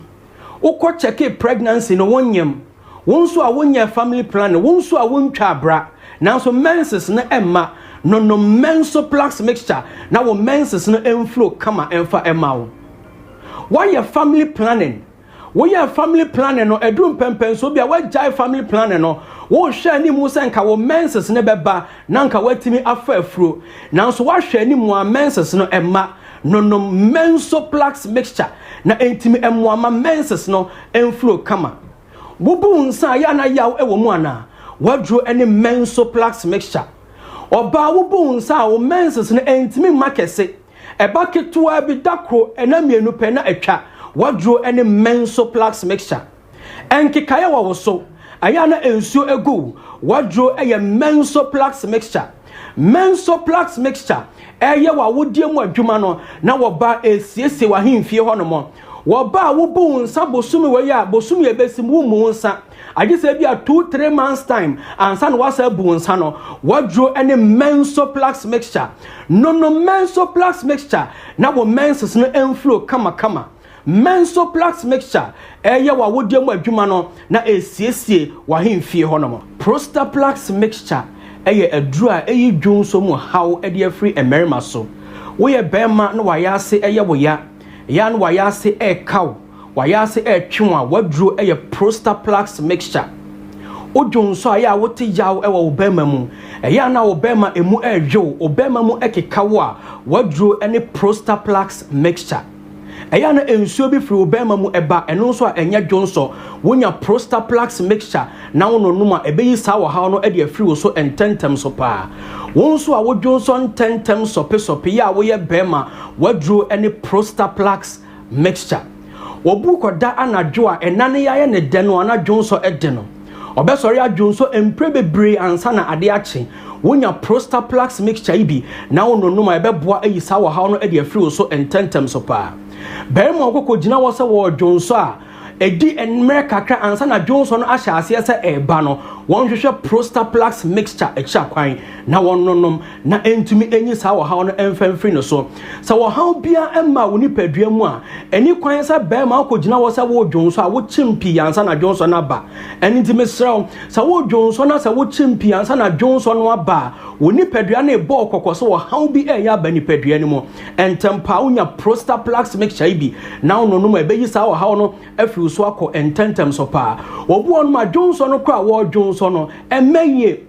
ukọ check pregnancy no wonyem wonso a wonya family planning wonso a wontwa abra nanso menses no emma no Manso plaques mixture na wo menses no enflow kama emfa emma wo why family planning wo ya family planning no edum pempen so bia wagya family planning no wo hwe ni mu senka wo menses no beba na nka watimi afa afuro nanso wa hwe ni mu a menses no emma no Manso plaques mixture na entimi emwama menses no enflow kama bubu nsa ya na yaw ewo mu ana wadro ene Manso plaques mixture oba bubu nsa wo menses no entimi makese eba ketua bi dakro ena mienu pe na atwa wadro ene Manso plaques mixture enkekaya wo so aya na ensuo egu wadro eye Manso plaques mixture Manso plaques mixture eye wa wodie mu adwuma no na wo ba esiesie wa hemfie ho no mo wo ba wo bu nsa bosumi we ya bosumi ebesim wo mu nsa agese bia 2-3 months time ansa no wasa bu nsa no wadro ene Manso plaques mixture no Manso plaques mixture na wo menses no enflow kama Manso plaques mixture eye wa wodie mu adwuma no na esiesie wa hemfie ho no mo prostate plaques mixture eye aduru a eyi dwonso mu haw ede afri emerima so wo ye bema na wayase eye wo ya no wayase kaw wayase twwa waduru eye prostate plaques mixture odwonso aya wote yaw ewo wo bema mu eye na wo bema emu edwo wo bema mu ekekawo a waduru ene prostate plaques mixture eye na ensuo bi firi wo bema mu eba eno nso a enya dwonso wonya prostate plaques mixture na wono numa ebeyi sa wo haw no ede afiri wo so ententem so pa wonso a wodwonso ententem sope ya wo ye bema wadru ene prostate plaques mixture wobu koda anadwo a enane ya ye ne de no anadwonso ede no obesori adwonso empre bebre ansa na ade ache wonya prostate plaques mixture ibi na wono numa ebeboa eyi sa wo haw no ede afiri wo so ententem so pa bema okoko gina wo se wo dwonso a edi enmere kakra ansa na Johnson ahya ase se eba no won hwehwe prostate plaques mixture echa kwan na won nonom na entumi enyi sa wo haw no emfamfiri no so sa wo haw bia emma woni padua mu a eni kwan sa be ma akogina wo sa wo Johnson a wo chimpi ansa na Johnson aba eni ntimi sraw sa wo Johnson na sa wo chimpi ansa na Johnson no aba woni padua na ebo kokoso wo haw bi eya ba ni padua ni mu entempa unya prostate plaques mixture bi na nonom ebeyi sa wo haw no afi so akọ ententem so pa obu on ma Johnson no kwa wo Johnson no emeye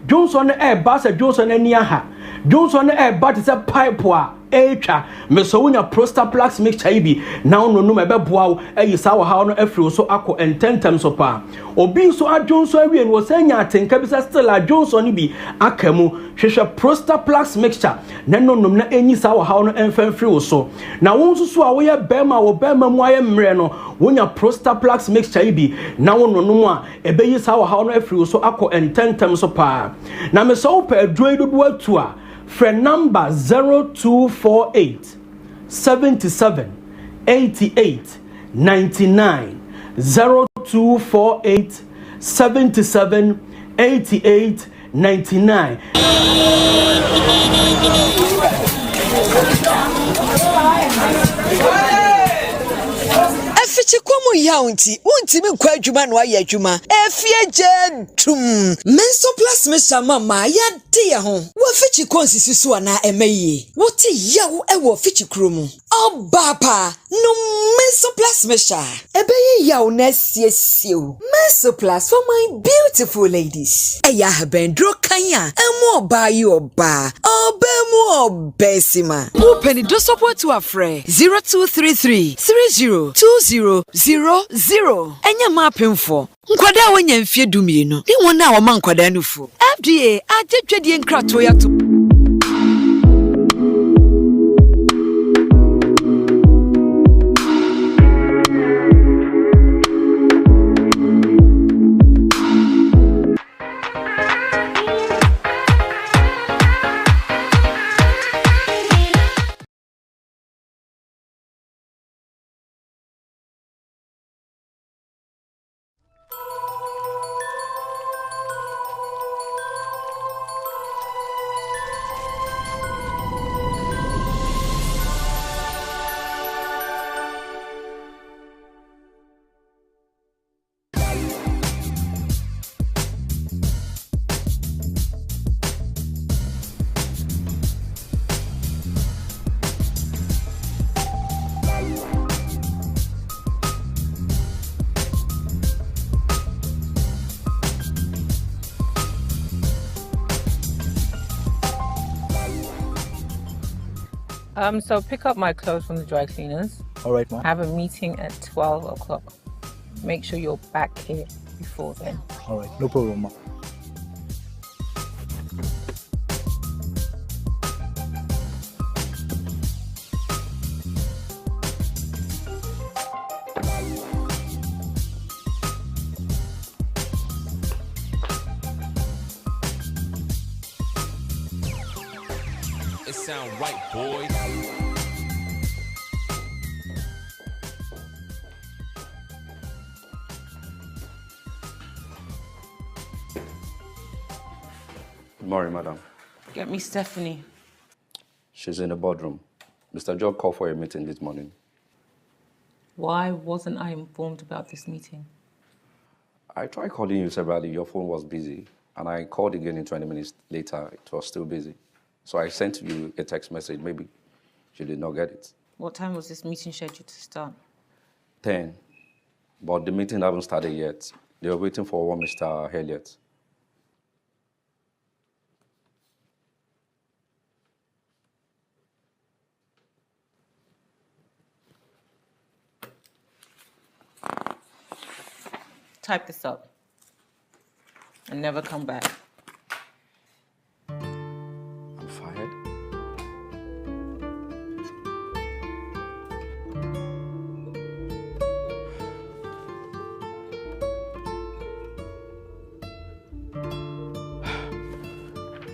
Johnson ba se Johnson ani aha Johnson ba te se pipe a etwa meso wonya prostate plaques mixture bi na no no mebeboa wo ayi sa wo ha no afiri so akọ ententem so pa obi so a Johnson awie no sanya atenka bi se still a Johnson bi akamu hwehwe prostate plaques mixture na no nom na enyi sa wo ha no emfamfiri wo so na won so a wo ye bema wo bema mu aye mre no wonya prostate plaques mixture bi na wo no nom a ebeyi sa wo ha no afiri wo so akọ ententem so pa na meso wo pa aduro dodo atu a friend number 0248 77 88 99 0248 77 88 99. Efichi Komu yaunti, untimi kwa juma no aye juma. Efie jedum. Manso plus Mr. Mama ya dia ho. Wo fichi konsisi so na emeye. Wo ti yawo e wo fichi kromu. Obapa no Manso plus Mr. Ebeye yawo na siesio. Manso plus for my beautiful ladies. Eya habendro kanya. Emo ba yo ba. Obemu obesima. Open do support to a friend 0233 302000. Enya mapemfo. Nkwada wanya mfie dumienu. Ni wona wa mankwada nufu. FDA adedwede nkrato ya to. So pick up my clothes from the dry cleaners. All right, ma'am. Have a meeting at 12 o'clock. Make sure you're back here before then. All right, no problem, ma'am. It sound right, boys. Good morning, madam. Get me Stephanie. She's in the boardroom. Mr. Job called for a meeting this morning. Why wasn't I informed about this meeting? I tried calling you severally. Your phone was busy. And I called again in 20 minutes later. It was still busy. So I sent you a text message. Maybe you did not get it. What time was this meeting scheduled to start? 10. But the meeting haven't started yet. They are waiting for one Mr. Elliott. Type this up and never come back. I'm fired.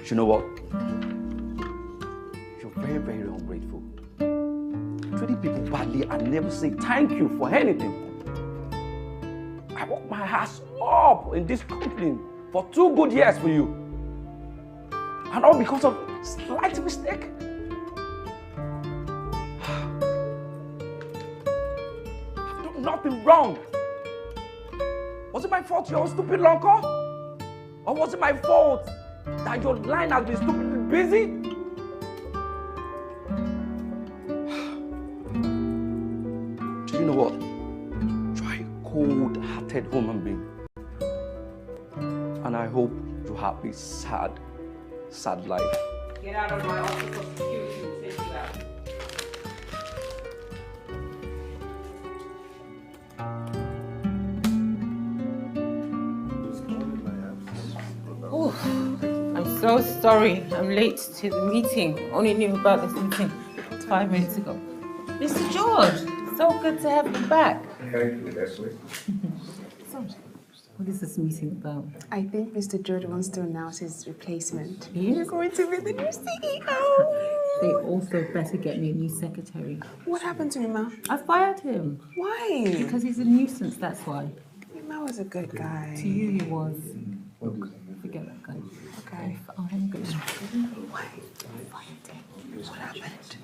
You know what? You're very, very ungrateful. Treating people badly and never say thank you for anything. I worked my ass up in this company for 2 good years for you. And all because of slight mistake. I've done nothing wrong. Was it my fault you're a stupid long call? Or was it my fault that your line has been stupidly busy? Do you know what? Try a cold-hearted human being. And I hope you have a sad, sad life. Get out of my office of security. We'll take you out. Oh, I'm so sorry. I'm late to the meeting. Only knew about this meeting 5 minutes ago. Mr. George, so good to have you back. Thank you, Leslie. What is this meeting about? I think Mr. George wants to announce his replacement. You're going to be the new CEO. They also better get me a new secretary. What happened to him, Ma? I fired him. Why? Because he's a nuisance, that's why. Ma was a good guy. To you, he was. Forget that guy. Okay. Oh, I'm good. Why? What happened?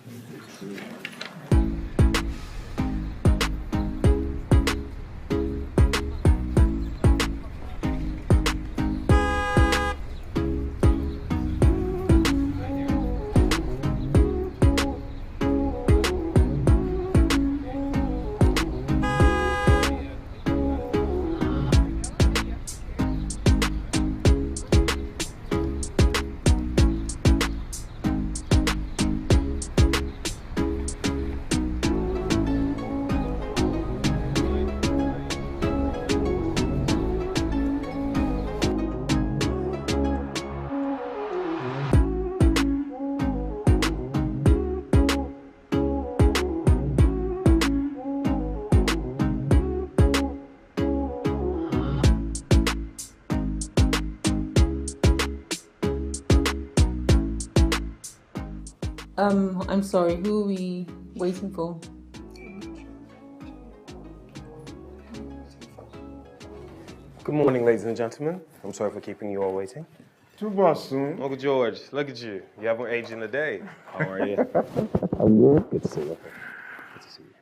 I'm sorry, who are we waiting for? Good morning, ladies and gentlemen. I'm sorry for keeping you all waiting. Too much soon. Uncle George, look at you. You haven't aged in a day. How are you? I'm good. Good to see you. Good to see you.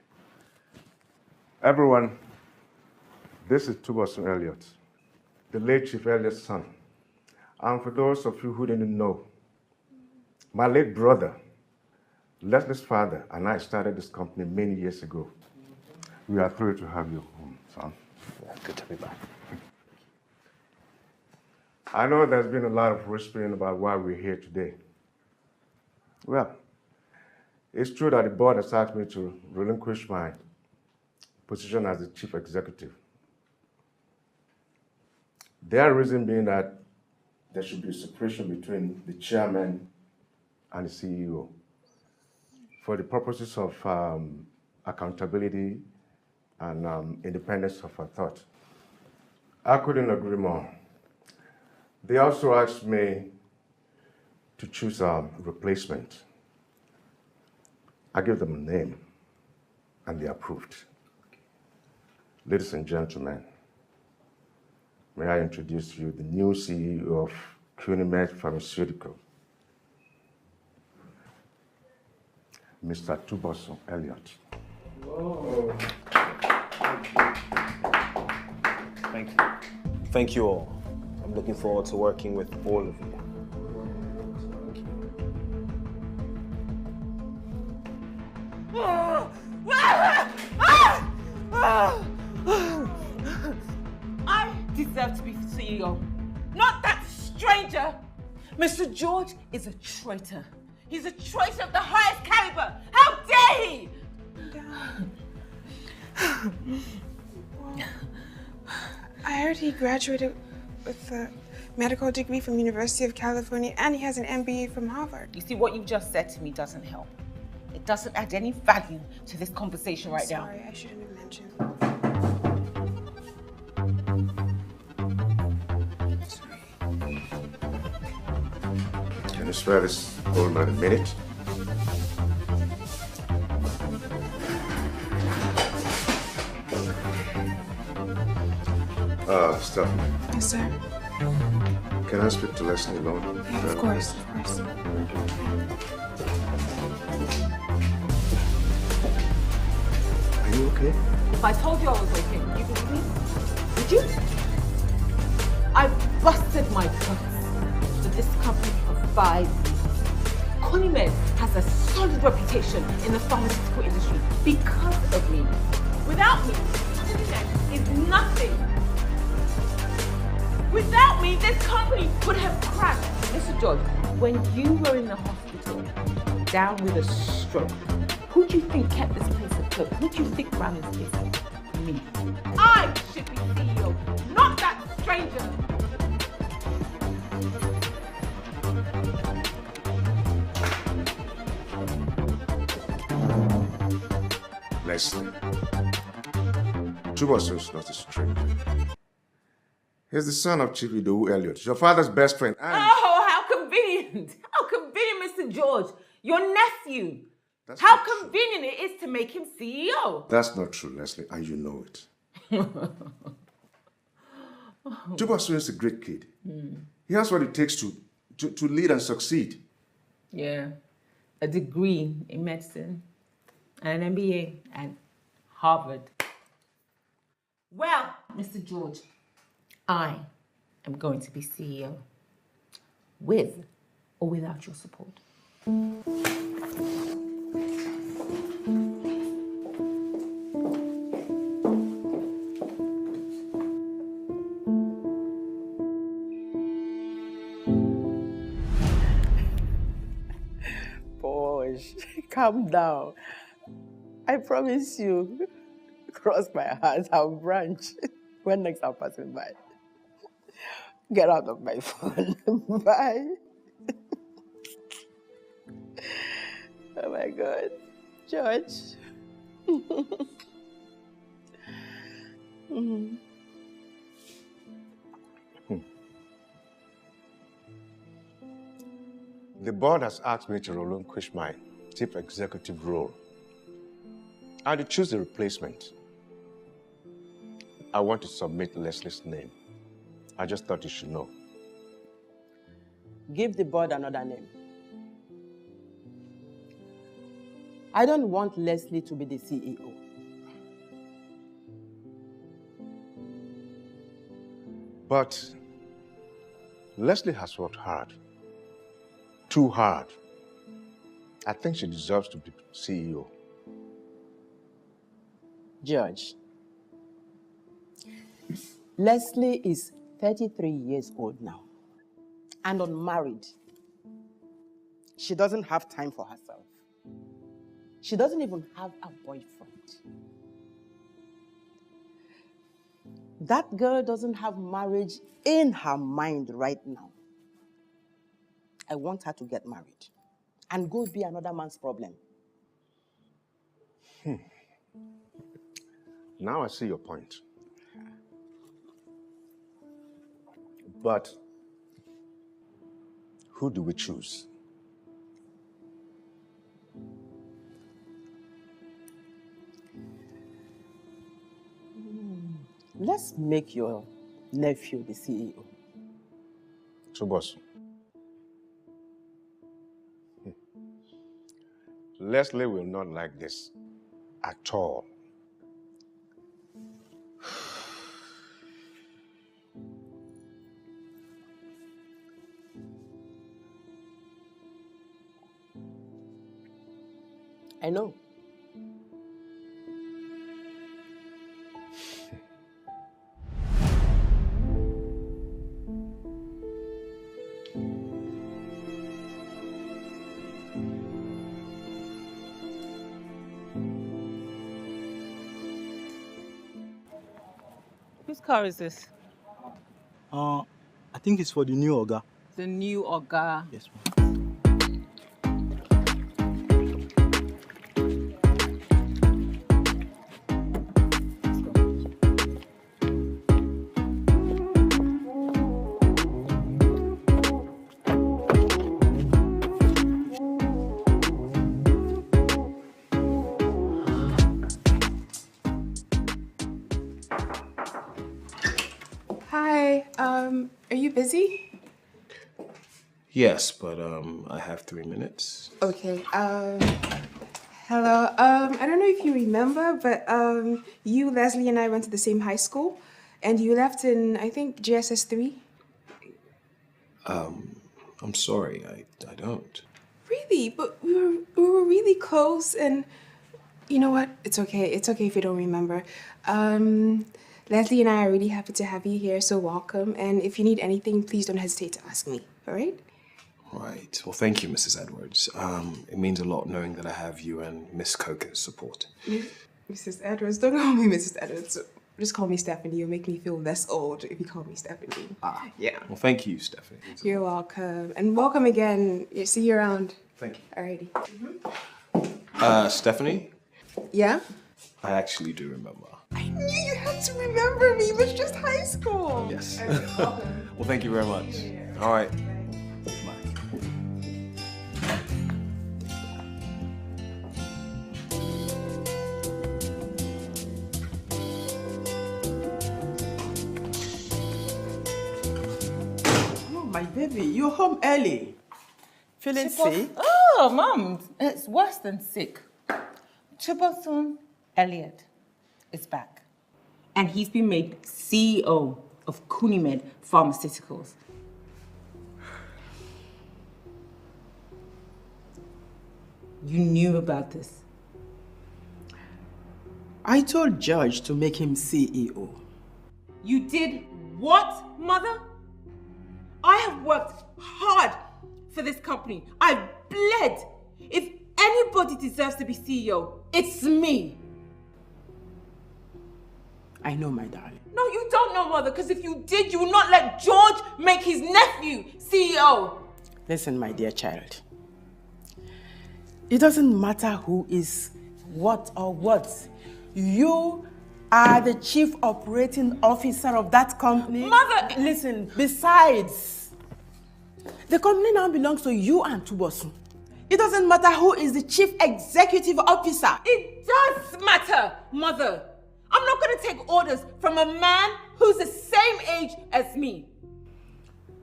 Everyone, this is Tubasun Elliott, the late Chief Elliott's son. And for those of you who didn't know, my late brother, Leslie's father, and I started this company many years ago. We are thrilled to have you home, son. Yeah, good to be back. I know there's been a lot of whispering about why we're here today. Well, it's true that the board has asked me to relinquish my position as the chief executive. Their reason being that there should be a separation between the chairman and the CEO for the purposes of accountability and independence of thought. I couldn't agree more. They also asked me to choose a replacement. I gave them a name, and they approved. Ladies and gentlemen, may I introduce you the new CEO of Cunimed Pharmaceutical, Mr. Tubasun Elliott. Whoa. Thank you. Thank you all. I'm looking forward to working with all of you. I deserve to be CEO, not that stranger. Mr. George is a traitor. He's a traitor of the highest caliber. How dare he? I heard he graduated with a medical degree from University of California and he has an MBA from Harvard. You see, what you've just said to me doesn't help. It doesn't add any value to this conversation right now. Sorry, I shouldn't have mentioned. Can you spare this old man a minute? Stephanie. Yes, sir. Can I speak to Leslie alone? Yeah, of course, of course. Are you okay? If I told you I was okay, would you believe me? Would you? I've busted my guts to this company for 5 years. Cunimed has a solid reputation in the pharmaceutical industry because of me. Without me, Cunimed is nothing. Without me, this company would have crashed. Mr. George, when you were in the hospital, down with a stroke, who do you think kept this place afloat? Who do you think ran this place? Me. I should be CEO, not that stranger. Leslie, Tubasun is not a stranger. He's the son of Chief Idowu Elliott, your father's best friend. And Oh, how convenient. How convenient, Mr. George. Your nephew. How convenient it is to make him CEO. that's not true, Leslie, and you know it. Tubasun is a great kid. He has what it takes to lead and succeed. Yeah, a degree in medicine, and an MBA at Harvard. Well, Mr. George, I am going to be CEO, with or without your support. Bosh, calm down. I promise you, cross my heart, I'll branch when next I'm passing by. Get out of my phone. Bye. Oh my God. George. Mhm. The board has asked me to relinquish my chief executive role and to choose a replacement. I want to submit Leslie's name. I just thought you should know. Give the board another name. I don't want Leslie to be the CEO. But Leslie has worked hard. Too hard. I think she deserves to be CEO. George, Leslie is 33 years old now and unmarried. She doesn't have time for herself. She doesn't even have a boyfriend. That girl doesn't have marriage in her mind right now. I want her to get married and go be another man's problem. Now I see your point. But who do we choose? Let's make your nephew the CEO. So, boss. Leslie will not like this at all. I know. Whose car is this? I think it's for the new Oga. The new Oga. Yes, ma'am. Hi, are you busy? Yes, but I have 3 minutes. Okay, hello. I don't know if you remember, but you, Leslie, and I went to the same high school, and you left in, I think, JSS 3. I'm sorry, I don't. Really? But we were really close, and you know what? It's okay. It's okay if you don't remember. Leslie and I are really happy to have you here, so welcome. And if you need anything, please don't hesitate to ask me, all right? Right. Well, thank you, Mrs. Edwards. It means a lot knowing that I have you and Miss Coker's support. Mrs. Edwards, don't call me Mrs. Edwards. Just call me Stephanie. You'll make me feel less old if you call me Stephanie. Yeah. Well, thank you, Stephanie. You're welcome. And welcome again. See you around. Thank you. Alrighty. Stephanie? Yeah? I actually do remember. I knew you had to remember me. It was just high school. Yes. Okay, welcome. Well, thank you very much. All right. Oh, my baby, you're home early. Feeling sick? Oh, Mom, it's worse than sick. Chibosun Elliott is back. And he's been made CEO of Kunimed Pharmaceuticals. You knew about this? I told George to make him CEO. You did what, Mother? I have worked hard for this company. I've bled. If anybody deserves to be CEO, it's me. I know, my darling. No, you don't know, Mother, because if you did, you would not let George make his nephew CEO. Listen, my dear child. It doesn't matter who is what or what. You are the chief operating officer of that company. Mother! Listen, besides, The company now belongs to you and Tubosu. It doesn't matter who is the chief executive officer. It does matter, Mother. I'm not going to take orders from a man who's the same age as me.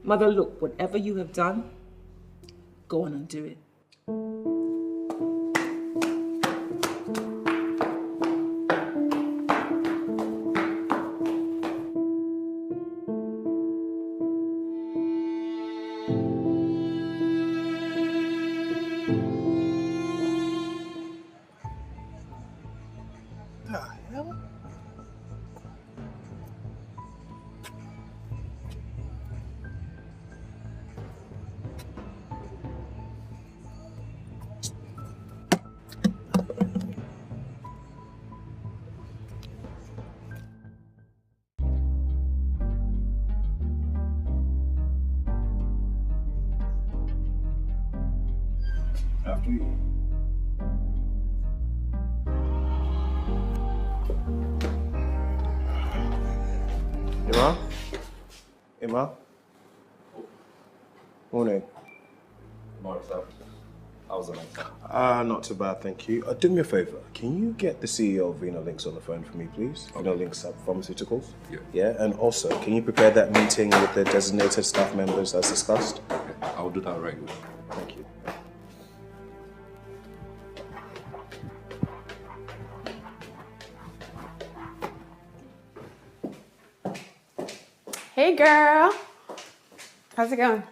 Mother, look, whatever you have done, go on and do it. After you. Emma? Morning. Morning, sir. How's it? Not too bad, thank you. Do me a favor. Can you get the CEO of VenoLinks on the phone for me, please? Okay. VenoLinks Pharmaceuticals? Yeah. Yeah, and also, can you prepare that meeting with the designated staff members as discussed? Okay. I'll do that right away. Thank you. Hey girl, how's it going?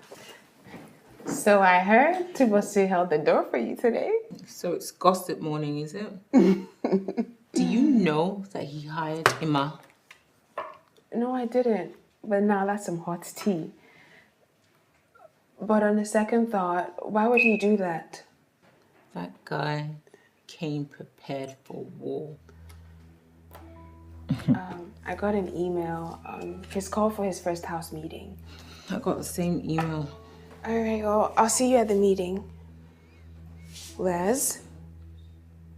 So I heard Tubosu held the door for you today. So it's gossip morning, is it? Do you know that he hired Emma? No, I didn't. But now that's some hot tea. But on the second thought, why would he do that? That guy came prepared for war. I got an email. His call for his first house meeting. I got the same email. All right, well, I'll see you at the meeting. Les,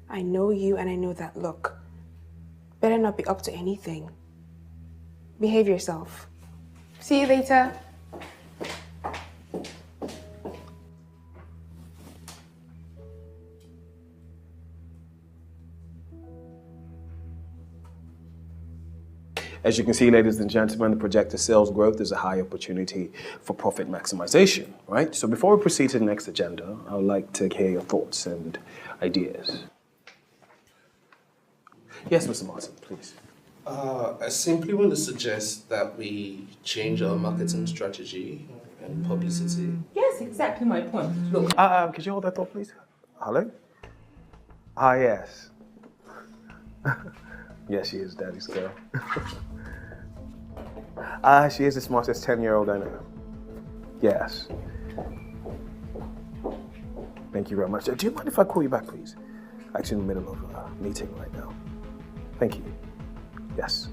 I know you and I know that look. Better not be up to anything. Behave yourself. See you later. As you can see, ladies and gentlemen, the projected sales growth is a high opportunity for profit maximization, right? So before we proceed to the next agenda, I would like to hear your thoughts and ideas. Yes, Mr. Martin, please. I simply want to suggest that we change our marketing strategy and publicity. Yes, exactly my point. Look. Could you hold that thought, please? Hello? Yes. Yes, she is Daddy's girl. She is the smartest 10-year-old I know. Yes. Thank you very much. Do you mind if I call you back, please? Actually, in the middle of a meeting right now. Thank you. Yes.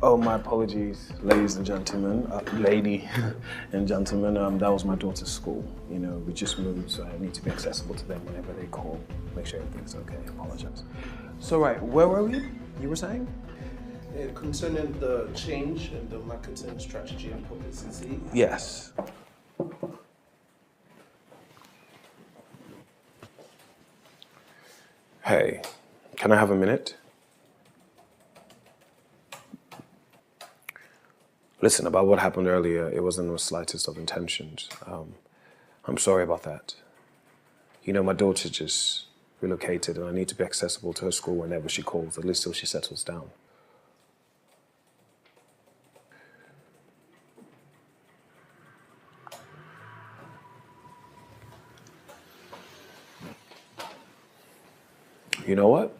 Oh, my apologies, ladies and gentlemen. Lady and gentlemen, that was my daughter's school. You know, we just moved, so I need to be accessible to them whenever they call. Make sure everything's okay. I apologize. So, right, where were we? You were saying? Concerning the change in the marketing strategy and publicity. Yes. Hey, can I have a minute? Listen, about what happened earlier, it wasn't the slightest of intentions. I'm sorry about that. You know, my daughter just relocated and I need to be accessible to her school whenever she calls, at least till she settles down. You know what?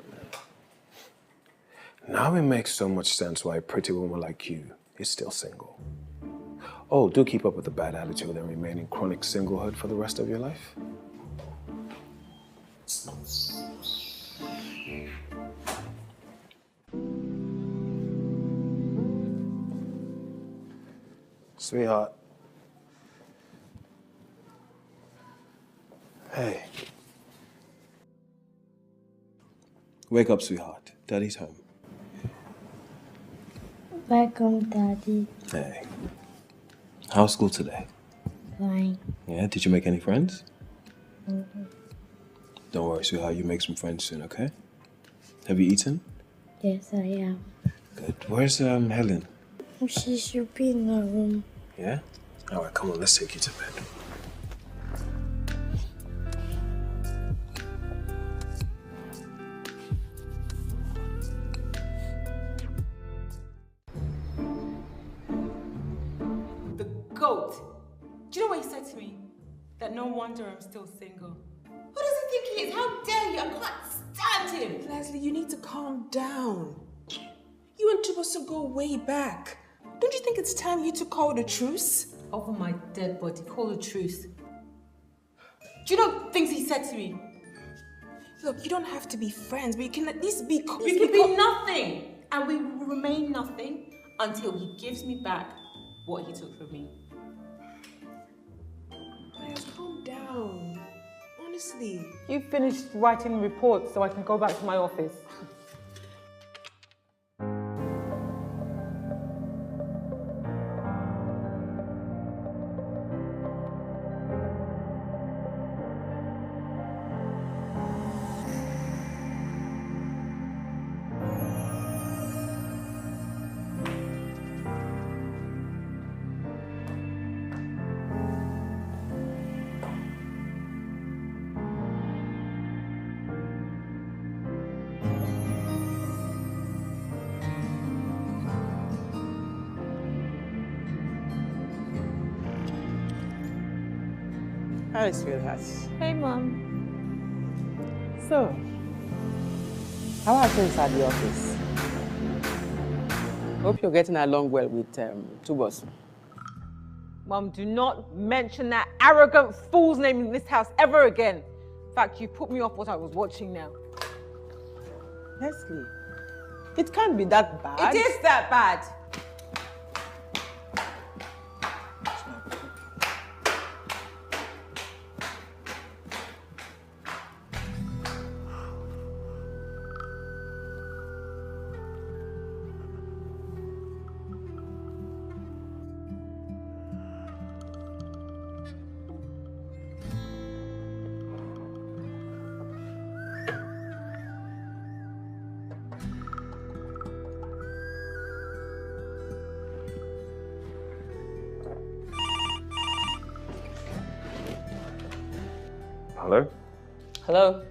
Now it makes so much sense why a pretty woman like you is still single. Oh, do keep up with the bad attitude and remain in chronic singlehood for the rest of your life. Sweetheart. Hey. Wake up, sweetheart. Daddy's home. Welcome, Daddy. Hey. How's school today? Fine. Yeah, did you make any friends? Mm-hmm. Don't worry, sweetheart, you make some friends soon, okay? Have you eaten? Yes, I am. Good. Where's Helen? She should be in her room. Yeah? Alright, come on, let's take you to bed. The goat. Do you know what he said to me? That no wonder I'm still single. Who does he think he is? How dare you? I can't stand him. Leslie, you need to calm down. You and Tuboso go way back. Don't you think it's time you to call it a truce? Over my dead body, call a truce. Do you know things he said to me? Look, you don't have to be friends, but you can at least be... We can be nothing, and we will remain nothing until he gives me back what he took from me. Miles, calm down. Honestly. You finished writing reports so I can go back to my office. Hi, sweetheart. Hey, Mom. So, how are things at the office? Hope you're getting along well with Tubos. Mom, do not mention that arrogant fool's name in this house ever again. In fact, you put me off what I was watching now. Leslie, it can't be that bad. It is that bad. Hello? Hello?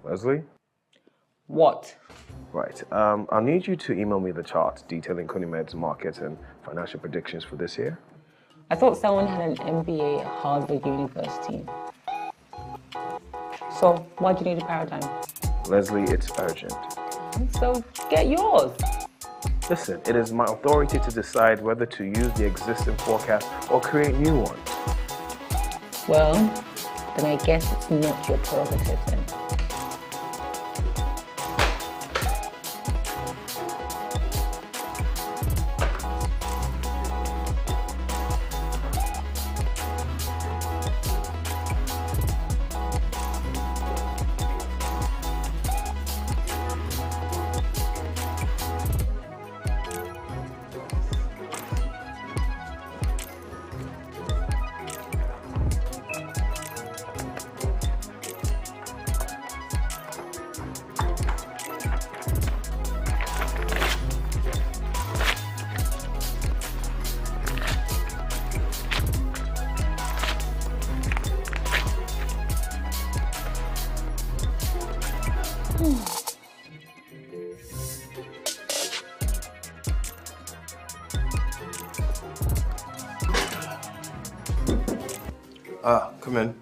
Leslie? What? Right. I'll need you to email me the chart detailing Kunimed's market and financial predictions for this year. I thought someone had an MBA at Harvard University. So, why do you need a paradigm? Leslie, it's urgent. So, get yours. Listen, it is my authority to decide whether to use the existing forecast or create new ones. Well, then I guess it's not your prerogative then. Come in.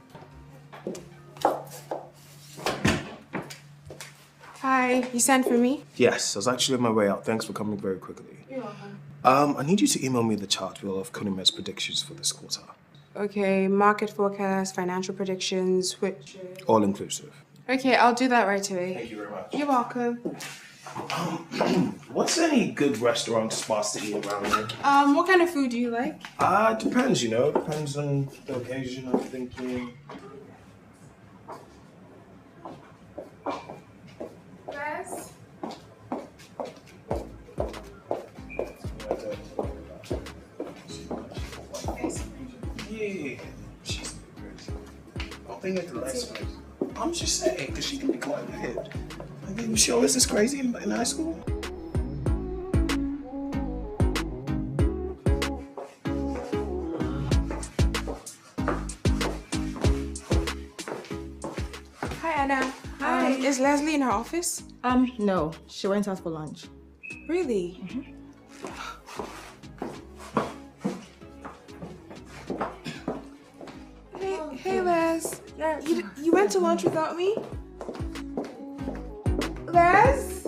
Hi, you sent for me? Yes, I was actually on my way out. Thanks for coming very quickly. You're welcome. I need you to email me the chart wheel of Kunimed's predictions for this quarter. Okay, market forecast, financial predictions, which... All inclusive. Okay, I'll do that right away. Thank you very much. You're welcome. What's any good restaurant spots to eat around here? What kind of food do you like? Depends, you know. Depends on the occasion, I'm thinking. Yes? Bring her to lessons. I'm just saying, because she can be quite weird. I mean, was she always this crazy in high school? Hi, Anna. Hi. Is Leslie in her office? No. She went out for lunch. Really? Hey, Les. You went to lunch without me? Les?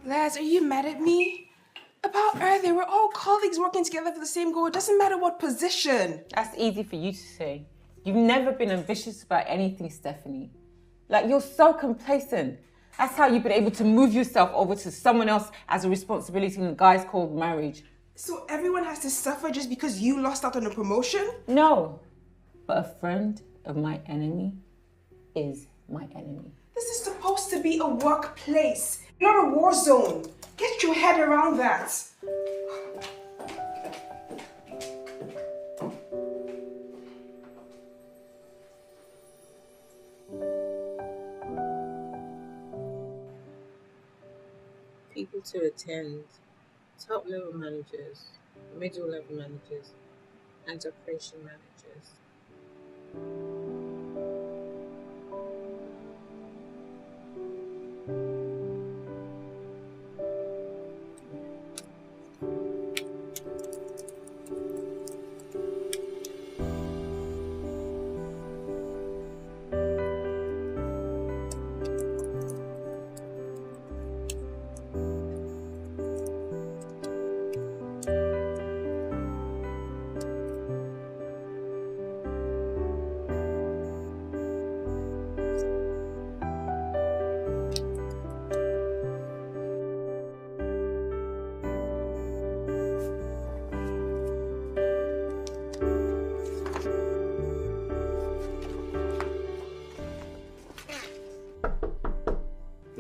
Les, are you mad at me? About earlier, we're all colleagues working together for the same goal. It doesn't matter what position. That's easy for you to say. You've never been ambitious about anything, Stephanie. Like, you're so complacent. That's how you've been able to move yourself over to someone else as a responsibility in the guise called marriage. So everyone has to suffer just because you lost out on a promotion? No, but a friend of my enemy is my enemy. This is supposed to be a workplace, not a war zone. Get your head around that. People to attend: top level managers, middle level managers, and operation managers.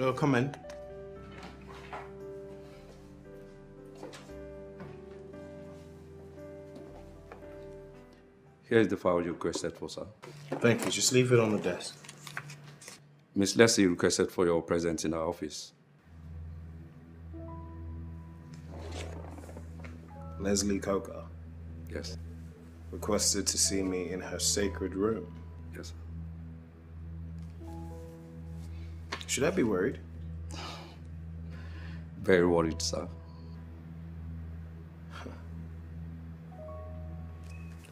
Oh, come in. Here's the file you requested for, sir. Thank you. Just leave it on the desk. Miss Leslie requested for your presence in our office. Leslie Coker Yes. requested to see me in her sacred room. Yes, sir. Should I be worried? Very worried, sir.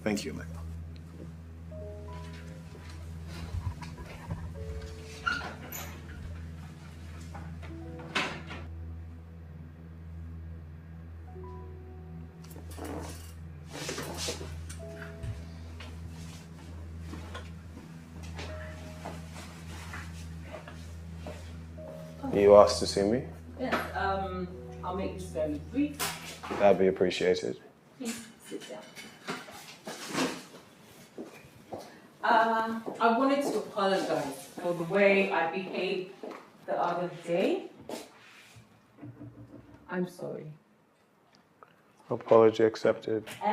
Thank you, Michael. You asked to see me? Yes, I'll make this very brief. That'd be appreciated. Please sit down. I wanted to apologize for the way I behaved the other day. I'm sorry. Apology accepted.